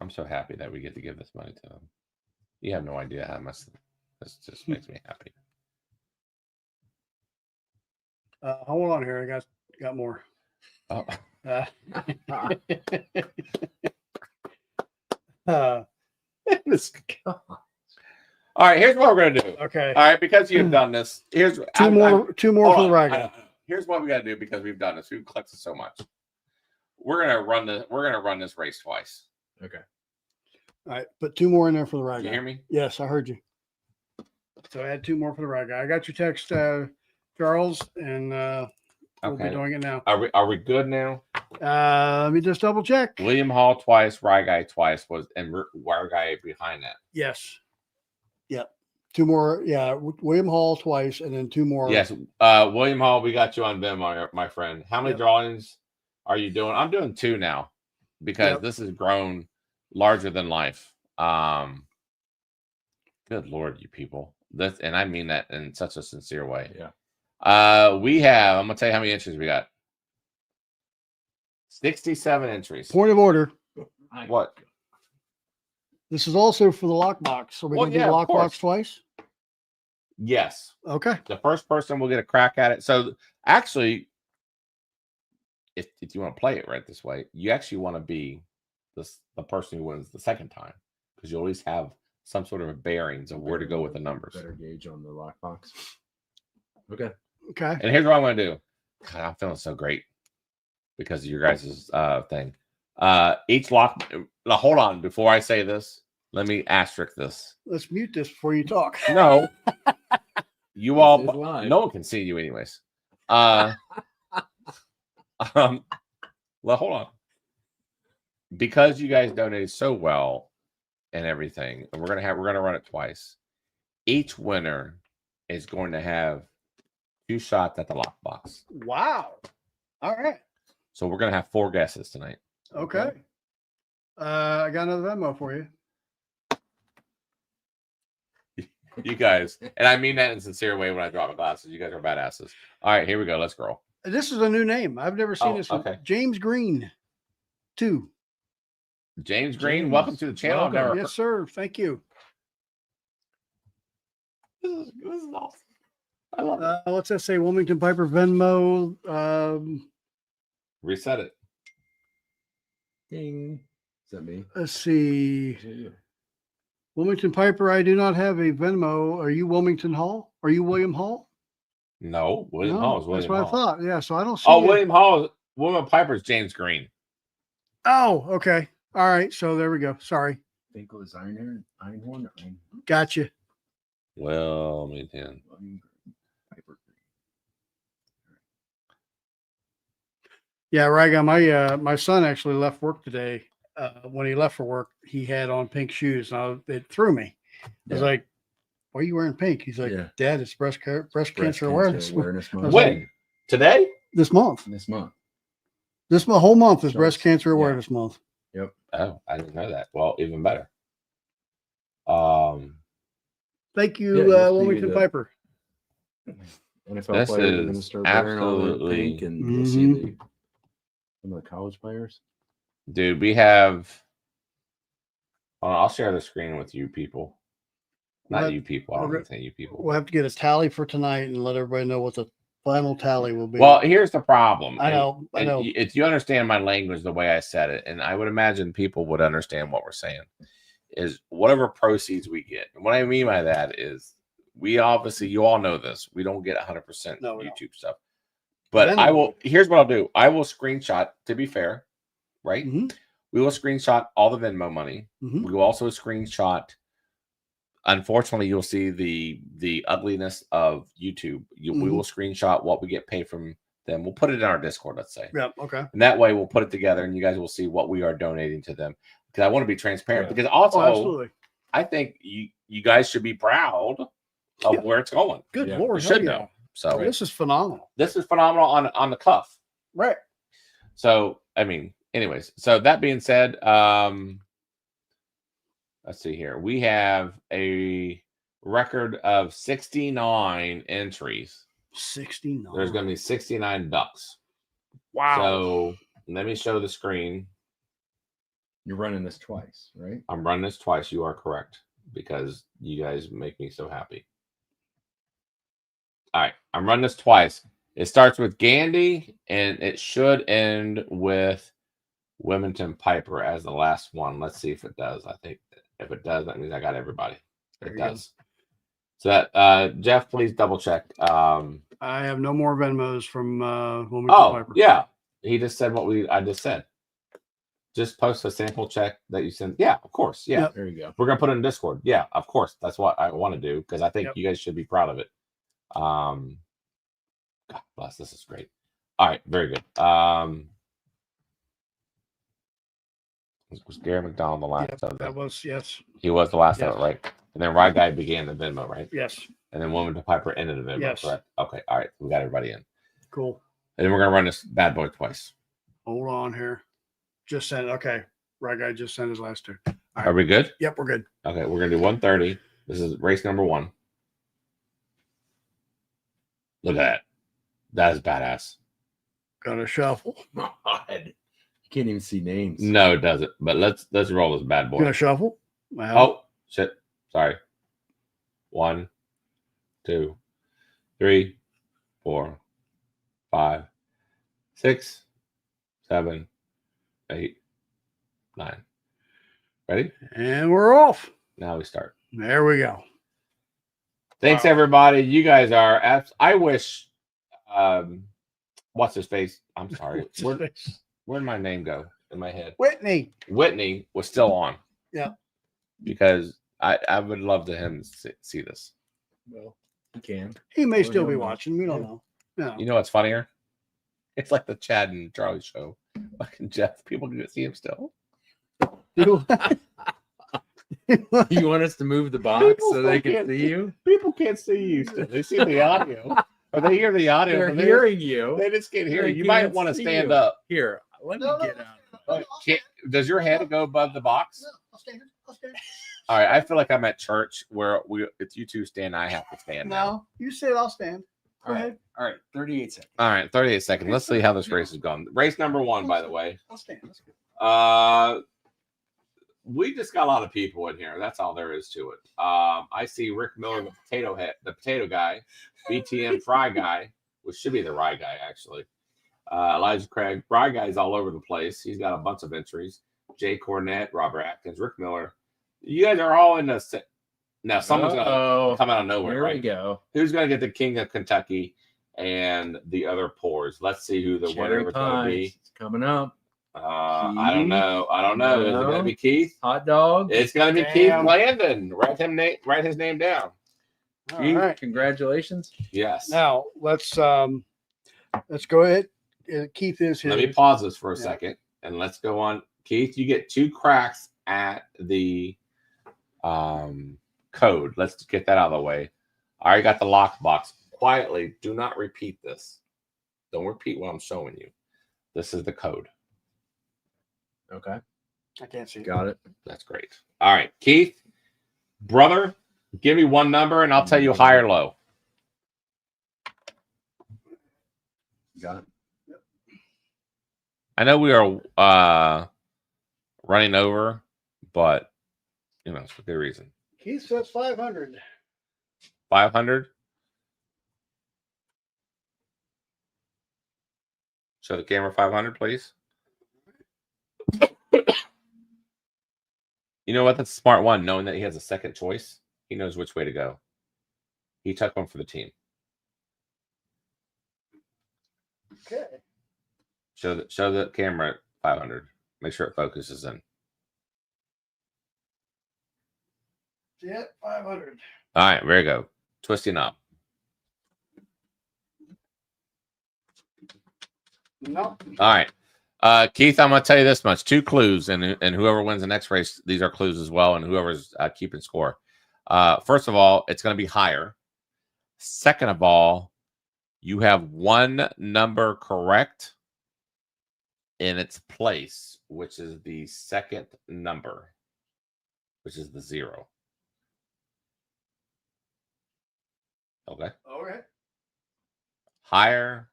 I'm so happy that we get to give this money to them. You have no idea how much this just makes me happy. Hold on here. I got more. Oh, This- all right, here's what we're going to do. okay. All right, because you've done this, here's 2 more. 2 more hold for the on, Rye I Guy. know. Here's what we got to do because we've done this. We've collected so much. We're gonna run this race twice. Okay. All right, put 2 more in there for the Rye Did you Guy. hear me? Yes, I heard you. So add 2 more for the Rye Guy. I got your text, Charles, and we'll be Okay. doing it now. Are we good now? Let me just double check. William Hall twice, Rye Guy twice and Rye Guy behind that. Yes. Yep. 2 more. Yeah, William Hall twice, and then 2 more. Yes, William Hall, we got you on Venmo, my friend. How many Yep. drawings are you doing? I'm doing 2 now because Yep. this has grown larger than life. Good Lord, you people. And I mean that in such a sincere way. Yeah. We have, I'm going to tell you how many entries we got. 67 entries. Point of order. What? This is also for the lockbox. So we're Well, going to yeah, do the of course. lockbox twice? Yes. Okay. The first person will get a crack at it. So actually, if you want to play it right this way, you actually want to be the person who wins the second time, because you always have some sort of a bearings of where to go with the numbers. Better gauge on the lockbox. Okay. Okay. And here's what I'm going to do. God, I'm feeling so great because of your guys' thing. Each lock. Now, hold on. Before I say this, let me asterisk this. Let's mute this before you talk. No. You This all, is live. no one can see you anyways. Well, hold on. Because you guys donated so well and everything, and we're gonna run it twice. Each winner is going to have 2 shots at the lockbox. Wow. All right. So we're gonna have 4 guesses tonight. Okay. I got another Venmo for you. You guys, and I mean that in a sincere way when I drop my glasses. You guys are badasses. All right, here we go. Let's go. This is a new name. I've never seen Oh, this. okay. James Green, 2. James Green, James, welcome to the channel. I've welcome. never. Yes, sir. Thank you. This is awesome. I love it. What's that say? Wilmington Piper Venmo. Reset it. Ding. Is that me? Let's see. Yeah. Wilmington Piper, I do not have a Venmo. Are you Wilmington Hall? Are you William Hall? No, William No, Hall is William that's what Hall. I thought. Yeah, so I don't see. Oh, it. William Hall. William Piper's James Green. Oh, okay. All right. So there we go. Sorry. Finkel Einhorn. Gotcha. Wilmington. Piper. Yeah, right. My son actually left work today. When he left for work, he had on pink shoes, and it threw me. I was Yeah. like, "Why are you wearing pink?" He's like, Yeah. "Dad, it's breast cancer awareness month. When? Today? this month. This month. This whole month is So breast it's- cancer yeah. awareness month." Oh, I didn't know that. Well, even better. Thank Yeah, you, just do Wilmington the- Piper. NFL This players are going is to start wearing all the absolutely- pink, and you'll see some of the college players. Dude, we have. I'll share the screen with you people. Not What? you people. I don't think say you people. We'll have to get a tally for tonight and let everybody know what the final tally will be. Well, here's the problem. I know. If you understand my language the way I said it, and I would imagine people would understand what we're saying, is whatever proceeds we get. And what I mean by that is we obviously, you all know this, we don't get 100% No, we don't. YouTube stuff. But here's what I'll do. I will screenshot, to be fair, right? Mhm. We will screenshot all the Venmo money. Mhm. We will also screenshot. Unfortunately, you'll see the ugliness of YouTube. We will screenshot what we get paid from them. We'll put it in our Discord, let's say. Yeah. Okay. And that way we'll put it together and you guys will see what we are donating to them. Because I want to be transparent. Yeah. Because also, Absolutely. I think you guys should be proud of where it's going. Good Yeah. Lord. You should hell yeah. know. So This is phenomenal. this is phenomenal on the cuff. Right. So, I mean, anyways, so that being said, let's see here. We have a record of 69 entries. 69. There's going to be 69 ducks. Wow. So let me show the screen. You're running this twice, right? I'm running this twice. You are correct because you guys make me so happy. All right. I'm running this twice. It starts with Gandy and it should end with Wilmington Piper as the last one. Let's see if it does. I think if it does, that means I got everybody. It does. So that Jeff, please double check. I have no more Venmos from Wilmington Oh, Piper. yeah. He just said what I just said. Just post a sample check that you sent. Yeah, of course. Yeah. Yep. There you go. We're going to put it in Discord. Yeah, of course. That's what I want to do because I think Yep. you guys should be proud of it. God bless. This is great. All right. Very good. Was Gary McDonald the last Yep, of that it? was, yes. He was the last Yes. of it, right? And then Rye Guy began the Venmo, right? Yes. And then Wilmington Piper ended the Venmo, Yes. correct? Okay. All right. We got everybody in. Cool. And then we're going to run this bad boy twice. Hold on here. Just sent it. Okay. Right guy just sent his last two. All Are right. we good? Yep, we're good. Okay, we're gonna do 130. This is race number 1. Look at that. That is badass. Got a shuffle. God. You can't even see names. No, it doesn't. But let's roll this bad boy. Gonna shuffle. Well, Oh shit! Sorry. 1, 2, 3, 4, 5, 6, 7, 8, 9. Ready? and we're off. Now we start. There we go. Thanks Wow. everybody. You guys are. I wish. What's his face? I'm sorry. Where'd my name go in my head? Whitney. Whitney was still on. Yeah. Because I would love to him see this. Well, you can. He may Well, still you be don't know. watching. We don't know. No. You know what's funnier? It's like the Chad and Charlie show. Fucking Jeff. People can see him still. You want us to move the box People so they can can't- see you? People can't see you still. They see the audio. Or they hear the audio. They're but they- hearing you. They just can't hear They you. You might can't want to see stand you. up. Here, let me get out. Does your head go above the box? I'll stand. I'll stand. All right. I feel like I'm at church where if you two stand, I have to stand now. No, you said I'll stand. Go All right. ahead. All right, 38 seconds. All right. 38 seconds. Let's see how this race has gone. Race number 1, by the way. I'll stand. That's good. We just got a lot of people in here. That's all there is to it. I see Rick Miller, the potato guy, BTM Fry guy, which should be the rye guy, actually. Elijah Craig, rye guy's all over the place. He's got a bunch of entries. Jay Cornett, Robert Atkins, Rick Miller. You guys are all in the. Now, someone's going to come out of nowhere, Here right? we go. Who's going to get the King of Kentucky and the other pours? Let's see who the winner Cherry is going to pie. be. It's coming up. I don't know. Is it going to be Keith? Hot dog. It's going to be Keith Landon. Write his name down. All Keith, right. congratulations. Yes. Now let's go ahead. Keith is here. Let me pause this for a Yeah. second and let's go on. Keith, you get 2 cracks at the code. Let's get that out of the way. I already got the lockbox. Quietly, do not repeat this. Don't repeat what I'm showing you. This is the code. Okay, I can't see. got it. That's great. All right, Keith, brother, give me one number and I'll tell you high or low. Got it. I know we are running over, but it's for good reason. Keith says 500. 500. Show the camera 500, please. You know what? That's a smart one. Knowing that he has a second choice, he knows which way to go. He took one for the team. Okay. Show the camera at 500. Make sure it focuses in. Yeah, 500. All right, there you go. Twisting up. Nope. All right. Keith, I'm going to tell you this much. 2 clues, and whoever wins the next race, these are clues as well, and whoever's keeping score. First of all, it's going to be higher. Second of all, you have 1 number correct in its place, which is the second number, which is the 0. Okay. All right. Higher,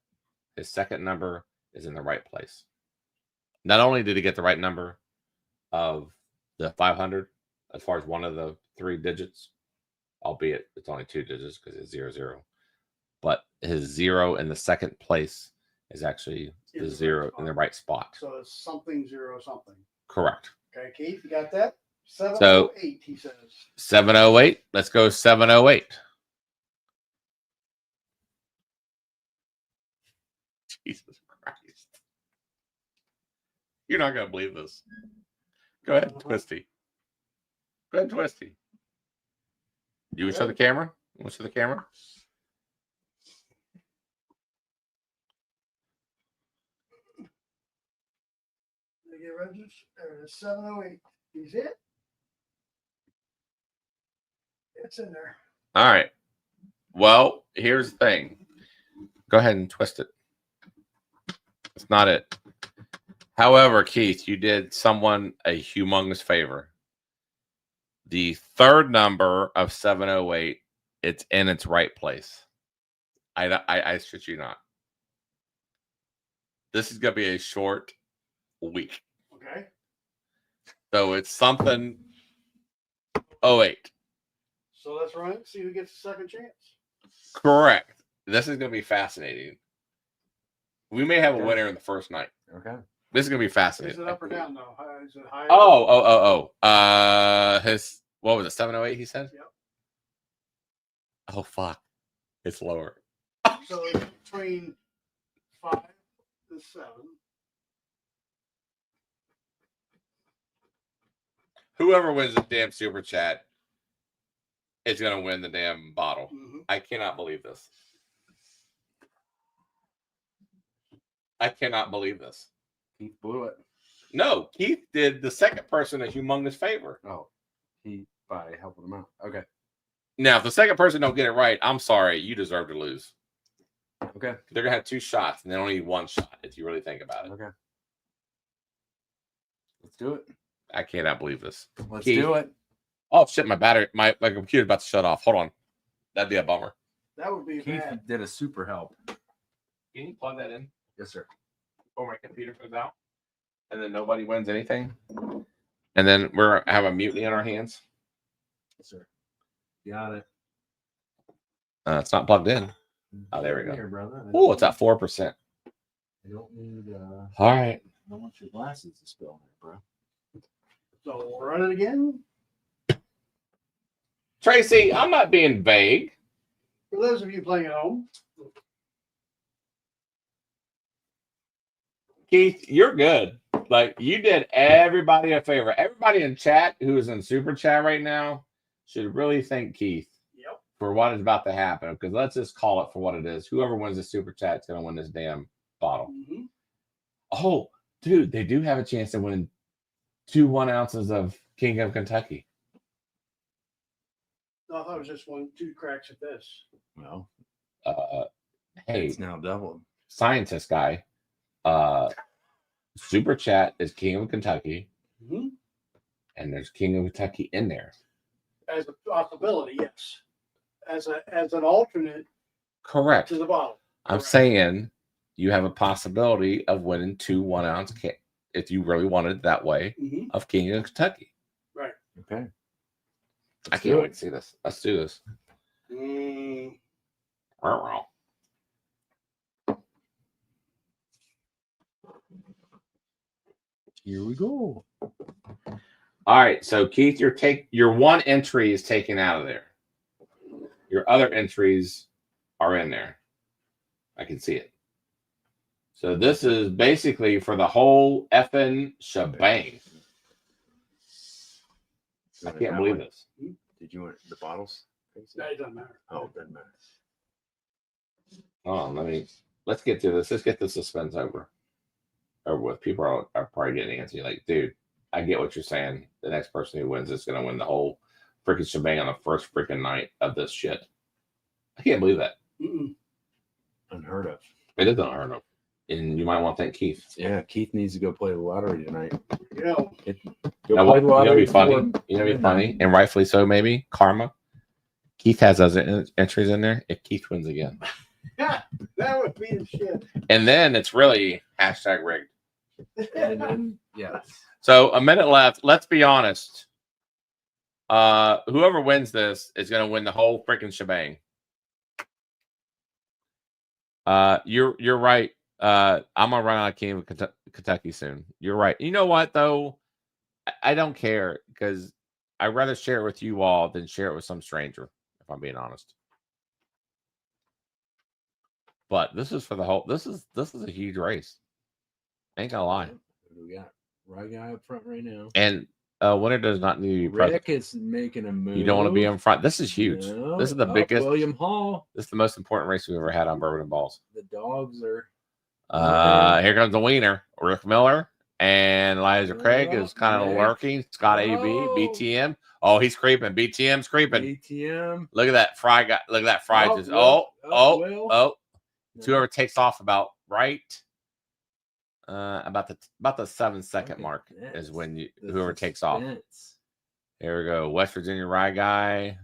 his second number is in the right place. Not only did he get the right number of the 500 as far as one of the 3 digits, albeit it's only 2 digits because it's 00, but his 0 in the second place is actually In the the 0 right in the right spot. So it's something 0 something. Correct. Okay, Keith, you got that? 708, he says. 708. Let's go 708. Jesus Christ. You're not going to believe this. Go ahead, Twisty. Go ahead, Twisty. You want to show the camera? You want to show the camera? They get registered. There it is, 708. Is it? It's in there. All right. Well, here's the thing. Go ahead and twist it. It's not it. However, Keith, you did someone a humongous favor. The third number of 708, it's in its right place. I shit you not. This is going to be a short week. Okay. So it's something 08. So let's run it. See who gets the second chance. Correct. This is going to be fascinating. We may have a Okay. winner in the first night. Okay. This is going to be Is fascinating. it up or down though? Is it higher? His, what was it, 708 he said? Yep. Oh, fuck. It's lower. So it's between 5 and 7. Whoever wins the damn super chat is going to win the damn bottle. Mm-hmm. I cannot believe this. I cannot believe this. Keith blew it. No, Keith did the second person a humongous favor. Oh, he by helping him out. Okay. Now, if the second person don't get it right, I'm sorry. You deserve to lose. Okay. They're going to have 2 shots, and they only need 1 shot, if you really think about it. Okay. Let's do it. I cannot believe this. Let's Keith. do it. Oh, shit, my battery, my computer's about to shut off. Hold on. That'd be a bummer. That would be Keith bad. did a super help. Can you plug that in Yes, sir. before my computer goes out? And then nobody wins anything? And then we're have a mutiny on our hands? Yes, sir. Got it. It's not plugged in. Oh, there we go. Here, brother. Oh, it's at 4%. I don't need. All right. I don't want your glasses to spill, bro. So we'll run it again. Tracy, I'm not being vague. For those of you playing at home, Keith, you're good. Like, you did everybody a favor. Everybody in chat who is in super chat right now should really thank Keith yep. for what is about to happen. Because let's just call it for what it is. Whoever wins the super chat is going to win this damn bottle. Mm-hmm. Oh, dude, they do have a chance to win 2 1 ounces of King of Kentucky. I thought it was just 2 cracks at this. Well, Hey, it's now doubled. scientist guy, super chat is King of Kentucky, Mm-hmm. and there's King of Kentucky in there. As a possibility, yes. As an alternate Correct. to the bottle. I'm Correct. saying you have a possibility of winning 2 1 ounce if you really wanted it that way Mm-hmm. of King of Kentucky. Right. Okay. I can't wait to see this. Let's do this. Mm. Here we go. All right, so Keith, your 1 entry is taken out of there. Your other entries are in there. I can see it. So this is basically for the whole effing shebang. I can't believe this. Did you want the bottles? No, it doesn't matter. Oh, it doesn't matter. Hold on, let's get to this. Let's get the suspense over with. People are probably getting antsy. Like, dude, I get what you're saying. The next person who wins is going to win the whole freaking shebang on the first freaking night of this shit. I can't believe that. Mm-mm. Unheard of. It is unheard of. And you might want to thank Keith. Yeah, Keith needs to go play the lottery tonight. Yeah. Go You play know what? the You know what'd lottery. be funny? You know what'd be funny? And rightfully so, maybe. Karma. Keith has those entries in there if Keith wins again. That would be the shit. And then it's really hashtag rigged. And then, yes. So a minute left. Let's be honest. Whoever wins this is going to win the whole freaking shebang. You're right. I'm gonna run out of King of Kentucky soon. You're right. You know what though? I don't care because I'd rather share it with you all than share it with some stranger. If I'm being honest. But this is for the whole. This is a huge race. Ain't gonna lie. We got right guy up front right now. And winner does not need to be present. Rick is making a move. You don't want to be in front. This is huge. No, This is the up biggest. William Hall. This is the most important race we've ever had on Bourbon and Ballz. The dogs are. Here comes the wiener, Rick Miller, and Elijah Craig is kind of Nick. lurking. Scott AB, Oh. BTM. Oh, he's creeping. BTM's creeping. ATM. Look at that fry guy. Look at that fry. Oh, Just Will. oh. Will. Whoever takes off about right. about the 7-second mark is when whoever takes off. Here we go. West Virginia Rye Guy.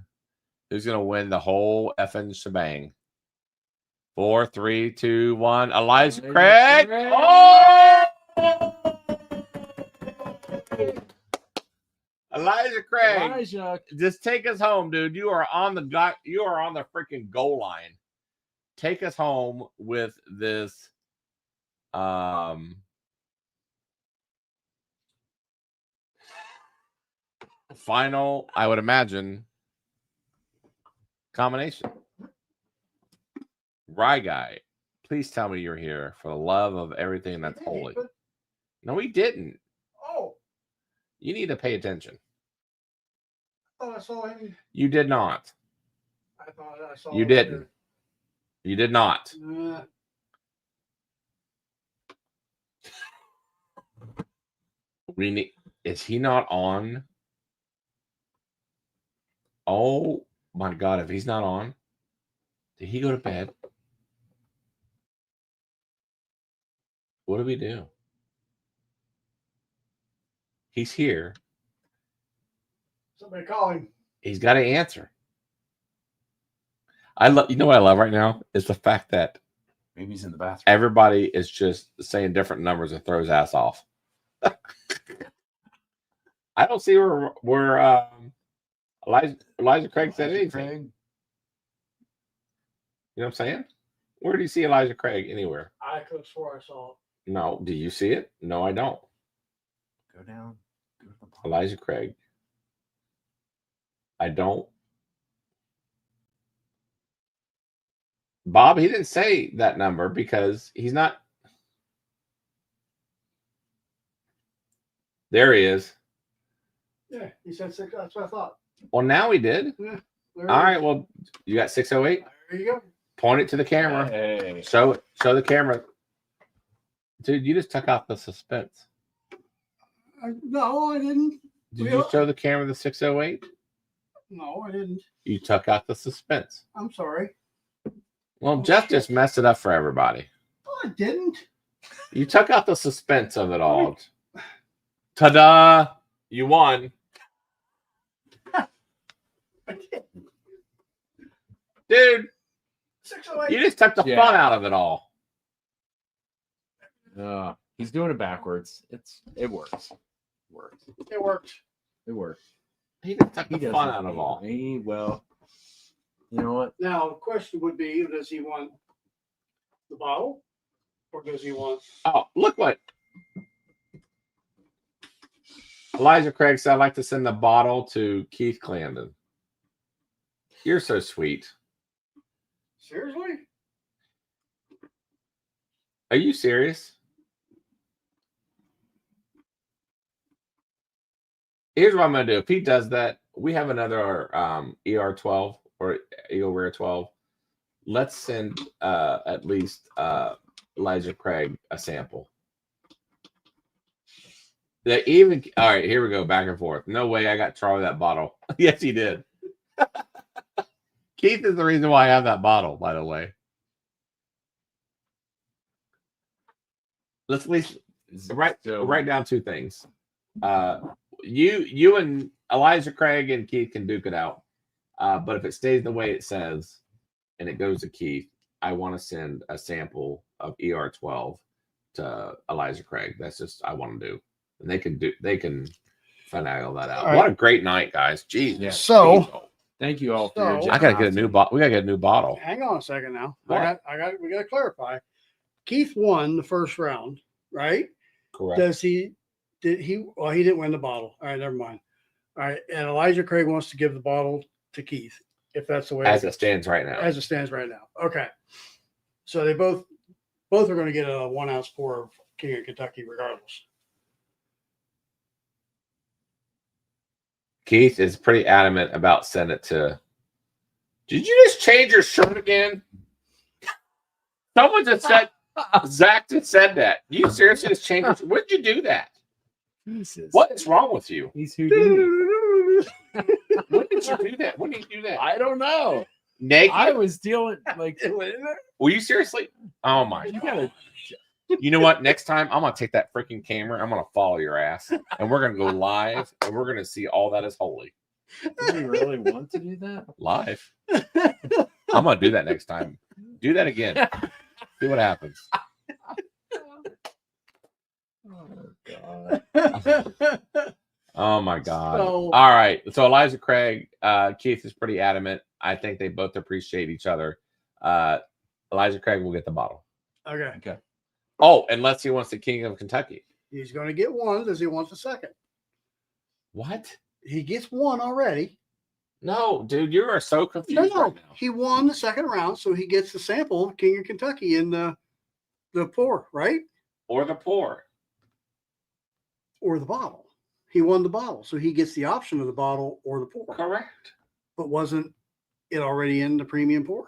Who's gonna win the whole effing shebang? 4, 3, 2, 1. Elijah Craig. Oh! Elijah Craig. Just take us home, dude. You are on the freaking goal line. Take us home with this final, I would imagine, combination. Rye Guy, please tell me you're here for the love of everything that's holy. No, he didn't. Oh, you need to pay attention. I thought I saw him. You did not. I thought I saw You him didn't. there. You did not. Is he not on? Oh my God! If he's not on, did he go to bed? What do we do? He's here. Somebody call him. He's got to answer. I love. You know what I love right now is the fact that Maybe he's in the bathroom. everybody is just saying different numbers and throws ass off. I don't see where Elijah Craig said anything. You know what I'm saying? Where do you see Elijah Craig anywhere? I could have swore I saw it. No. Do you see it? No, I don't. Go down. Go to the bottom. Elijah Craig. I don't. Bob, he didn't say that number because he's not. There he is. Yeah, he said 6. That's what I thought. Well, now he did. Yeah. All right. Well, you got 608. There you go. Point it to the camera. Hey. Show it. Show the camera. Dude, you just took out the suspense. No, I didn't. Did you show the camera the 608? No, I didn't. You took out the suspense. I'm sorry. Well, Jeff just messed it up for everybody. No, I didn't. You took out the suspense of it all. Ta-da! You won. Dude, 608. you just took the Yeah. fun out of it all. He's doing it backwards. It works. It worked. It works. He just took He the doesn't. fun out of all. Well, you know what? Now, the question would be, does he want the bottle or does he want... Oh, look what Elijah Craig said. I'd like to send the bottle to Keith Clandon. You're so sweet. Seriously? Are you serious? Here's what I'm going to do. If he does that, we have another ER12 or Eagle Rare 12. Let's send at least Elijah Craig a sample. All right, here we go, back and forth. No way I got Charlie that bottle. Yes, he did. Keith is the reason why I have that bottle, by the way. Let's at least write down two things. You and Elijah Craig and Keith can duke it out. But if it stays the way it says and it goes to Keith, I want to send a sample of ER12 to Elijah Craig. That's just I want to do. And they can finagle that out. All right. What a great night, guys. Jeez. Yeah. So, Thank you all for your So- I gotta get a new bottle. We gotta get a new bottle. hang on a second now. What? We got to clarify. Keith won the first round, right? Correct. He didn't win the bottle. All right, never mind. All right, and Elijah Craig wants to give the bottle to Keith, if that's the way As it stands right now. as it stands right now. Okay, so they both are going to get a 1 ounce pour of King of Kentucky, regardless. Keith is pretty adamant about sending it to. Did you just change your shirt again? Someone just said. Zach just said that. You seriously just changed your. When did you do that? Jesus. What is wrong with you? He's Houdini. When did you do that? When did you do that? I don't know. Naked? I was dealing like Were you seriously? Oh my you god! gotta You know what? Next time I'm gonna take that freaking camera. I'm gonna follow your ass, and we're gonna go live, and we're gonna see all that is holy Do you really want to do that? live. I'm gonna do that next time. Do that again. See what happens. Oh God. Oh my God. So- All right. So Elijah Craig, Keith is pretty adamant. I think they both appreciate each other. Elijah Craig will get the bottle. Okay. Okay. Oh, unless he wants the King of Kentucky. He's going to get one. Does he want the second? What? He gets one already. No, dude, you are so confused No, right now. he won the second round, so he gets the sample of King of Kentucky in the pour, right? Or the pour. Or the bottle. He won the bottle, so he gets the option of the bottle or the pour. Correct. But wasn't it already in the premium pour?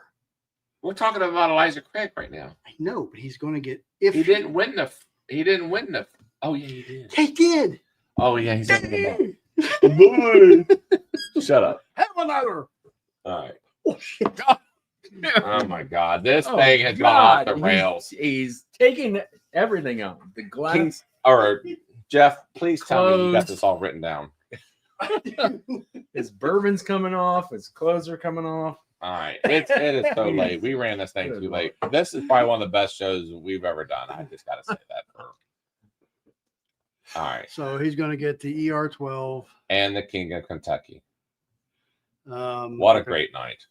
We're talking about Elijah Craig right now. I know, but he's going to get if He didn't win the. He didn't win the. Oh yeah, he did. He did. Oh yeah, he's in the. Boy. Shut up. Have another. All right. Oh shit. Oh my God, this Oh, thing has gone off the God. rails. He's taking everything out. The glass. Kings, or Jeff, please tell me you got Closed. this all written down. His bourbon's coming off. His clothes are coming off. All right, it is so late. We ran this thing too late. This is probably one of the best shows we've ever done. I just got to say that. All right, So he's going to get the ER12. and the King of Kentucky. What What a great night.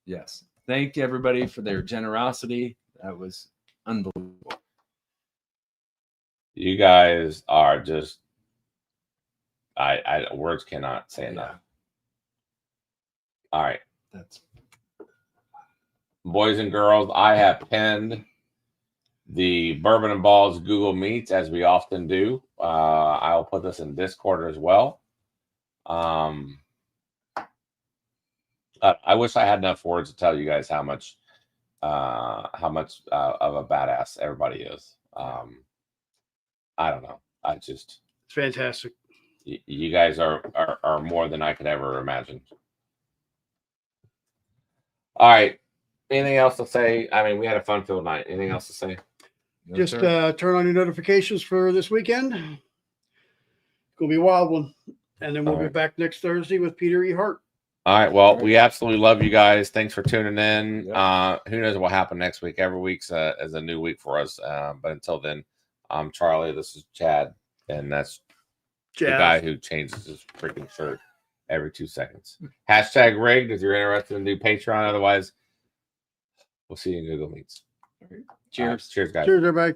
Yes. Thank everybody for their generosity. That was unbelievable. You guys are just. I words cannot say enough. All right. That's Boys and girls, I have pinned the Bourbon and Ballz Google Meets as we often do. I'll put this in Discord as well. I wish I had enough words to tell you guys how much of a badass everybody is. I don't know. It's fantastic. You guys are more than I could ever imagine. All right. Anything else to say? I mean, we had a fun-filled night. Anything else to say? no, Just sir. turn on your notifications for this weekend. It's going to be a wild one. And then we'll All be right. back next Thursday with Peter E. Hart. All right. Well, we absolutely love you guys. Thanks for tuning in. Yep. Who knows what happened next week? Every week's is a new week for us. But until then, I'm Charlie. This is Chad, and that's the guy who changes his freaking shirt every 2 seconds. Hashtag rigged if you're interested in do Patreon. Otherwise, we'll see you in Google Meets. Cheers. Cheers, guys. Cheers, everybody.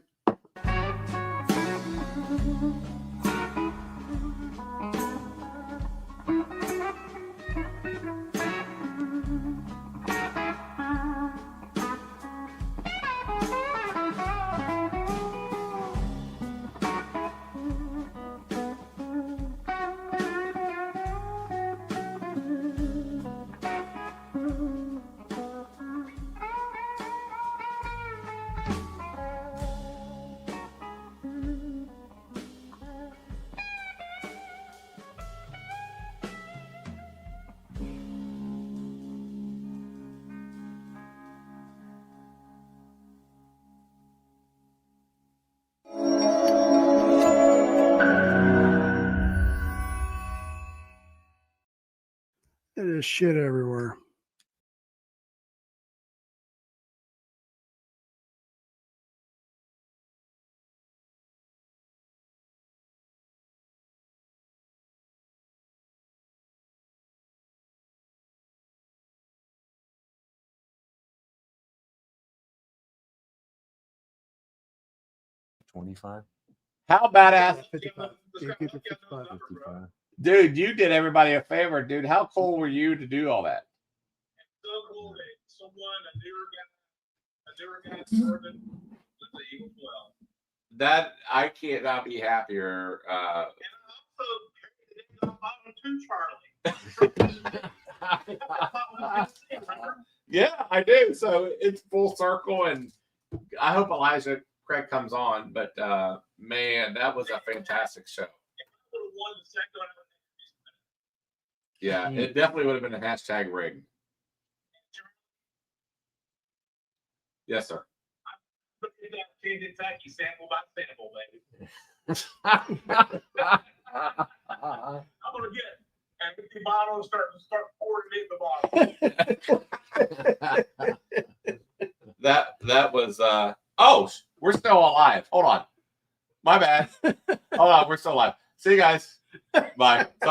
There's shit everywhere. $25. How badass, 55. Yeah, keep it 55. $55. dude! You did everybody a favor, dude. How cool were you to do all that? So cool that someone, a newer guy serving with the Eagle 12. That I cannot be happier. And I also carried it in my bottle to Charlie. Yeah, I do. So it's full circle, and I hope Elijah Craig comes on. But man, that was a fantastic show. Yeah, it definitely would have been a hashtag rig. Yes, sir. in Kentucky, sample by sample, baby. I'm gonna get an empty bottle and start pouring it in the bottle. That was oh, we're still alive. Hold on. My bad. Hold on, we're still alive. See you guys. Bye.